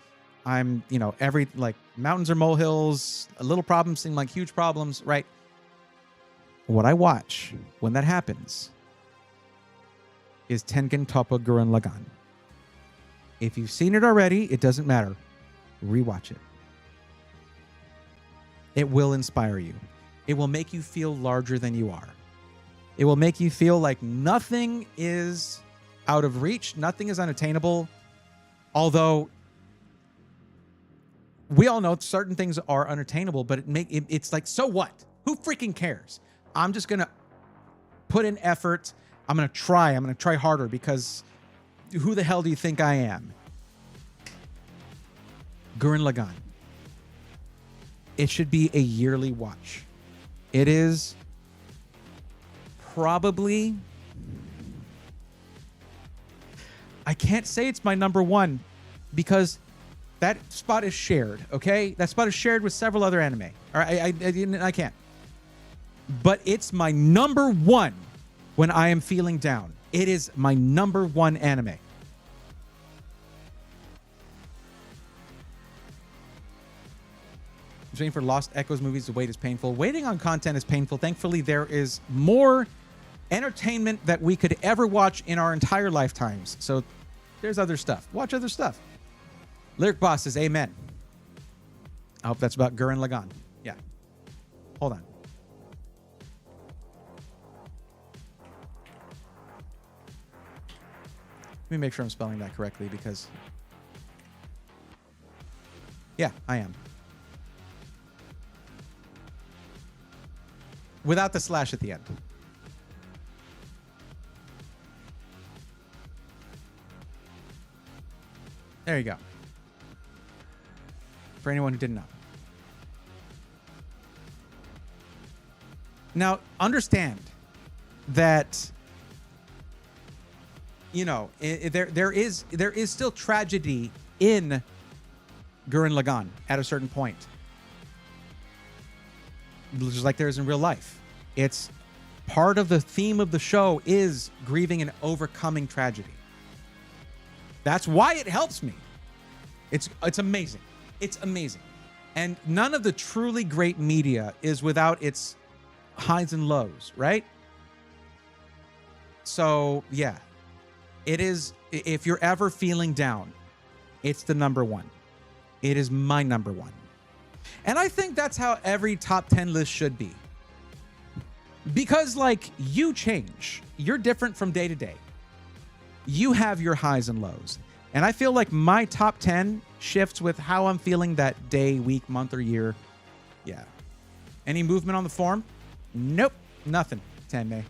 I'm, every like mountains are molehills, little problems seem like huge problems, right? What I watch when that happens is Tengen Toppa Gurren Lagann. If you've seen it already, it doesn't matter. Rewatch it. It will inspire you. It will make you feel larger than you are. It will make you feel like nothing is out of reach. Nothing is unattainable. Although we all know certain things are unattainable, but it's like, so what? Who freaking cares? I'm just going to put in effort. I'm going to try. I'm going to try harder because who the hell do you think I am? Gurren Lagann. It should be a yearly watch. It is probably I can't say it's my number one because that spot is shared, okay? That spot is shared with several other anime. All right, I can't. But it's my number one when I am feeling down. It is my number one anime. I'm waiting for Lost Echoes movies. The wait is painful. Waiting on content is painful. Thankfully, there is more entertainment that we could ever watch in our entire lifetimes. So there's other stuff. Watch other stuff. Lyric Boss says, amen. I hope that's about Gurren Lagann. Yeah. Hold on. Let me make sure I'm spelling that correctly because... Yeah, I am. Without the slash at the end. There you go. For anyone who didn't know. Now, understand that, you know, there is still tragedy in Gurren Lagann at a certain point. Just like there is in real life. It's part of the theme of the show is grieving and overcoming tragedy. That's why it helps me. It's amazing. It's amazing. And none of the truly great media is without its highs and lows, right? So, yeah. It is, if you're ever feeling down, it's the number one. It is my number one. And I think that's how every top 10 list should be. Because, like, you change. You're different from day to day. You have your highs and lows. And I feel like my top 10 shifts with how I'm feeling that day, week, month, or year. Yeah. Any movement on the form? Nope. Nothing, Tenmei.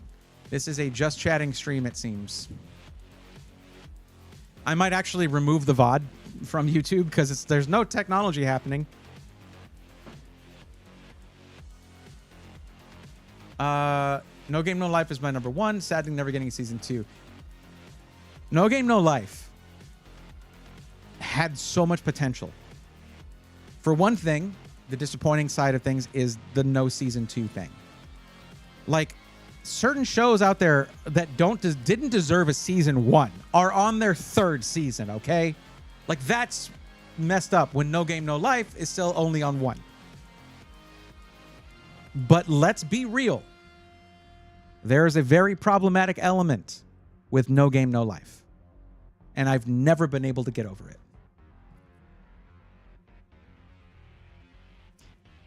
This is a just chatting stream, it seems. I might actually remove the VOD from YouTube because there's no technology happening. No Game No Life is my number one. Sadly, never getting a season 2. No Game No Life had so much potential. For one thing, the disappointing side of things is the no season 2 thing. Like, certain shows out there that didn't deserve a season 1 are on their 3rd season, okay? Like, that's messed up when No Game No Life is still only on 1. But let's be real. There is a very problematic element with No Game No Life. And I've never been able to get over it.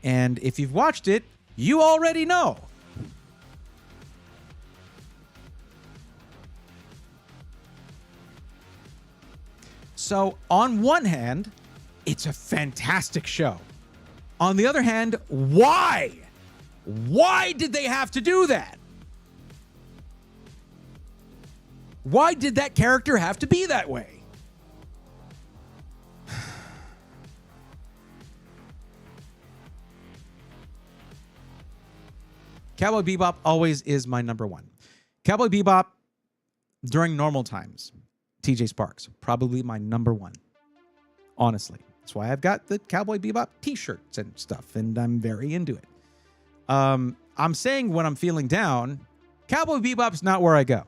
And if you've watched it, you already know. So, on one hand, it's a fantastic show. On the other hand, why? Why did they have to do that? Why did that character have to be that way? Cowboy Bebop always is my number one. Cowboy Bebop, during normal times, TJ Sparks, probably my number one. Honestly. That's why I've got the Cowboy Bebop t-shirts and stuff, and I'm very into it. I'm saying when I'm feeling down, Cowboy Bebop's not where I go.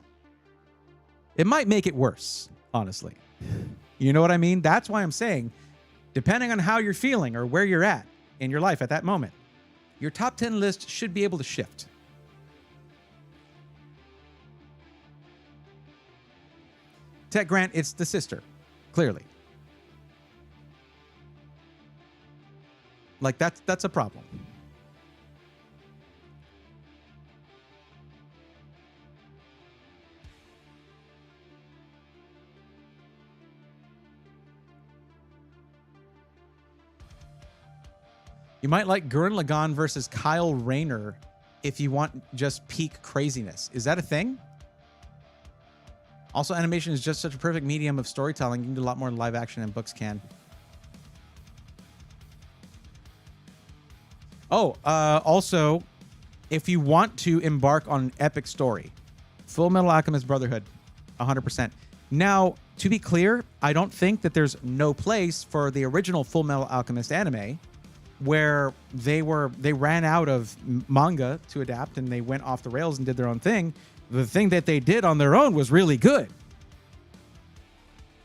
It might make it worse, honestly. You know what I mean? That's why I'm saying, depending on how you're feeling or where you're at in your life at that moment, your top 10 list should be able to shift. Tech Grant, it's the sister, clearly. Like, that's a problem. You might like Gurren Lagann versus Kyle Rayner if you want just peak craziness. Is that a thing? Also, animation is just such a perfect medium of storytelling. You can do a lot more in live action than books can. Oh, also, if you want to embark on an epic story, Full Metal Alchemist Brotherhood, 100%. Now, to be clear, I don't think that there's no place for the original Full Metal Alchemist anime, where they ran out of manga to adapt and they went off the rails and did their own thing. The thing that they did on their own was really good.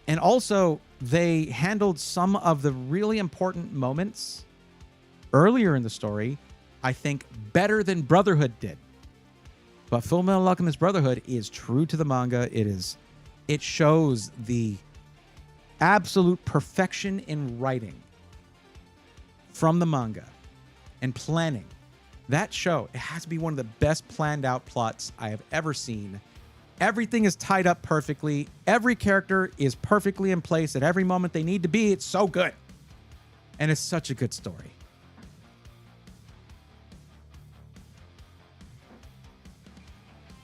And also, they handled some of the really important moments earlier in the story, I think, better than Brotherhood did. But Full Metal Alchemist Brotherhood is true to the manga. It shows the absolute perfection in writing from the manga and planning. That show, it has to be one of the best planned out plots I have ever seen. Everything is tied up perfectly. Every character is perfectly in place at every moment they need to be. It's so good. And it's such a good story.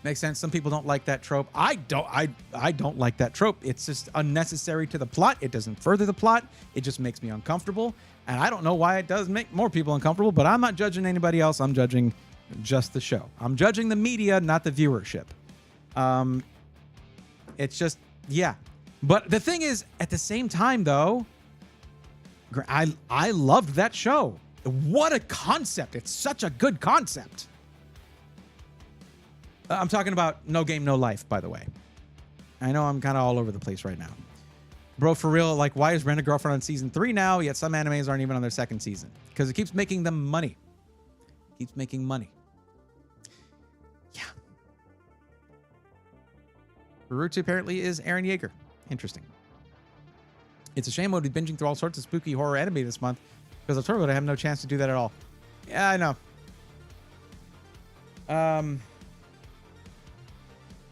Makes sense. Some people don't like that trope. I don't like that trope. It's just unnecessary to the plot. It doesn't further the plot. It just makes me uncomfortable. And I don't know why it does make more people uncomfortable, but I'm not judging anybody else. I'm judging just the show. I'm judging the media, not the viewership. It's just, yeah. But the thing is, at the same time, though, I loved that show. What a concept. It's such a good concept. I'm talking about No Game, No Life, by the way. I know I'm kind of all over the place right now. Bro, for real, like, why is Rent a Girlfriend on season 3 now, yet some animes aren't even on their second season? Because it keeps making them money. Keeps making money. Yeah. Baruto apparently is Eren Yeager. Interesting. It's a shame I'll be binging through all sorts of spooky horror anime this month because of Turbo. I have no chance to do that at all. Yeah, I know.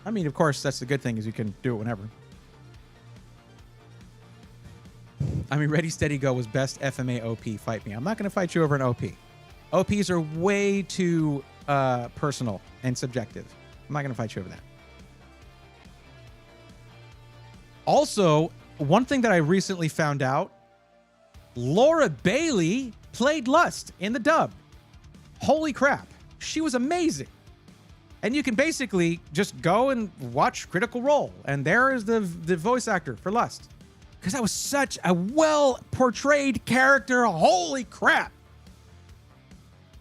I mean, of course, that's the good thing is you can do it whenever. I mean, Ready, Steady, Go was best FMA OP. Fight me. I'm not going to fight you over an OP. OPs are way too personal and subjective. I'm not going to fight you over that. Also, one thing that I recently found out, Laura Bailey played Lust in the dub. Holy crap. She was amazing. And you can basically just go and watch Critical Role. And there is the voice actor for Lust. Because that was such a well-portrayed character. Holy crap.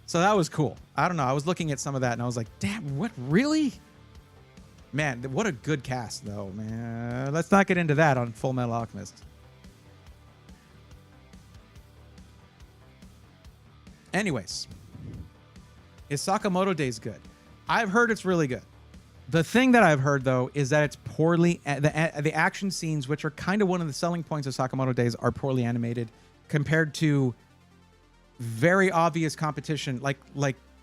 So that was cool. I don't know. I was looking at some of that and I was like, damn, what, really? Man, what a good cast, though, man. Let's not get into that on Full Metal Alchemist. Anyways, is Sakamoto Days good? I've heard it's really good. The thing that I've heard, though, is that it's poorly... The action scenes, which are kind of one of the selling points of Sakamoto Days, are poorly animated compared to very obvious competition. Like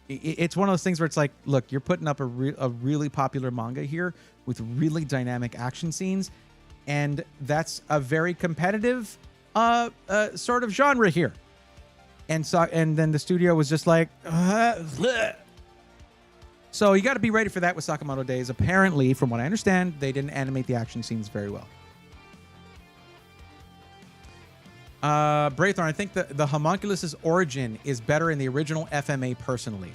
it's one of those things where it's like, look, you're putting up a really popular manga here with really dynamic action scenes, and that's a very competitive sort of genre here. And then the studio was just like... So you got to be ready for that with Sakamoto Days. Apparently, from what I understand, they didn't animate the action scenes very well. Braithorn, I think the homunculus's origin is better in the original FMA personally.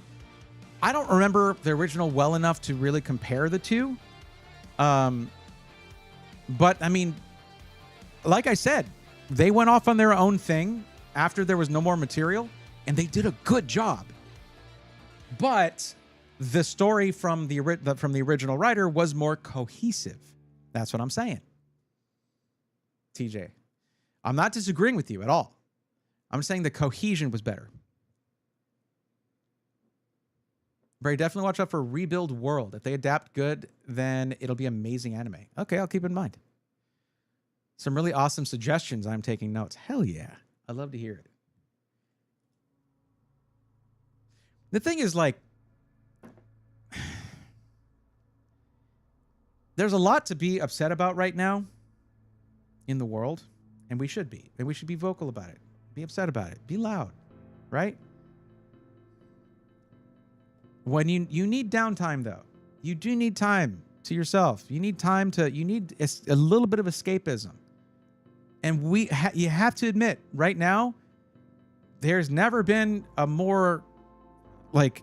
I don't remember the original well enough to really compare the two. But, I mean, like I said, they went off on their own thing after there was no more material, and they did a good job. But... the story from the original writer was more cohesive. That's what I'm saying. TJ, I'm not disagreeing with you at all. I'm saying the cohesion was better. Bray, definitely watch out for Rebuild World. If they adapt good, then it'll be amazing anime. Okay, I'll keep it in mind. Some really awesome suggestions. I'm taking notes. Hell yeah. I'd love to hear it. The thing is, like, there's a lot to be upset about right now in the world, and we should be. And we should be vocal about it. Be upset about it. Be loud, right? When you need downtime, though. You do need time to yourself. You need time to... you need a little bit of escapism. And you have to admit, right now, there's never been a more... like,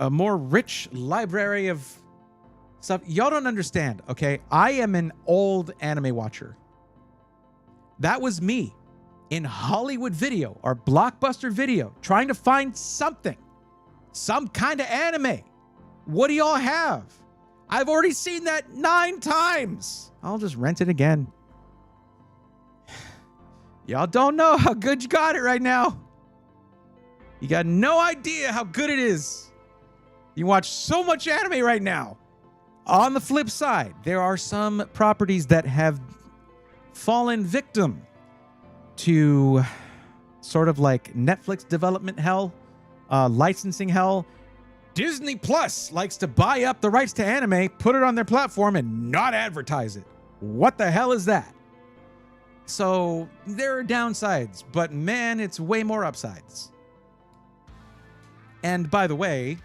a more rich library of stuff. Y'all don't understand, okay? I am an old anime watcher. That was me in Hollywood Video or Blockbuster Video trying to find something, some kind of anime. What do y'all have? I've already seen that 9 times. I'll just rent it again. Y'all don't know how good you got it right now. You got no idea how good it is. You watch so much anime right now. On the flip side, there are some properties that have fallen victim to sort of like Netflix development hell, licensing hell. Disney Plus likes to buy up the rights to anime, put it on their platform, and not advertise it. What the hell is that? So there are downsides, but man, it's way more upsides. And by the way,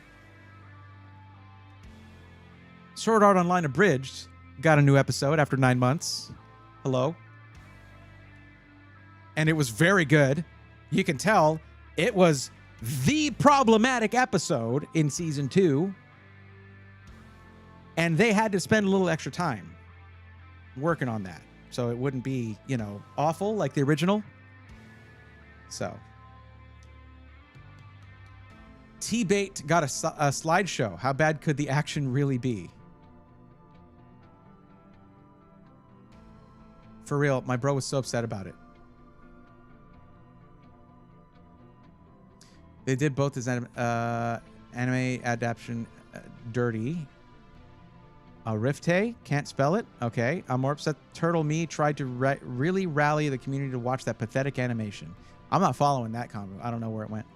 Sword Art Online Abridged got a new episode after 9 months. Hello. And it was very good. You can tell it was the problematic episode in season 2. And they had to spend a little extra time working on that, so it wouldn't be, you know, awful like the original. So T-Bait got a slideshow. How bad could the action really be? For real, my bro was so upset about it. They did both as anime adaptation dirty. Rifte, can't spell it. Okay, I'm more upset. Turtle Me tried to really rally the community to watch that pathetic animation. I'm not following that comment. I don't know where it went.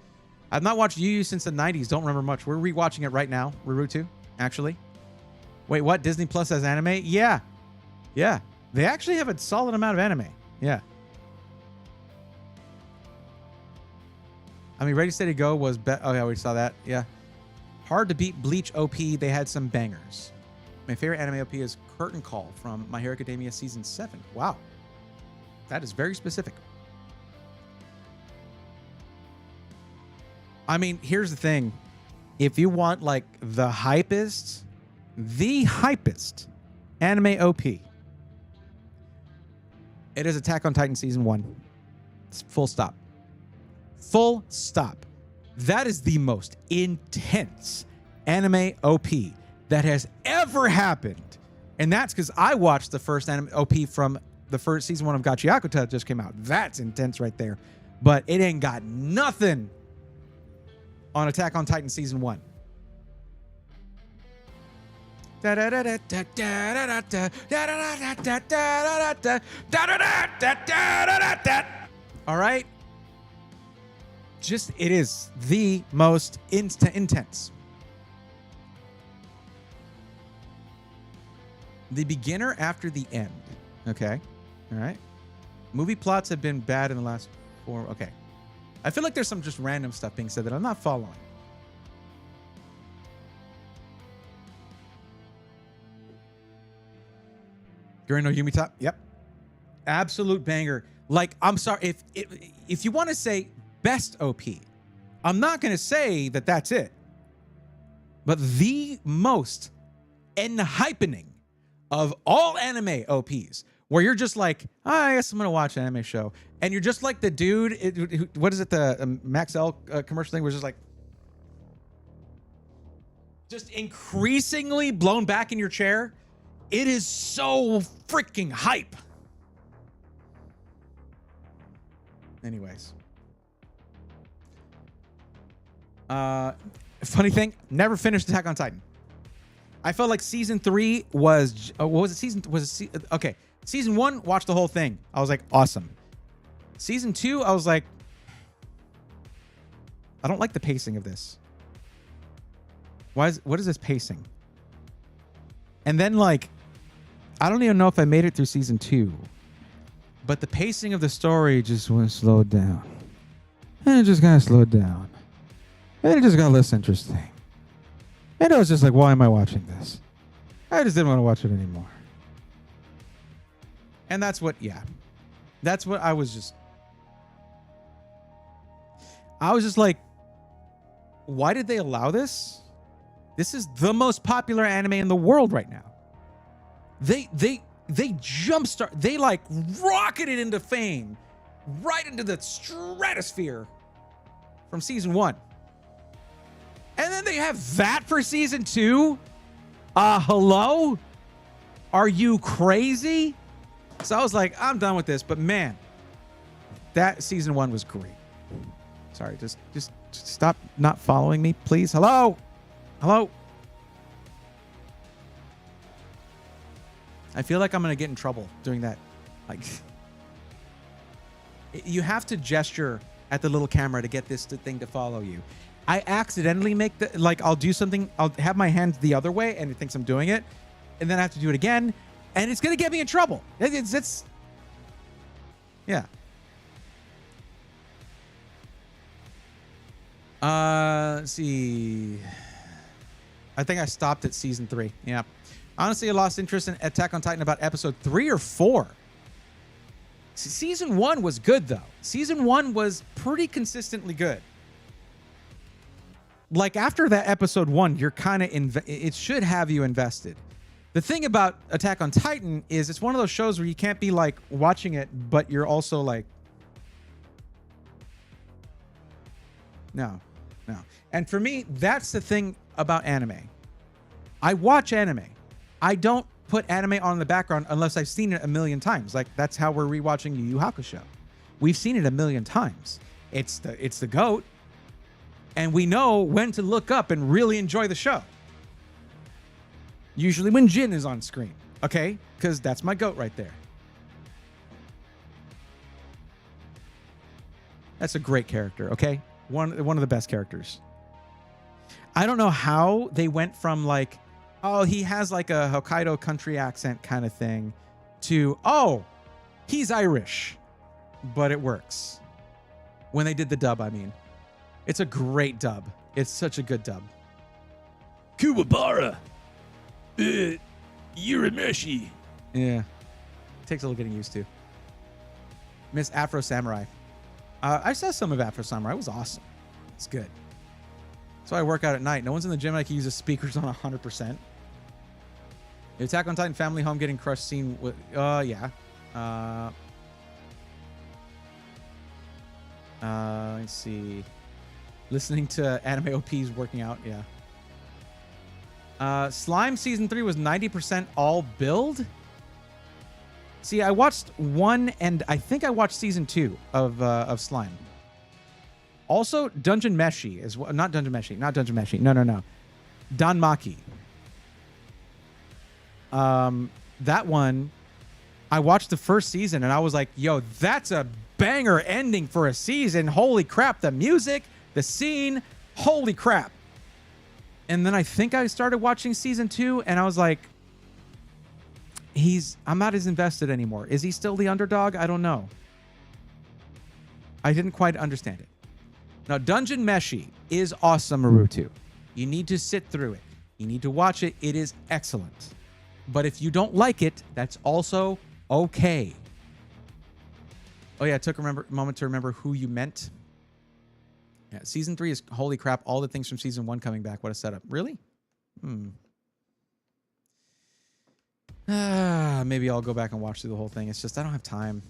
I've not watched Yu Yu since the 90s. Don't remember much. We're rewatching it right now. Rurutu, actually. Wait, what? Disney Plus has anime? Yeah. Yeah. They actually have a solid amount of anime. Yeah. I mean, Ready, Steady, Go was... Oh, yeah, we saw that. Yeah. Hard to beat Bleach OP. They had some bangers. My favorite anime OP is Curtain Call from My Hero Academia Season 7. Wow. That is very specific. I mean, here's the thing. If you want, like, the hypest anime OP, it is Attack on Titan Season 1. It's full stop. Full stop. That is the most intense anime OP that has ever happened. And that's because I watched the first anime OP from the first season 1 of Gachiakuta that just came out. That's intense right there. But it ain't got nothing on Attack on Titan Season 1. All right? Just, it is the most intense. The beginner after the end. Okay. All right. Movie plots have been bad in the last 4. Okay. I feel like there's some just random stuff being said that I'm not following. Gurino Yumi Yep. Absolute banger. Like, I'm sorry. If you want to say best OP, I'm not going to say that that's it. But the most enhypening of all anime OPs, where you're just like, oh, I guess I'm going to watch an anime show. And you're just like the dude, what is it, the Max L commercial thing, was just like, just increasingly blown back in your chair. It is so freaking hype. Anyways. Funny thing, never finished Attack on Titan. I felt like season 3 was, what was it? Okay. Season 1, watched the whole thing. I was like, awesome. Season 2, I was like, I don't like the pacing of this. What is this pacing? And then, like, I don't even know if I made it through season 2, but the pacing of the story just went slowed down. And it just kind of slowed down. And it just got less interesting. And I was just like, why am I watching this? I just didn't want to watch it anymore. And that's what I was just like, why did they allow this? This is the most popular anime in the world right now. They jumpstart, they like rocketed into fame, right into the stratosphere from season 1. And then they have that for season 2? Hello? Are you crazy? So I was like, I'm done with this. But man, that season 1 was great. Sorry, just stop not following me, please. Hello? Hello? I feel like I'm going to get in trouble doing that. Like, you have to gesture at the little camera to get this thing to follow you. I accidentally make the, like, I'll do something, I'll have my hands the other way and it thinks I'm doing it. And then I have to do it again. And it's going to get me in trouble. It's yeah. Let's see. I think I stopped at season 3. Yeah. Honestly, I lost interest in Attack on Titan about episode 3 or 4. Season 1 was good, though. Season 1 was pretty consistently good. Like, after that episode 1, you're kind of... it should have you invested. The thing about Attack on Titan is it's one of those shows where you can't be, like, watching it, but you're also, like... No. And for me, that's the thing about anime. I watch anime. I don't put anime on in the background unless I've seen it a million times. Like, that's how we're rewatching Yu Yu Hakusho. We've seen it a million times. It's the GOAT. And we know when to look up and really enjoy the show. Usually when Jin is on screen. Okay? Because that's my GOAT right there. That's a great character, okay? One of the best characters. I don't know how they went from like, oh, he has like a Hokkaido country accent kind of thing to, oh, he's Irish. But it works. When they did the dub, I mean. It's a great dub. It's such a good dub. Kuwabara. Urameshi. Yeah. Takes a little getting used to. Miss Afro Samurai. I saw some of Afro Samurai. It was awesome. It's good. So I work out at night. No one's in the gym. I can use the speakers on 100%. The Attack on Titan family home getting crushed scene with... yeah. Let's see. Listening to anime OPs working out. Yeah. Slime season 3 was 90% all build. See, I watched 1 and I think I watched season 2 of Slime. Also, Dungeon Meshi is not Dungeon Meshi. No. Danmaki. That one, I watched the first season and I was like, yo, that's a banger ending for a season. Holy crap, the music, the scene, holy crap. And then I think I started watching season 2 and I was like, I'm not as invested anymore. Is he still the underdog? I don't know. I didn't quite understand it. Now, Dungeon Meshi is awesome, Marutu. You need to sit through it. You need to watch it. It is excellent. But if you don't like it, that's also okay. Oh, yeah, it took a moment to remember who you meant. Yeah, season 3 is, holy crap, all the things from season 1 coming back. What a setup. Really? Maybe I'll go back and watch through the whole thing. It's just I don't have time.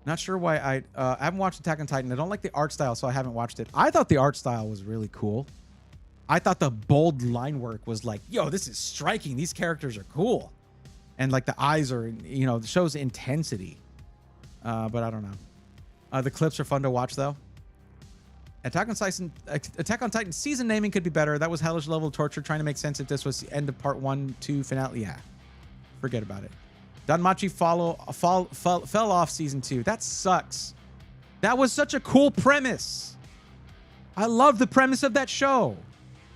Not sure why I haven't watched Attack on Titan. I don't like the art style, so I haven't watched it. I thought the art style was really cool. I thought the bold line work was like, yo, this is striking. These characters are cool. And like the eyes are, you know, shows intensity. But I don't know. The clips are fun to watch, though. Attack on Titan season naming could be better. That was hellish level of torture trying to make sense if this was the end of part 1, 2 finale. Yeah. Forget about it. Danmachi fell off season 2. That sucks. That was such a cool premise. I love the premise of that show.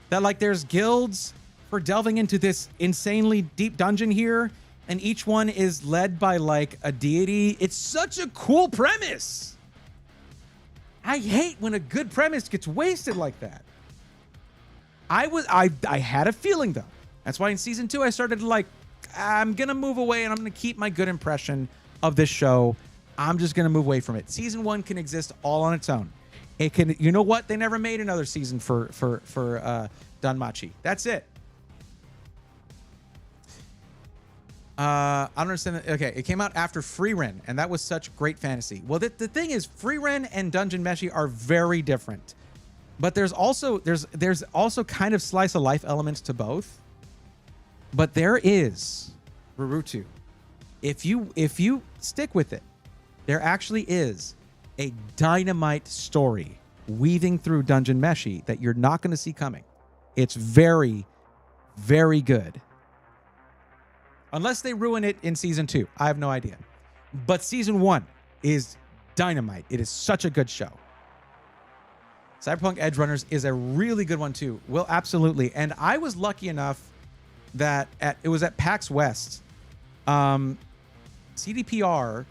That like there's guilds for delving into this insanely deep dungeon here, and each one is led by like a deity. It's such a cool premise. I hate when a good premise gets wasted like that. I had a feeling though. That's why in season 2 I started to like, I'm gonna move away and I'm gonna keep my good impression of this show. I'm just gonna move away from it. Season 1 can exist all on its own. It can. You know what? They never made another season for Danmachi. That's it. I don't understand. Okay, it came out after Frieren, and that was such great fantasy. Well, the thing is, Frieren and Dungeon Meshi are very different, but there's also kind of slice of life elements to both. But there is Rurutu. If you stick with it, there actually is a dynamite story weaving through Dungeon Meshi that you're not going to see coming. It's very, very good. Unless they ruin it in season 2. I have no idea. But season 1 is dynamite. It is such a good show. Cyberpunk Edge Runners is a really good one too. Well, absolutely. And I was lucky enough that it was at PAX West. CDPR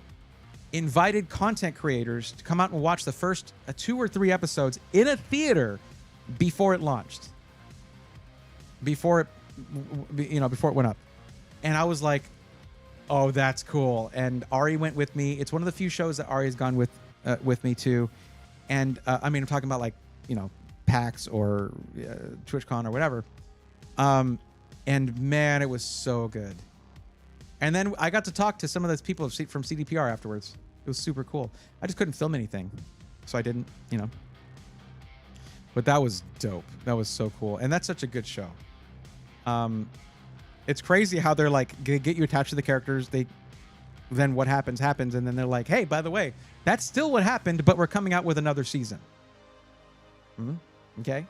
invited content creators to come out and watch the first 2 or 3 episodes in a theater before it launched. Before it went up. And I was like, oh, that's cool. And Ari went with me. It's one of the few shows that Ari's gone with me to. And I mean, I'm talking about like, PAX or TwitchCon or whatever. And man, it was so good. And then I got to talk to some of those people from CDPR afterwards. It was super cool. I just couldn't film anything, so I didn't, But that was dope. That was so cool. And that's such a good show. It's crazy how they're like, get you attached to the characters. Then what happens. And then they're like, hey, by the way, that's still what happened, but we're coming out with another season. Okay.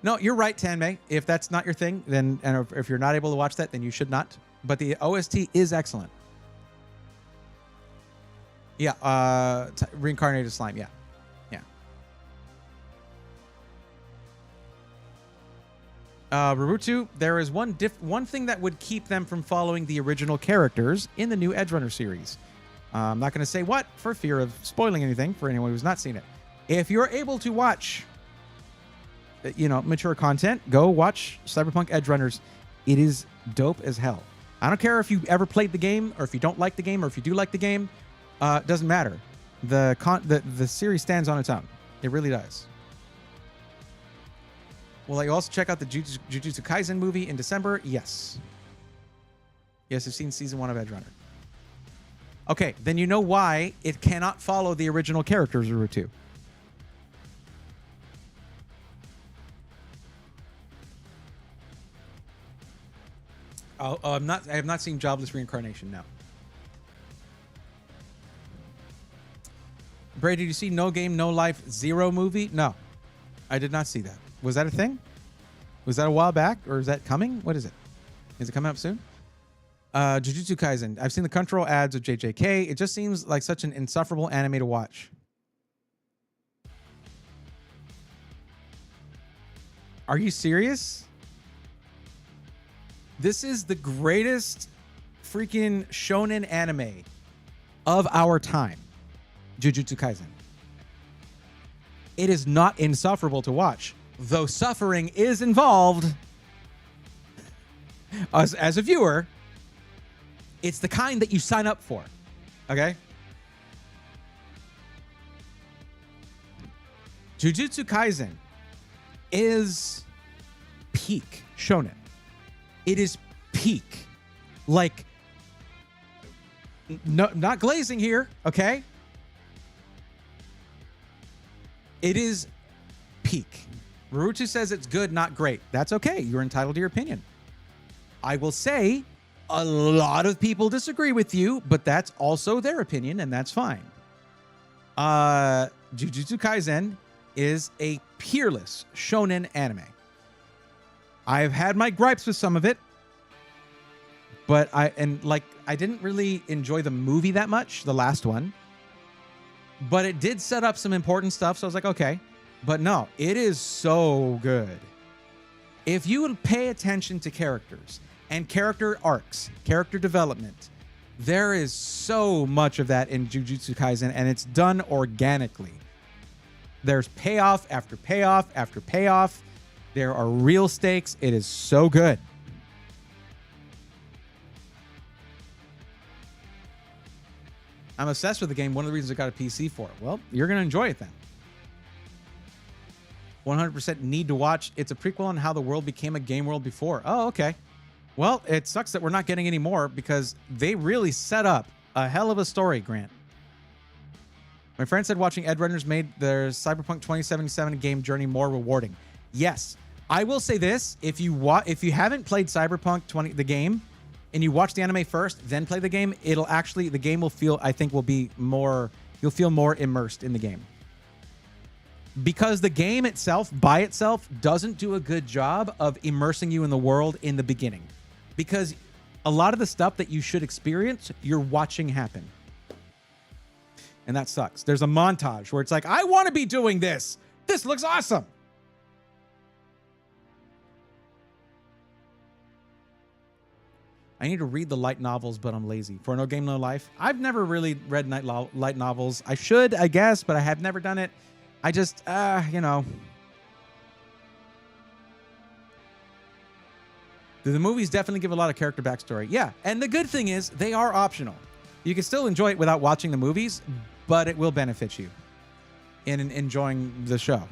No, you're right, Tanmay. If that's not your thing, then, and if you're not able to watch that, then you should not. But the OST is excellent. Yeah, reincarnated slime. Yeah. Rurutu, there is one thing that would keep them from following the original characters in the new Edge Runner series. I'm not going to say what for fear of spoiling anything for anyone who's not seen it. If you're able to watch, mature content, go watch Cyberpunk Edge Runners. It is dope as hell. I don't care if you ever played the game or if you don't like the game or if you do like the game. It doesn't matter. The series stands on its own. It really does. Will I also check out the Jujutsu Kaisen movie in December? Yes. Yes, I've seen season 1 of Edge Runner. Okay, then you know why it cannot follow the original characters, Rurutu. I have not seen Jobless Reincarnation now. Brady, did you see No Game, No Life, Zero movie? No, I did not see that. Was that a thing? Was that a while back, or is that coming? What is it? Is it coming up soon? Jujutsu Kaisen. I've seen the Crunchyroll ads of JJK. It just seems like such an insufferable anime to watch. Are you serious? This is the greatest freaking shonen anime of our time. Jujutsu Kaisen. It is not insufferable to watch, though suffering is involved. As a viewer, it's the kind that you sign up for. Okay? Jujutsu Kaisen is peak shonen. It is peak. Like, no, not glazing here, okay? It is peak. Rurutu says it's good, not great. That's okay. You're entitled to your opinion. I will say a lot of people disagree with you, but that's also their opinion, and that's fine. Jujutsu Kaisen is a peerless shonen anime. I've had my gripes with some of it, but I didn't really enjoy the movie that much, the last one. But it did set up some important stuff, so I was like, okay. But no, it is so good. If you would pay attention to characters and character arcs, character development, there is so much of that in Jujutsu Kaisen, and it's done organically. There's payoff after payoff after payoff. There are real stakes. It is so good. I'm obsessed with the game. One of the reasons I got a PC for it. Well, you're going to enjoy it then. 100% need to watch. It's a prequel on how the world became a game world before. Oh, okay. Well, it sucks that we're not getting any more because they really set up a hell of a story, Grant. My friend said watching Ed Runners made their Cyberpunk 2077 game journey more rewarding. Yes. I will say this. If you haven't played Cyberpunk the game, and you watch the anime first, then play the game, the game will feel, I think, you'll feel more immersed in the game. Because the game itself, by itself, doesn't do a good job of immersing you in the world in the beginning. Because a lot of the stuff that you should experience, you're watching happen. And that sucks. There's a montage where it's like, I want to be doing this. This looks awesome. I need to read the light novels, but I'm lazy. For No Game No Life, I've never really read light novels. I should, I guess, but I have never done it. I just, you know. The movies definitely give a lot of character backstory. Yeah, and the good thing is they are optional. You can still enjoy it without watching the movies, but it will benefit you in enjoying the show.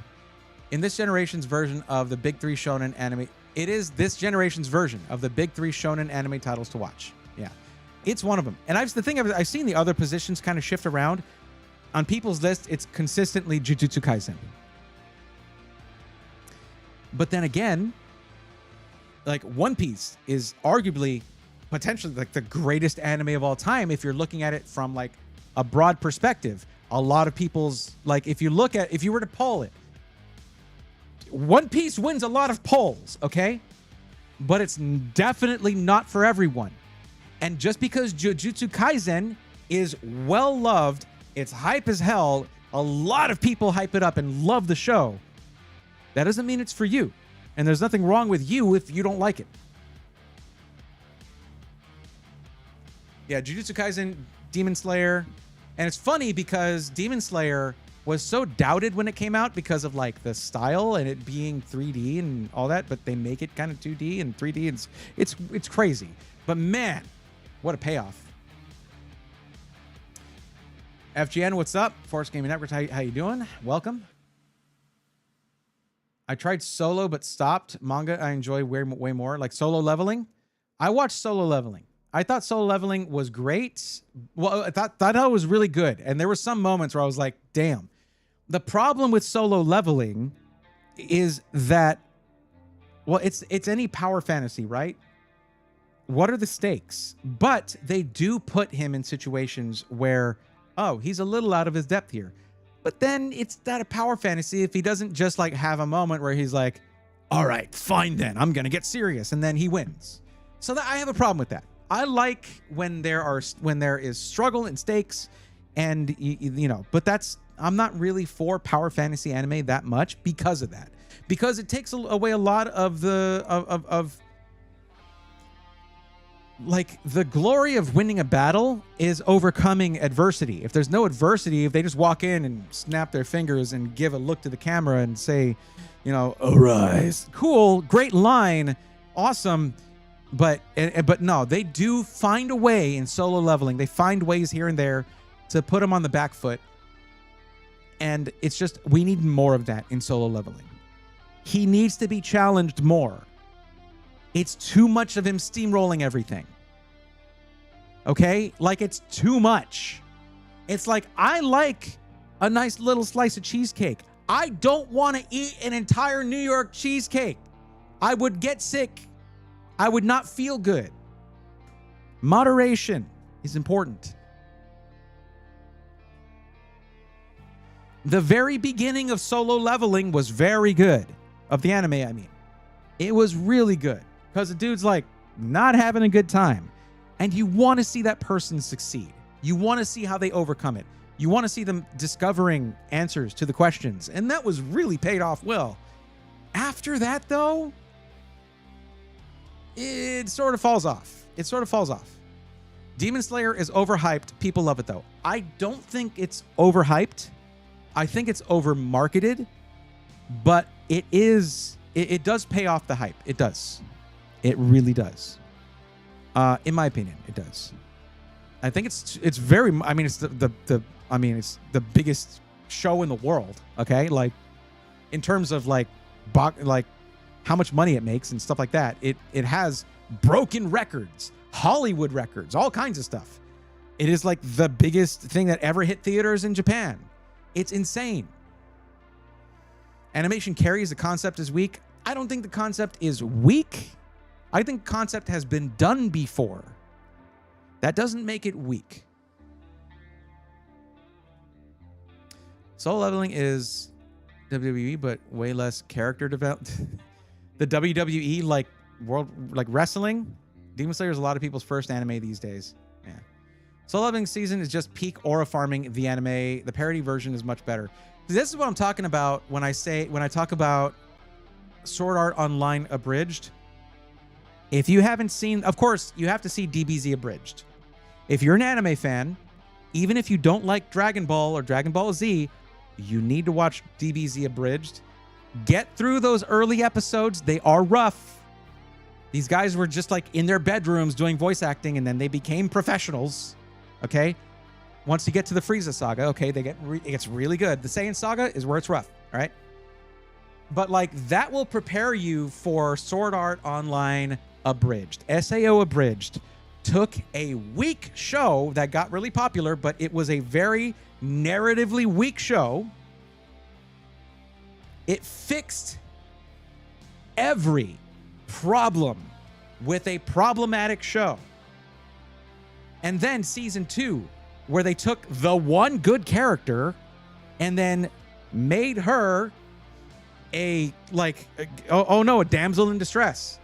In this generation's version of the big three shonen anime, it is this generation's version of the big three shonen anime titles to watch. Yeah, it's one of them. And I've seen the other positions kind of shift around. On people's list, it's consistently Jujutsu Kaisen. But then again, like One Piece is arguably potentially like the greatest anime of all time if you're looking at it from like a broad perspective. A lot of people's, like, if you were to poll it, One Piece wins a lot of polls, okay? But it's definitely not for everyone. And just because Jujutsu Kaisen is well loved, it's hype as hell, a lot of people hype it up and love the show, that doesn't mean it's for you. And there's nothing wrong with you if you don't like it. Yeah, Jujutsu Kaisen, Demon Slayer. And it's funny because Demon Slayer was so doubted when it came out because of like the style and it being 3D and all that, but they make it kind of 2D and 3D. And it's crazy. But man, what a payoff. FGN, what's up? Forest Gaming Network, how you doing? Welcome. I tried Solo but stopped. Manga I enjoy way more. Like Solo Leveling. I watched Solo Leveling. I thought Solo Leveling was great. Well, I thought it was really good. And there were some moments where I was like, damn. The problem with Solo Leveling is that, well, it's any power fantasy, right? What are the stakes? But they do put him in situations where, oh, he's a little out of his depth here. But then it's not a power fantasy if he doesn't just like have a moment where he's like, all right, fine then, I'm going to get serious. And then he wins. So I have a problem with that. I like when there is struggle and stakes and, you know, but I'm not really for power fantasy anime that much because of that. Because it takes away a lot of like the glory of winning a battle is overcoming adversity. If there's no adversity, if they just walk in and snap their fingers and give a look to the camera and say, you know, arise, cool, great line, awesome. But no, they do find a way in Solo Leveling. They find ways here and there to put him on the back foot. And it's just, we need more of that in Solo Leveling. He needs to be challenged more. It's too much of him steamrolling everything. Okay? Like, it's too much. It's like, I like a nice little slice of cheesecake. I don't want to eat an entire New York cheesecake. I would get sick. I would not feel good. Moderation is important. The very beginning of Solo Leveling was very good. Of the anime, I mean. It was really good. Because the dude's like not having a good time. And you want to see that person succeed. You want to see how they overcome it. You want to see them discovering answers to the questions. And that was really paid off well. After that, though, it sort of falls off. It sort of falls off. Demon Slayer is overhyped. People love it, though. I don't think it's overhyped. I think it's over-marketed. But it is... It does pay off the hype. It does. It really does. In my opinion, it does. I think it's very. I mean, it's it's the biggest show in the world. Okay, like in terms of like how much money it makes and stuff like that. It has broken records, Hollywood records, all kinds of stuff. It is like the biggest thing that ever hit theaters in Japan. It's insane. Animation carries, the concept is weak. I don't think the concept is weak. I think concept has been done before. That doesn't make it weak. Solo Leveling is WWE, but way less character developed. The WWE, like wrestling, Demon Slayer is a lot of people's first anime these days. Yeah. Solo Leveling season is just peak aura farming the anime. The parody version is much better. This is what I'm talking about when I talk about Sword Art Online Abridged. If you haven't seen, of course, you have to see DBZ Abridged. If you're an anime fan, even if you don't like Dragon Ball or Dragon Ball Z, you need to watch DBZ Abridged. Get through those early episodes. They are rough. These guys were just like in their bedrooms doing voice acting, and then they became professionals. Okay? Once you get to the Frieza saga, okay, it gets really good. The Saiyan saga is where it's rough, all right? But like that will prepare you for Sword Art Online Abridged. SAO Abridged took a weak show that got really popular, but it was a very narratively weak show. It fixed every problem with a problematic show. And then season 2, where they took the one good character and then made her a damsel in distress.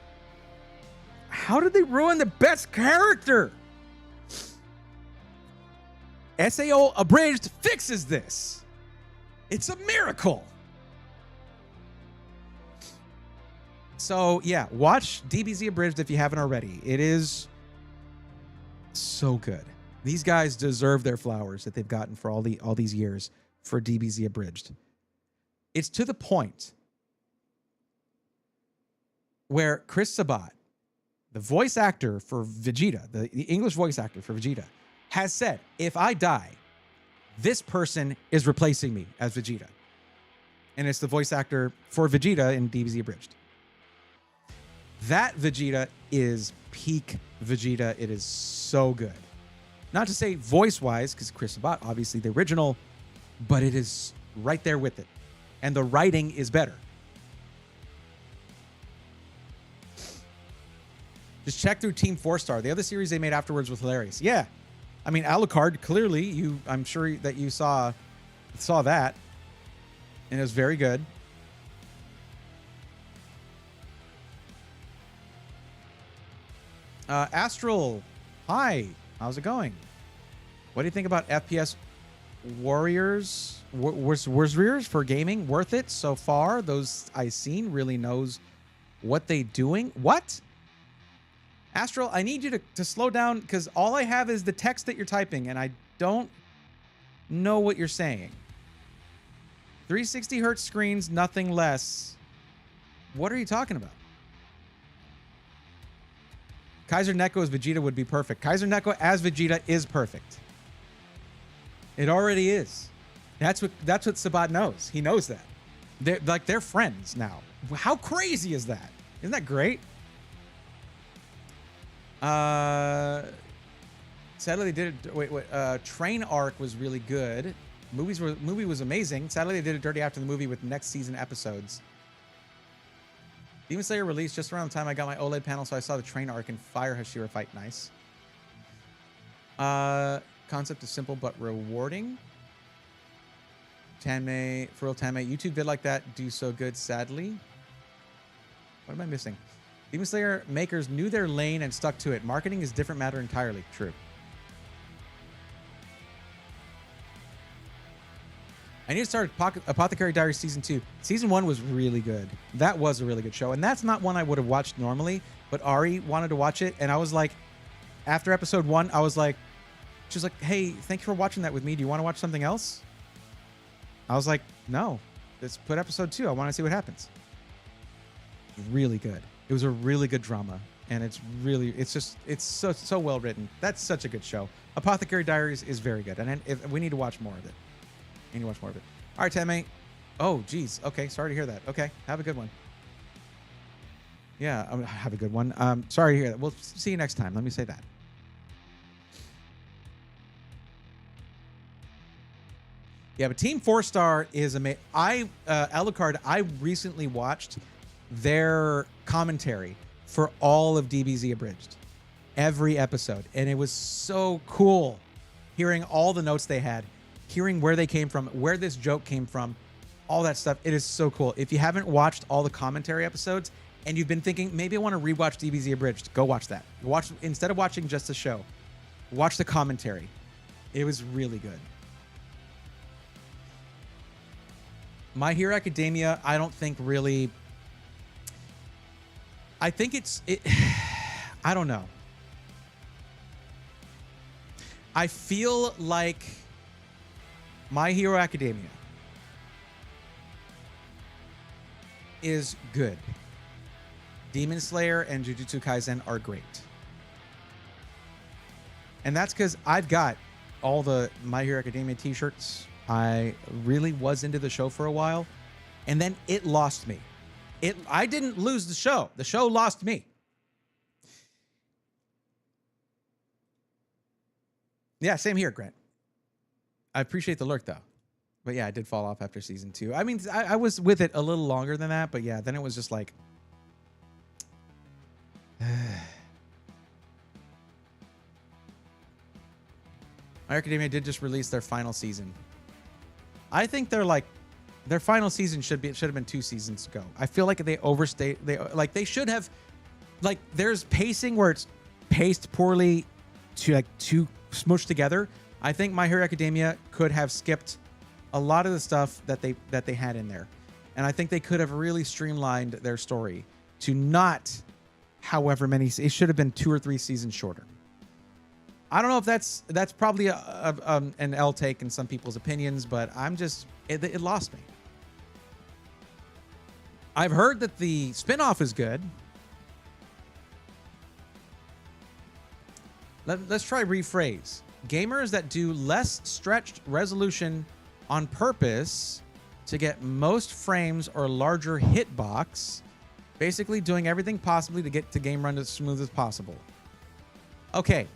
How did they ruin the best character? SAO Abridged fixes this. It's a miracle. So yeah, watch DBZ Abridged if you haven't already. It is so good. These guys deserve their flowers that they've gotten for all these years for DBZ Abridged. It's to the point where Chris Sabat, the voice actor for Vegeta, the English voice actor for Vegeta, has said, if I die, this person is replacing me as Vegeta. And it's the voice actor for Vegeta in DBZ Abridged. That Vegeta is peak Vegeta. It is so good. Not to say voice-wise, because Chris Sabat, obviously the original, but it is right there with it. And the writing is better. Just check through Team 4-Star. The other series they made afterwards was hilarious. Yeah. I mean, Alucard, clearly, I'm sure that you saw that. And it was very good. Astral, hi. How's it going? What do you think about FPS Warriors? Warriors for gaming? Worth it so far? Those I seen really knows what they doing. What? Astral, I need you to slow down because all I have is the text that you're typing and I don't know what you're saying. 360 hertz screens, nothing less. What are you talking about? Kaiser Neko as Vegeta would be perfect. Kaiser Neko as Vegeta is perfect. It already is. That's what Sabat knows. He knows that. They're friends now. How crazy is that? Isn't that great? Sadly they did it. Train arc was really good. Movie was amazing. Sadly they did it dirty after the movie with next season episodes. Demon Slayer released just around the time I got my OLED panel, so I saw the train arc and Fire Hashira fight. Nice. Concept is simple but rewarding. Tanmei, for real Tanmei, YouTube vid like that do so good, sadly. What am I missing? Demon Slayer makers knew their lane and stuck to it. Marketing is a different matter entirely. True. I need to start Apothecary Diaries Season 2. Season 1 was really good. That was a really good show. And that's not one I would have watched normally, but Ari wanted to watch it. And I was like, after episode 1, I was like, she was like, hey, thank you for watching that with me. Do you want to watch something else? I was like, no, let's put episode 2. I want to see what happens. Really good. It was a really good drama. and it's so well written. That's such a good show. Apothecary Diaries is very good, and we need to watch more of it. We need to watch more of it. All right, Tame. Oh, geez. Okay, sorry to hear that. Okay, have a good one. Yeah, have a good one. Sorry to hear that. We'll see you next time. Let me say that. Yeah, but Team 4-Star is amazing. Alucard, I recently watched their commentary for all of DBZ Abridged. Every episode. And it was so cool hearing all the notes they had, hearing where they came from, where this joke came from, all that stuff. It is so cool. If you haven't watched all the commentary episodes and you've been thinking, maybe I want to rewatch DBZ Abridged, go watch that. Instead of watching just the show, watch the commentary. It was really good. My Hero Academia, I don't think really... I think I don't know. I feel like My Hero Academia is good. Demon Slayer and Jujutsu Kaisen are great. And that's because I've got all the My Hero Academia t-shirts. I really was into the show for a while, and then it lost me. I didn't lose the show. The show lost me. Yeah, same here, Grant. I appreciate the lurk, though. But yeah, I did fall off after season 2. I mean, I was with it a little longer than that, but yeah, then it was just like... My Hero Academia did just release their final season. I think their final season should have been 2 seasons ago. I feel like they overstayed. They should have, there's pacing where it's paced poorly too smushed together. I think My Hero Academia could have skipped a lot of the stuff that they had in there, and I think they could have really streamlined their story to not however many. It should have been 2 or 3 seasons shorter. I don't know if that's probably an L take in some people's opinions, but it lost me. I've heard that the spinoff is good. Let's try rephrase. Gamers that do less stretched resolution on purpose to get most frames or larger hitbox, basically doing everything possibly to get the game run as smooth as possible. Okay.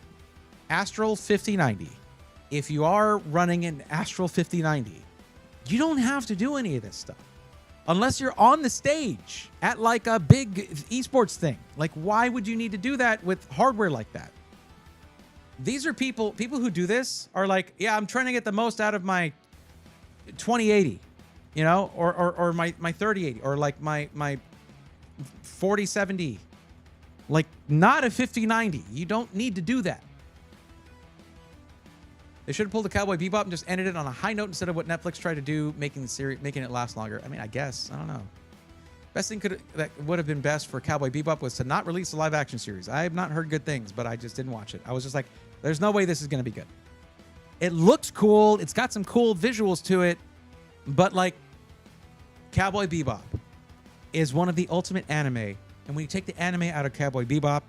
Astral 5090. If you are running an Astral 5090, you don't have to do any of this stuff. Unless you're on the stage at a big esports thing. Why would you need to do that with hardware like that? These are people who do this are yeah, I'm trying to get the most out of my 2080, or my 3080, or my 4070. Not a 5090. You don't need to do that. They should have pulled the Cowboy Bebop and just ended it on a high note instead of what Netflix tried to do, making it last longer. I mean, I guess. I don't know. Best thing that would have been best for Cowboy Bebop was to not release a live action series. I have not heard good things, but I just didn't watch it. I was just like, there's no way this is going to be good. It looks cool. It's got some cool visuals to it, but Cowboy Bebop is one of the ultimate anime. And when you take the anime out of Cowboy Bebop,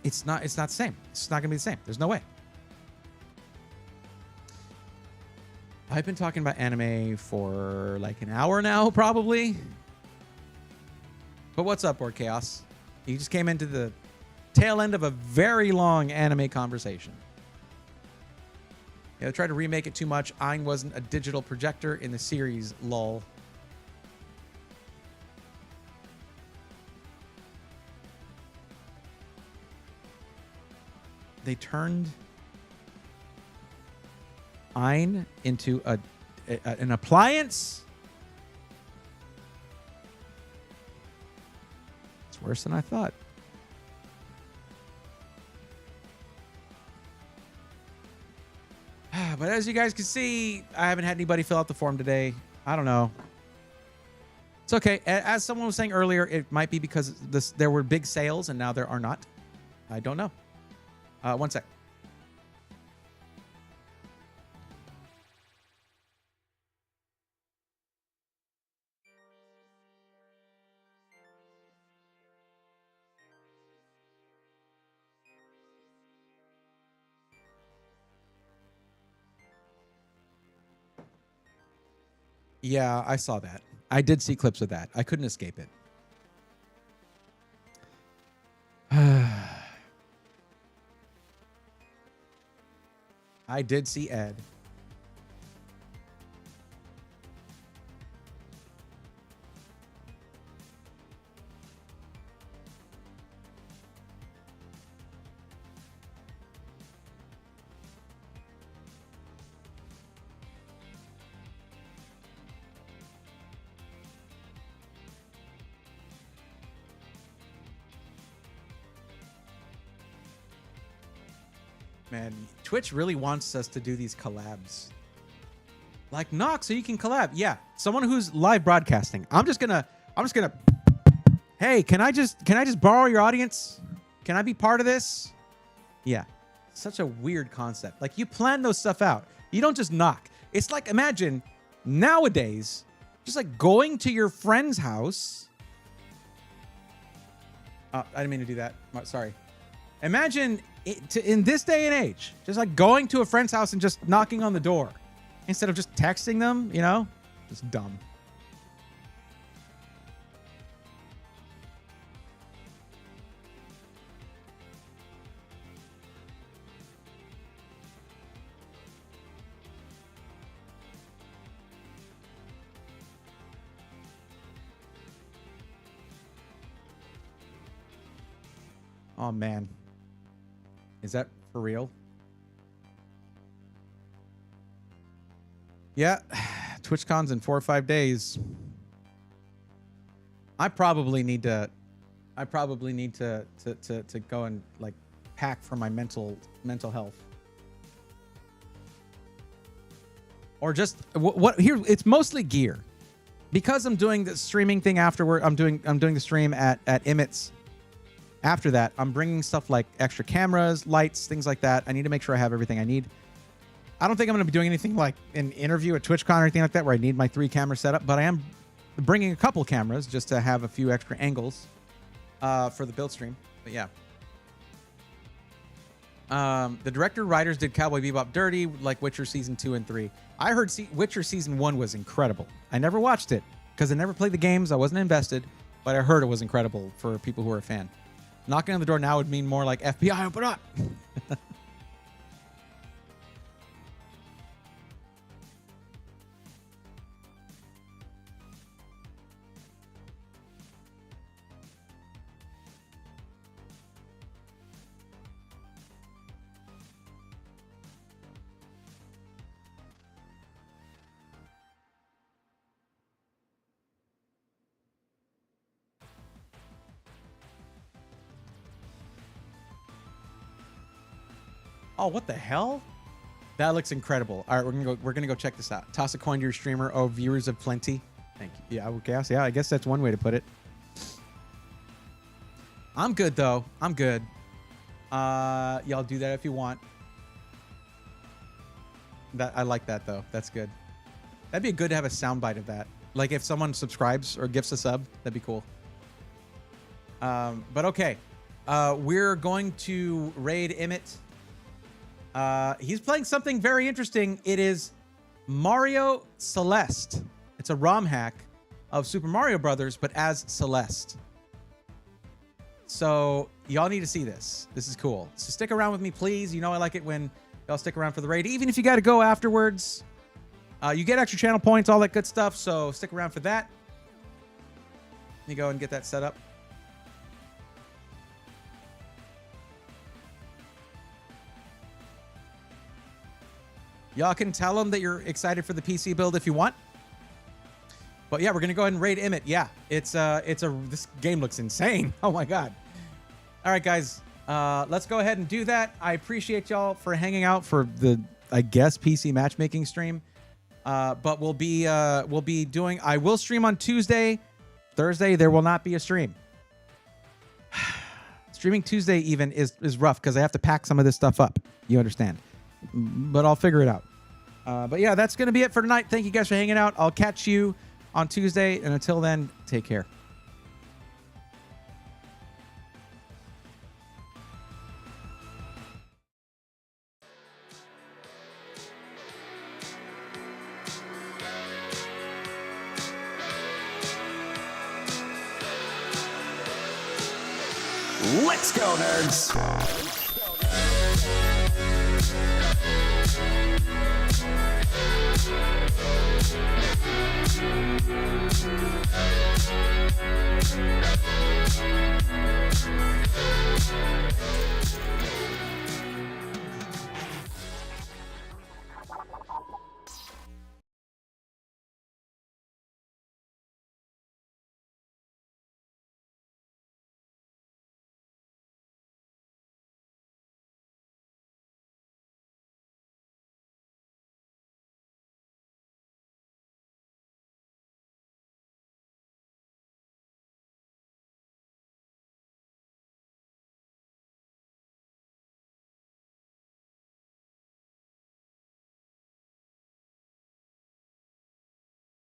it's not the same. It's not going to be the same. There's no way. I've been talking about anime for an hour now, probably. But what's up, Board Chaos? You just came into the tail end of a very long anime conversation. Yeah, they tried to remake it too much. Ein wasn't a digital projector in the series, lol. They turned Ein into an appliance. It's worse than I thought. But as you guys can see, I haven't had anybody fill out the form today. I don't know. It's okay. As someone was saying earlier, it might be because there were big sales and now there are not. I don't know. One sec. Yeah, I saw that. I did see clips of that. I couldn't escape it. I did see Ed. Man, Twitch really wants us to do these collabs. Like, Nox, so you can collab. Yeah, someone who's live broadcasting. I'm just gonna. Hey, can I just borrow your audience? Can I be part of this? Yeah, such a weird concept. Like, you plan those stuff out. You don't just knock. It's like, imagine nowadays, just like going to your friend's house. I didn't mean to do that. Sorry. Imagine in this day and age, just like going to a friend's house and just knocking on the door instead of just texting them, you know? Just dumb. Oh, man. Is that for real? Yeah. TwitchCon's in 4 or 5 days. I probably need to go and like pack for my mental health. Or just what here, it's mostly gear. Because I'm doing the streaming thing afterward, I'm doing the stream at Emmett's. After that, I'm bringing stuff like extra cameras, lights, things like that. I need to make sure I have everything I need. I don't think I'm going to be doing anything like an interview at TwitchCon or anything like that where I need my 3 camera setup, but I am bringing a couple cameras just to have a few extra angles for the build stream. But yeah. The director writers did Cowboy Bebop dirty, like Witcher Season 2 and 3. I heard Witcher Season 1 was incredible. I never watched it because I never played the games. I wasn't invested, but I heard it was incredible for people who are a fan. Knocking on the door now would mean more like FBI, open up. Oh, what the hell? That looks incredible. All right, we're gonna go check this out. Toss a coin to your streamer. Oh, viewers of plenty. Thank you. Yeah, okay. Yeah, I guess that's one way to put it. I'm good though. I'm good. Y'all do that if you want. I like that though. That's good. That'd be good to have a soundbite of that. Like if someone subscribes or gifts a sub, that'd be cool. But okay. We're going to raid Emmett. He's playing something very interesting. It is Mario Celeste. It's a ROM hack of Super Mario Brothers, but as Celeste. So y'all need to see this. This is cool. So stick around with me, please. You know I like it when y'all stick around for the raid, even if you got to go afterwards. You get extra channel points, all that good stuff. So stick around for that. Let me go and get that set up. Y'all can tell them that you're excited for the PC build if you want. But yeah, we're gonna go ahead and raid Emmett. Yeah, this game looks insane. Oh my god. All right, guys, let's go ahead and do that. I appreciate y'all for hanging out for the, I guess, PC matchmaking stream. But we'll be doing. I will stream on Tuesday, Thursday. There will not be a stream. Streaming Tuesday even is rough because I have to pack some of this stuff up. You understand? But I'll figure it out. But yeah, that's going to be it for tonight. Thank you guys for hanging out. I'll catch you on Tuesday. And until then, take care. Let's go, nerds!